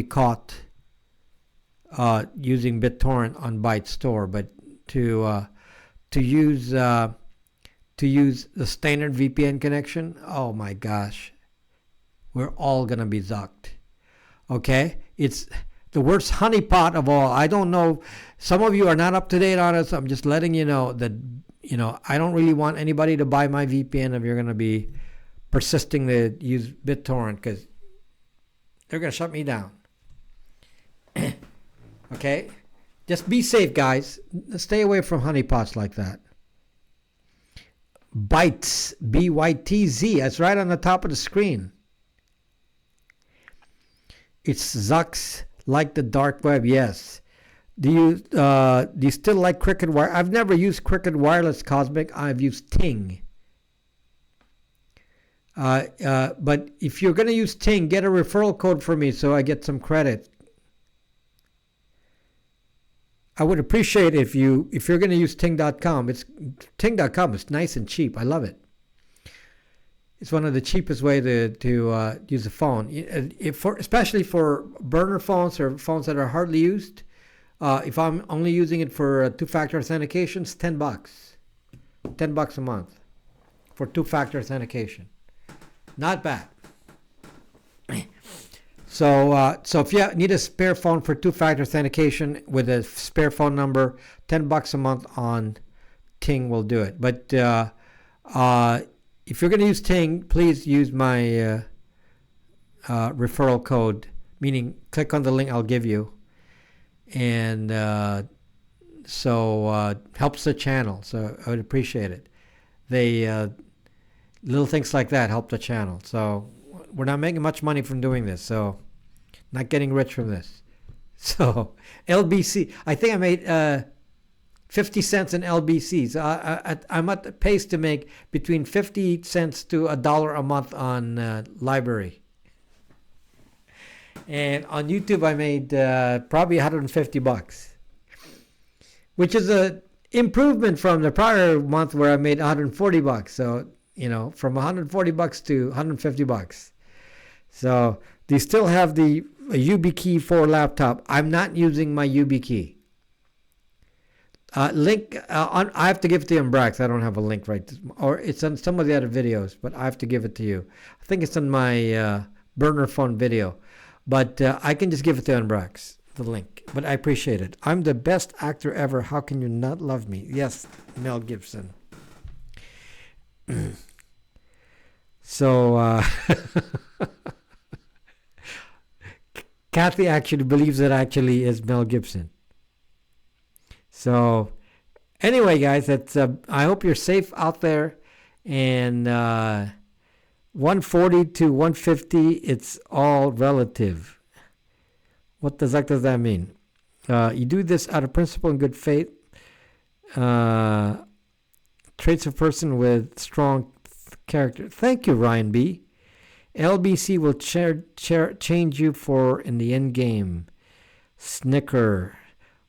caught using BitTorrent on ByteStore, but to use the standard VPN connection, oh my gosh, we're all gonna be zucked. Okay, it's the worst honeypot of all. I don't know. Some of you are not up to date on it. So I'm just letting you know that I don't really want anybody to buy my VPN if you're gonna be persisting to use BitTorrent, because they're gonna shut me down. Okay, just be safe, guys. Stay away from honeypots like that. Bytes, BYTZ. That's right on the top of the screen. It's Zucks like the dark web. Yes. Do you still like Cricket Wire? I've never used Cricket Wireless, Cosmic. I've used Ting. But if you're going to use Ting, get a referral code for me so I get some credit. I would appreciate if you're going to use Ting.com. Ting.com is nice and cheap. I love it. It's one of the cheapest way to use a phone. Especially for burner phones or phones that are hardly used. If I'm only using it for two-factor authentication, it's $10. $10 a month for two-factor authentication. Not bad. So if you need a spare phone for two-factor authentication with a spare phone number, $10 a month on Ting will do it. But if you're going to use Ting, please use my referral code, meaning click on the link I'll give you. And helps the channel. So I would appreciate it. Little things like that help the channel. So we're not making much money from doing this. So not getting rich from this. So LBC, I think I made 50 cents in LBC. So I'm at the pace to make between 50 cents to $1 a month on LBRY. And on YouTube, I made probably $150, which is a improvement from the prior month where I made $140. So, from $140 to $150. So, they still have the YubiKey 4 laptop. I'm not using my YubiKey. Link, I have to give it to you in Brax. I don't have a link or it's on some of the other videos, but I have to give it to you. I think it's on my burner phone video. But I can just give it to Unbrax, the link. But I appreciate it. I'm the best actor ever. How can you not love me? Yes, Mel Gibson. So, Kathy actually believes it actually is Mel Gibson. So, anyway, guys, that's. I hope you're safe out there. And 140 to 150, it's all relative. What the heck does that mean? You do this out of principle and good faith. traits of person with strong character. Thank you, Ryan B. LBC will change you for in the end game. Snicker.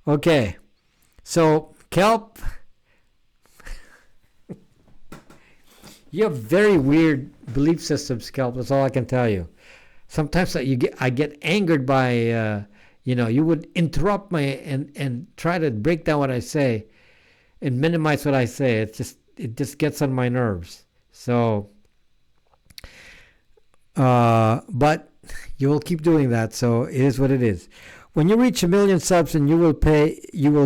Okay. So, Kelp, you have very weird belief systems, Kelp. That's all I can tell you. Sometimes I get angered by, you would interrupt and try to break down what I say and minimize what I say. It just gets on my nerves. So, but you will keep doing that. So it is what it is. When you reach 1 million subs and you will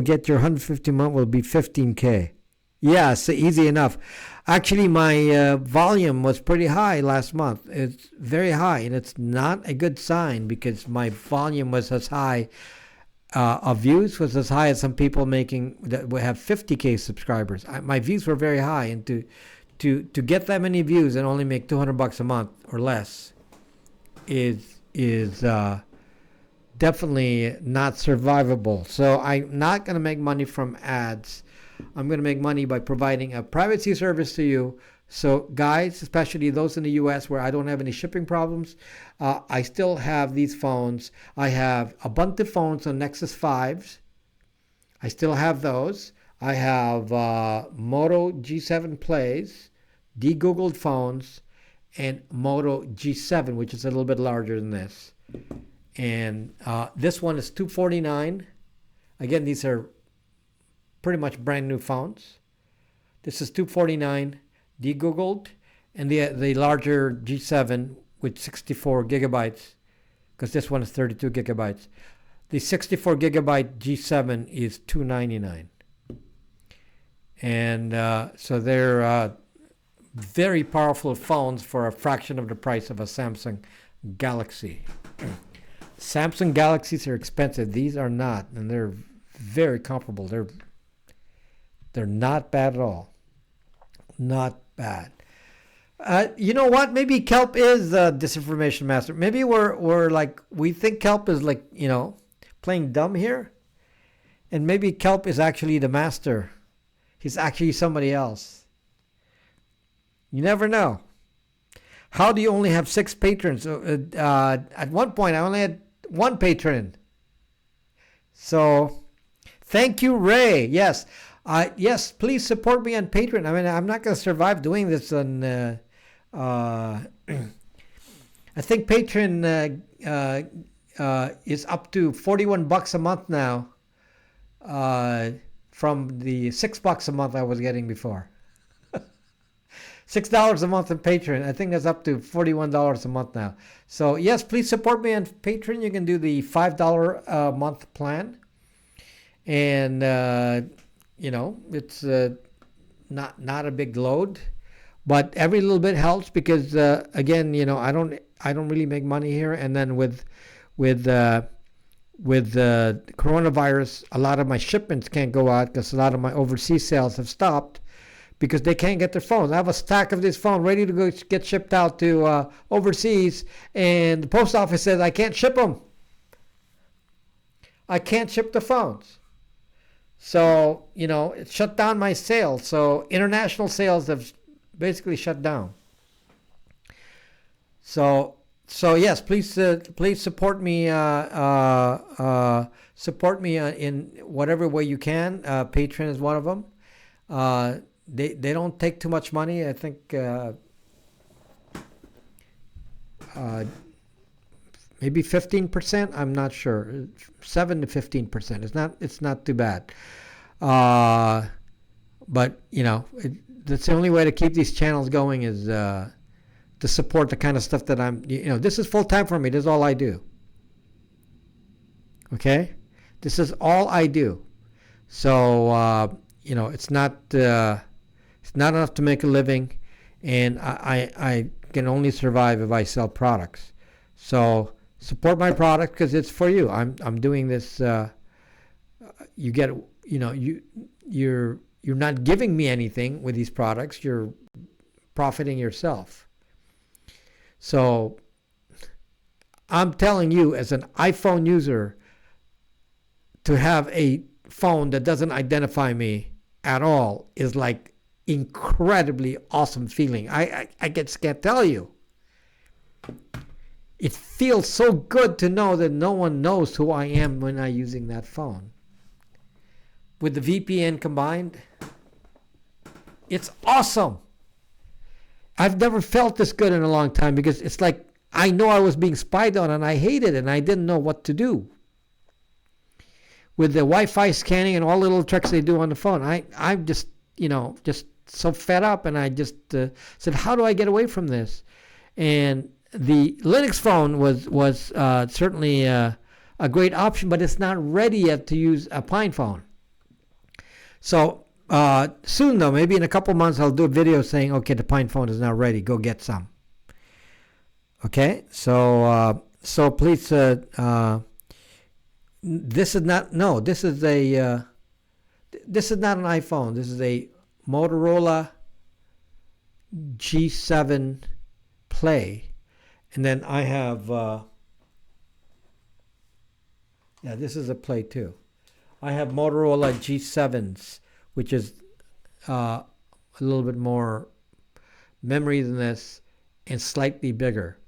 get your 150 month will be 15K. Yeah, so easy enough. Actually, my volume was pretty high last month. It's very high, and it's not a good sign because my volume was as high, of views was as high as some people making that would have 50K subscribers. My views were very high, and to get that many views and only make $200 a month or less is definitely not survivable. So I'm not going to make money from ads. I'm going to make money by providing a privacy service to you. So guys, especially those in the US where I don't have any shipping problems, I still have these phones. I have a bunch of phones on Nexus 5s. I still have those. I have Moto G7 Plays, de-Googled phones, and Moto G7, which is a little bit larger than this. And this one is $249. Again, these are pretty much brand new phones. This is $249, de-Googled, and the larger G7 with 64 gigabytes, because this one is 32 gigabytes. The 64 gigabyte G7 is $299. And so they're very powerful phones for a fraction of the price of a Samsung Galaxy. Samsung Galaxies are expensive. These are not, and they're very comparable. They're not bad at all. Not bad. You know what? Maybe Kelp is the disinformation master. Maybe we're like, we think Kelp is like, playing dumb here. And maybe Kelp is actually the master. He's actually somebody else. You never know. How do you only have 6 patrons? At one point, I only had 1 patron. So, thank you, Ray. Yes. Yes, please support me on Patreon. I mean, I'm not going to survive doing this on... I think Patreon is up to $41 a month now, from the $6 a month I was getting before. $6 a month on Patreon. I think that's up to $41 a month now. So yes, please support me on Patreon. You can do the $5 a month plan, and it's not a big load, but every little bit helps because again, I don't really make money here, and then with the coronavirus, a lot of my shipments can't go out because a lot of my overseas sales have stopped because they can't get their phones. I have a stack of this phone ready to go get shipped out to overseas, and the post office says I can't ship them. I can't ship the phones. So, it shut down my sales. So international sales have basically shut down. So yes, please support me. Support me in whatever way you can. Patreon is one of them. They don't take too much money. I think maybe 15%. I'm not sure. 7 to 15%. It's not too bad. But that's the only way to keep these channels going is to support the kind of stuff that I'm. This is full time for me. This is all I do. Okay, this is all I do. So it's not enough to make a living, and I can only survive if I sell products. So support my product because it's for you. I'm doing this. You get you're not giving me anything with these products. You're profiting yourself. So I'm telling you, as an iPhone user, to have a phone that doesn't identify me at all is like incredibly awesome feeling. I just can't tell you. It feels so good to know that no one knows who I am when I'm using that phone. With the VPN combined, it's awesome. I've never felt this good in a long time because it's like I know I was being spied on and I hated it and I didn't know what to do. With the Wi-Fi scanning and all the little tricks they do on the phone, I'm just, just so fed up, and I just said, how do I get away from this? And the Linux phone was certainly a great option, but it's not ready yet to use a Pine phone. So soon, though, maybe in a couple months, I'll do a video saying, okay, the Pine phone is now ready. Go get some. Okay, so please, this is not an iPhone. This is a Motorola G7 Play. And then I have, this is a Play too. I have Motorola G7s, which is a little bit more memory than this and slightly bigger.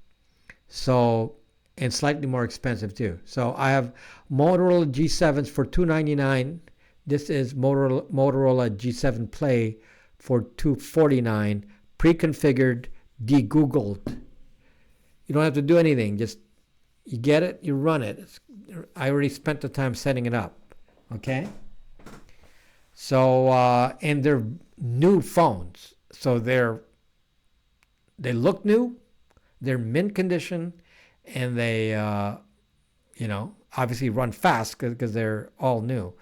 So, and slightly more expensive too. So I have Motorola G7s for $299. This is Motorola G7 Play for $249, pre-configured, de-Googled. You don't have to do anything. Just you get it, you run it. I already spent the time setting it up. Okay. So and they're new phones. So they look new, they're mint condition, and they obviously run fast because they're all new.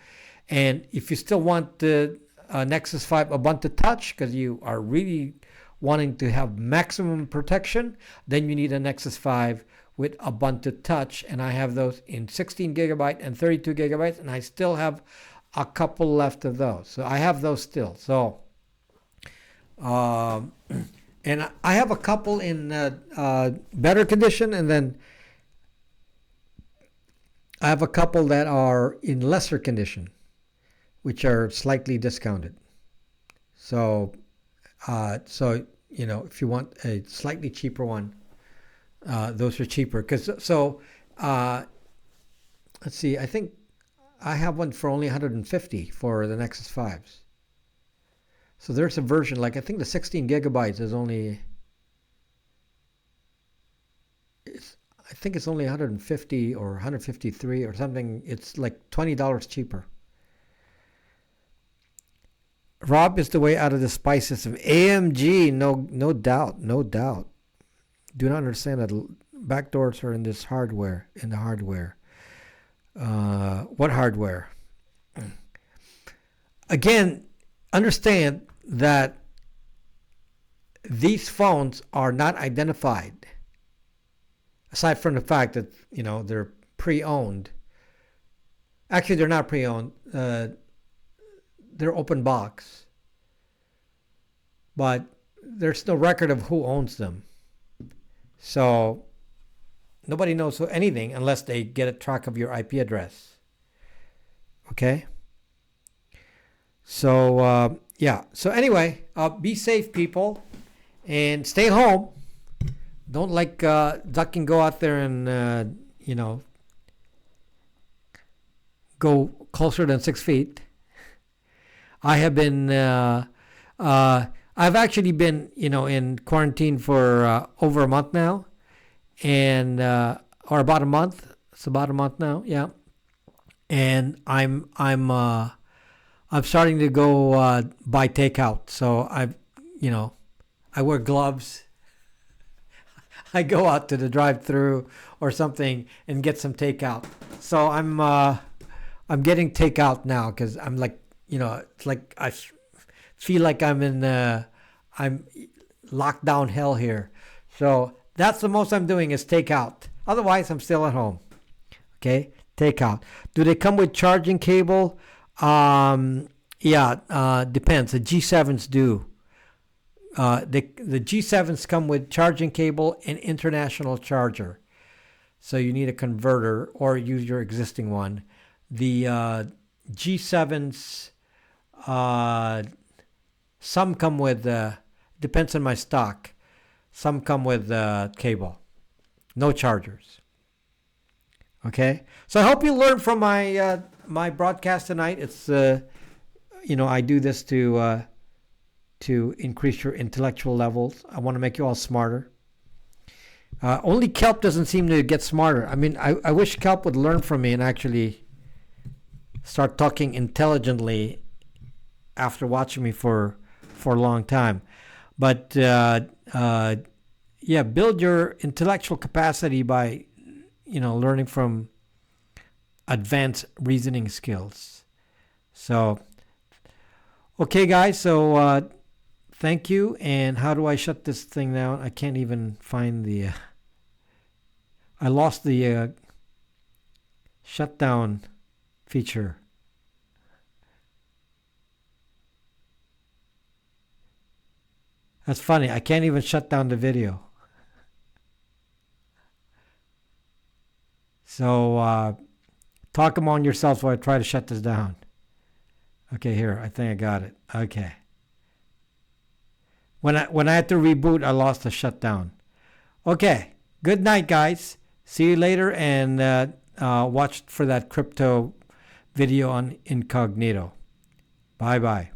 And if you still want the Nexus 5 Ubuntu Touch because you are really wanting to have maximum protection, then you need a Nexus 5 with Ubuntu Touch, and I have those in 16 gigabyte and 32 gigabytes, and I still have a couple left of those. So I have those still. So, and I have a couple in better condition, and then I have a couple that are in lesser condition, which are slightly discounted. So, if you want a slightly cheaper one, those are cheaper. Let's see, I think I have one for only $150 for the Nexus 5s. So there's a version, like I think the 16 gigabytes is only, I think it's only 150 or 153 or something. It's like $20 cheaper. Rob is the way out of the spy system. AMG, no doubt. Do not understand that backdoors are in this hardware, in the hardware. What hardware? Again, understand that these phones are not identified. Aside from the fact that, they're pre-owned. Actually, they're not pre-owned. They're open box. But there's no record of who owns them. So nobody knows anything unless they get a track of your IP address. Okay? So, So anyway, be safe, people. And stay home. Don't duck and go out there and, go closer than 6 feet. I have been, I've actually been, in quarantine for over a month now, and or about a month. It's about a month now, yeah. And I'm starting to go buy takeout. So I wear gloves. I go out to the drive-through or something and get some takeout. So I'm getting takeout now because I'm like, it's like I feel like I'm in I'm lockdown hell here. So that's the most I'm doing is takeout. Otherwise, I'm still at home. Okay, takeout. Do they come with charging cable? Depends. The G7s do. The G7s come with charging cable and international charger. So you need a converter or use your existing one. The G7s Some come with, depends on my stock, some come with cable. No chargers. Okay? So I hope you learned from my my broadcast tonight. It's, I do this to increase your intellectual levels. I want to make you all smarter. Only Kelp doesn't seem to get smarter. I mean, I wish Kelp would learn from me and actually start talking intelligently after watching me for a long time. But yeah, build your intellectual capacity by learning from advanced reasoning skills. So, okay, guys. So thank you. And how do I shut this thing down? I can't even find the. I lost the shutdown feature. That's funny. I can't even shut down the video. So talk among yourselves while I try to shut this down. Okay, here. I think I got it. Okay. When I had to reboot, I lost the shutdown. Okay. Good night, guys. See you later, and watch for that crypto video on Incognito. Bye-bye.